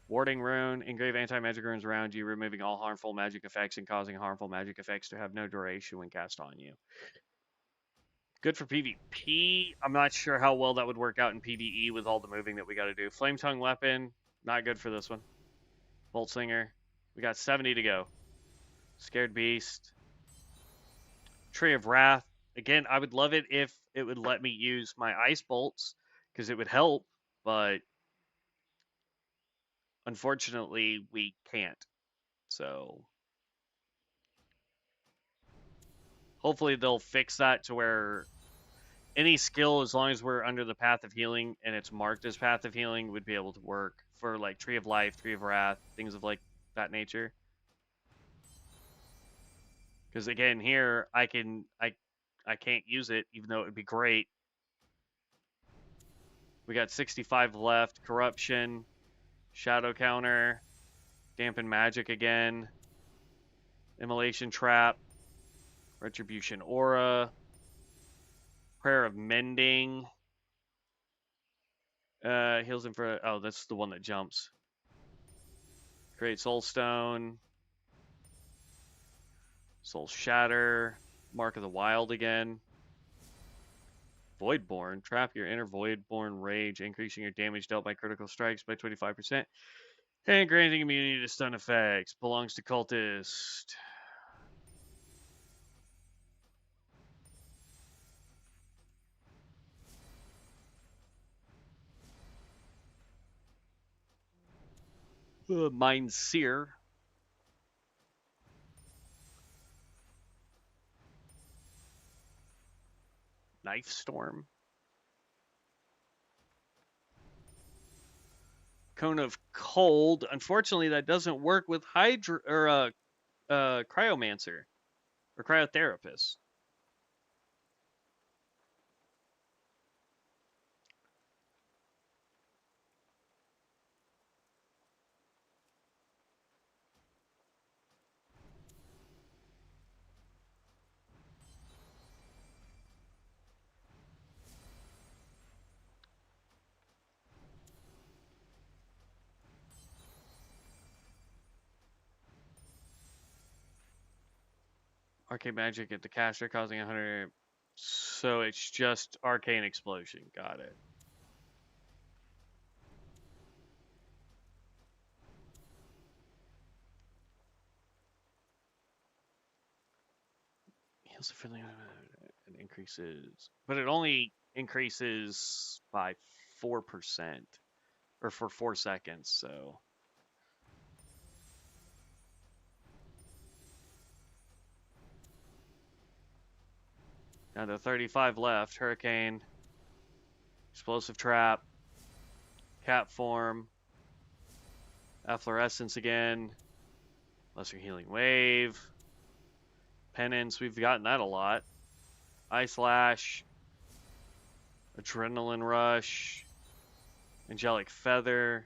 Warding Rune. Engrave anti-magic runes around you, removing all harmful magic effects and causing harmful magic effects to have no duration when cast on you. Good for PvP. I'm not sure how well that would work out in PvE with all the moving that we got to do. Flame Tongue Weapon, not good for this one. Bolt Slinger, we got 70 to go. Scared Beast. Tree of Wrath. Again, I would love it if it would let me use my Ice Bolts, because it would help, but unfortunately, we can't. So hopefully they'll fix that to where any skill, as long as we're under the Path of Healing and it's marked as Path of Healing, would be able to work for like Tree of Life, Tree of Wrath, things of like that nature. Because again, here I can't use it, even though it would be great. We got 65 left. Corruption, Shadow Counter, Dampen Magic again, Immolation Trap, Retribution Aura, Prayer of Mending. Heals him for. Oh, that's the one that jumps. Great Soulstone, Soul Shatter, Mark of the Wild again. Voidborn, trap your inner Voidborn rage, increasing your damage dealt by critical strikes by 25%. And granting immunity to stun effects. Belongs to Cultist. Mind Seer. Knife Storm. Cone of Cold. Unfortunately, that doesn't work with Cryomancer or Cryotherapist. Arcane Magic at the caster, causing 100. So it's just Arcane Explosion. Got it. Heals the friendly. It increases. But it only increases by 4%. Or for 4 seconds, so. Now the 35 left. Hurricane. Explosive Trap. Cat Form. Efflorescence again. Lesser Healing Wave. Penance, we've gotten that a lot. Ice Lash. Adrenaline Rush. Angelic Feather.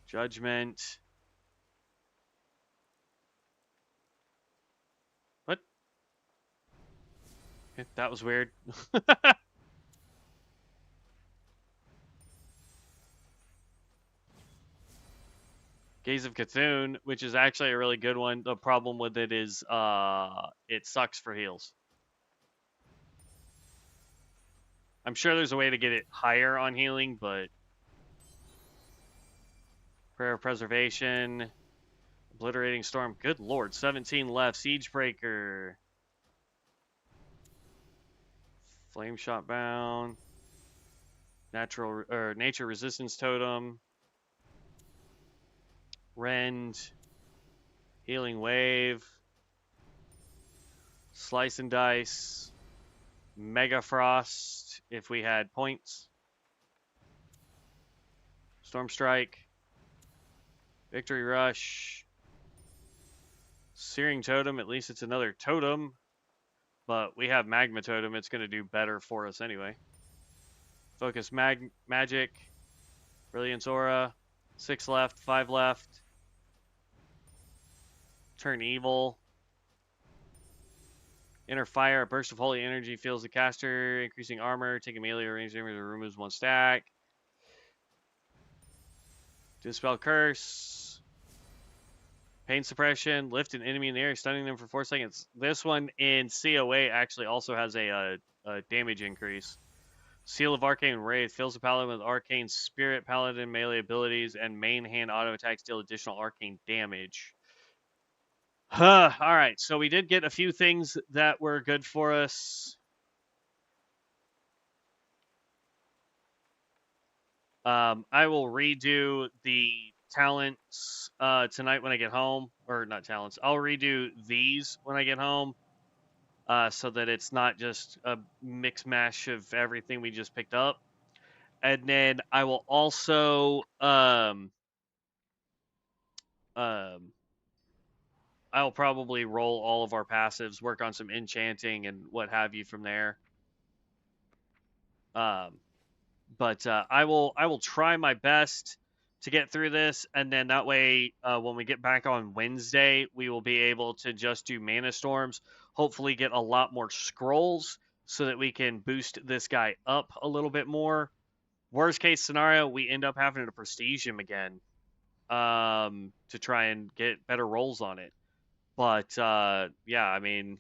Judgment. What? That was weird. Gaze of Cthulhu, which is actually a really good one. The problem with it is it sucks for heals. I'm sure there's a way to get it higher on healing, but Prayer of Preservation, Obliterating Storm. Good lord, 17 left. Siegebreaker, Flame Shot Bound, Nature Resistance Totem, Rend, Healing Wave, Slice and Dice, Mega Frost if we had points, Storm Strike, Victory Rush, Searing Totem. At least it's another totem, but we have Magma Totem. It's going to do better for us anyway. Focus Magic, Brilliance Aura, 6 left, 5 left. Turn Evil. Inner Fire, a burst of holy energy fills the caster, increasing armor, taking melee or ranged damage, or removes 1 stack. Dispel Curse. Pain suppression, lift an enemy in the air, stunning them for 4 seconds. This one in COA actually also has a damage increase. Seal of Arcane Wraith fills the paladin with Arcane Spirit, paladin melee abilities, and main hand auto attacks deal additional arcane damage. Alright, so we did get a few things that were good for us. I will redo the talents tonight when I get home. Or not talents. I'll redo these when I get home. So that it's not just a mix mash of everything we just picked up. And then I will also I'll probably roll all of our passives, work on some enchanting and what have you from there. But I will try my best to get through this, and then that way, when we get back on Wednesday, we will be able to just do mana storms. Hopefully, get a lot more scrolls so that we can boost this guy up a little bit more. Worst case scenario, we end up having to prestige him again, to try and get better rolls on it. But yeah, I mean,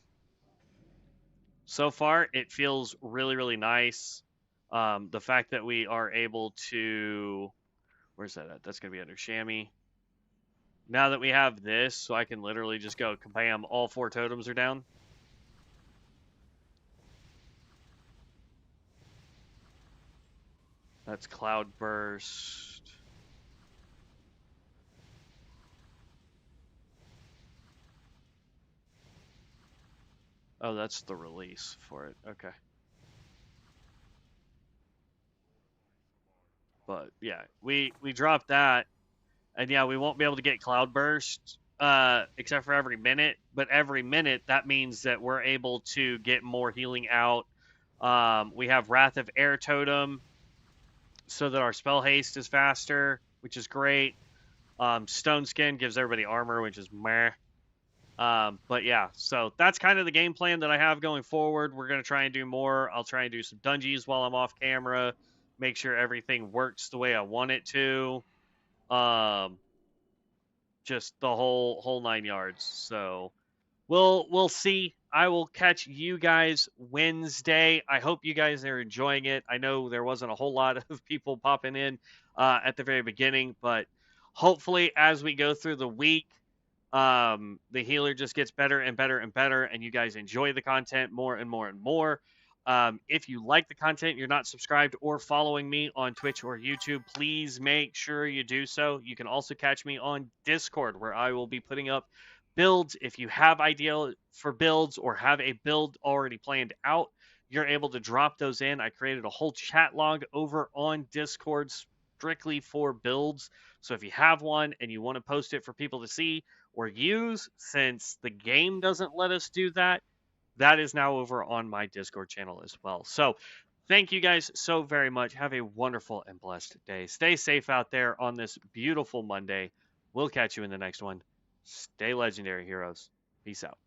so far it feels really, really nice. The fact that we are able to, where's that at? That's gonna be under chamois. Now that we have this, so I can literally just go kabam, all 4 totems are down. That's Cloud Burst. Oh, that's the release for it. Okay. But yeah, we dropped that, and yeah, we won't be able to get Cloudburst except for every minute. But every minute, that means that we're able to get more healing out. We have Wrath of Air Totem, so that our spell haste is faster, which is great. Stone Skin gives everybody armor, which is meh. But yeah, so that's kind of the game plan that I have going forward. We're going to try and do more. I'll try and do some dungeons while I'm off camera, make sure everything works the way I want it to. Um, just the whole 9 yards. So we'll see. I will catch you guys Wednesday. I hope you guys are enjoying it. I know there wasn't a whole lot of people popping in at the very beginning, but hopefully as we go through the week, the healer just gets better and better and better, and you guys enjoy the content more and more and more. If you like the content, you're not subscribed or following me on Twitch or YouTube, please make sure you do so. You can also catch me on Discord, where I will be putting up builds. If you have ideas for builds or have a build already planned out, you're able to drop those in. I created a whole chat log over on Discord strictly for builds. So if you have one and you want to post it for people to see or use, since the game doesn't let us do that, that is now over on my Discord channel as well. So thank you guys so very much. Have a wonderful and blessed day. Stay safe out there on this beautiful Monday. We'll catch you in the next one. Stay legendary, heroes. Peace out.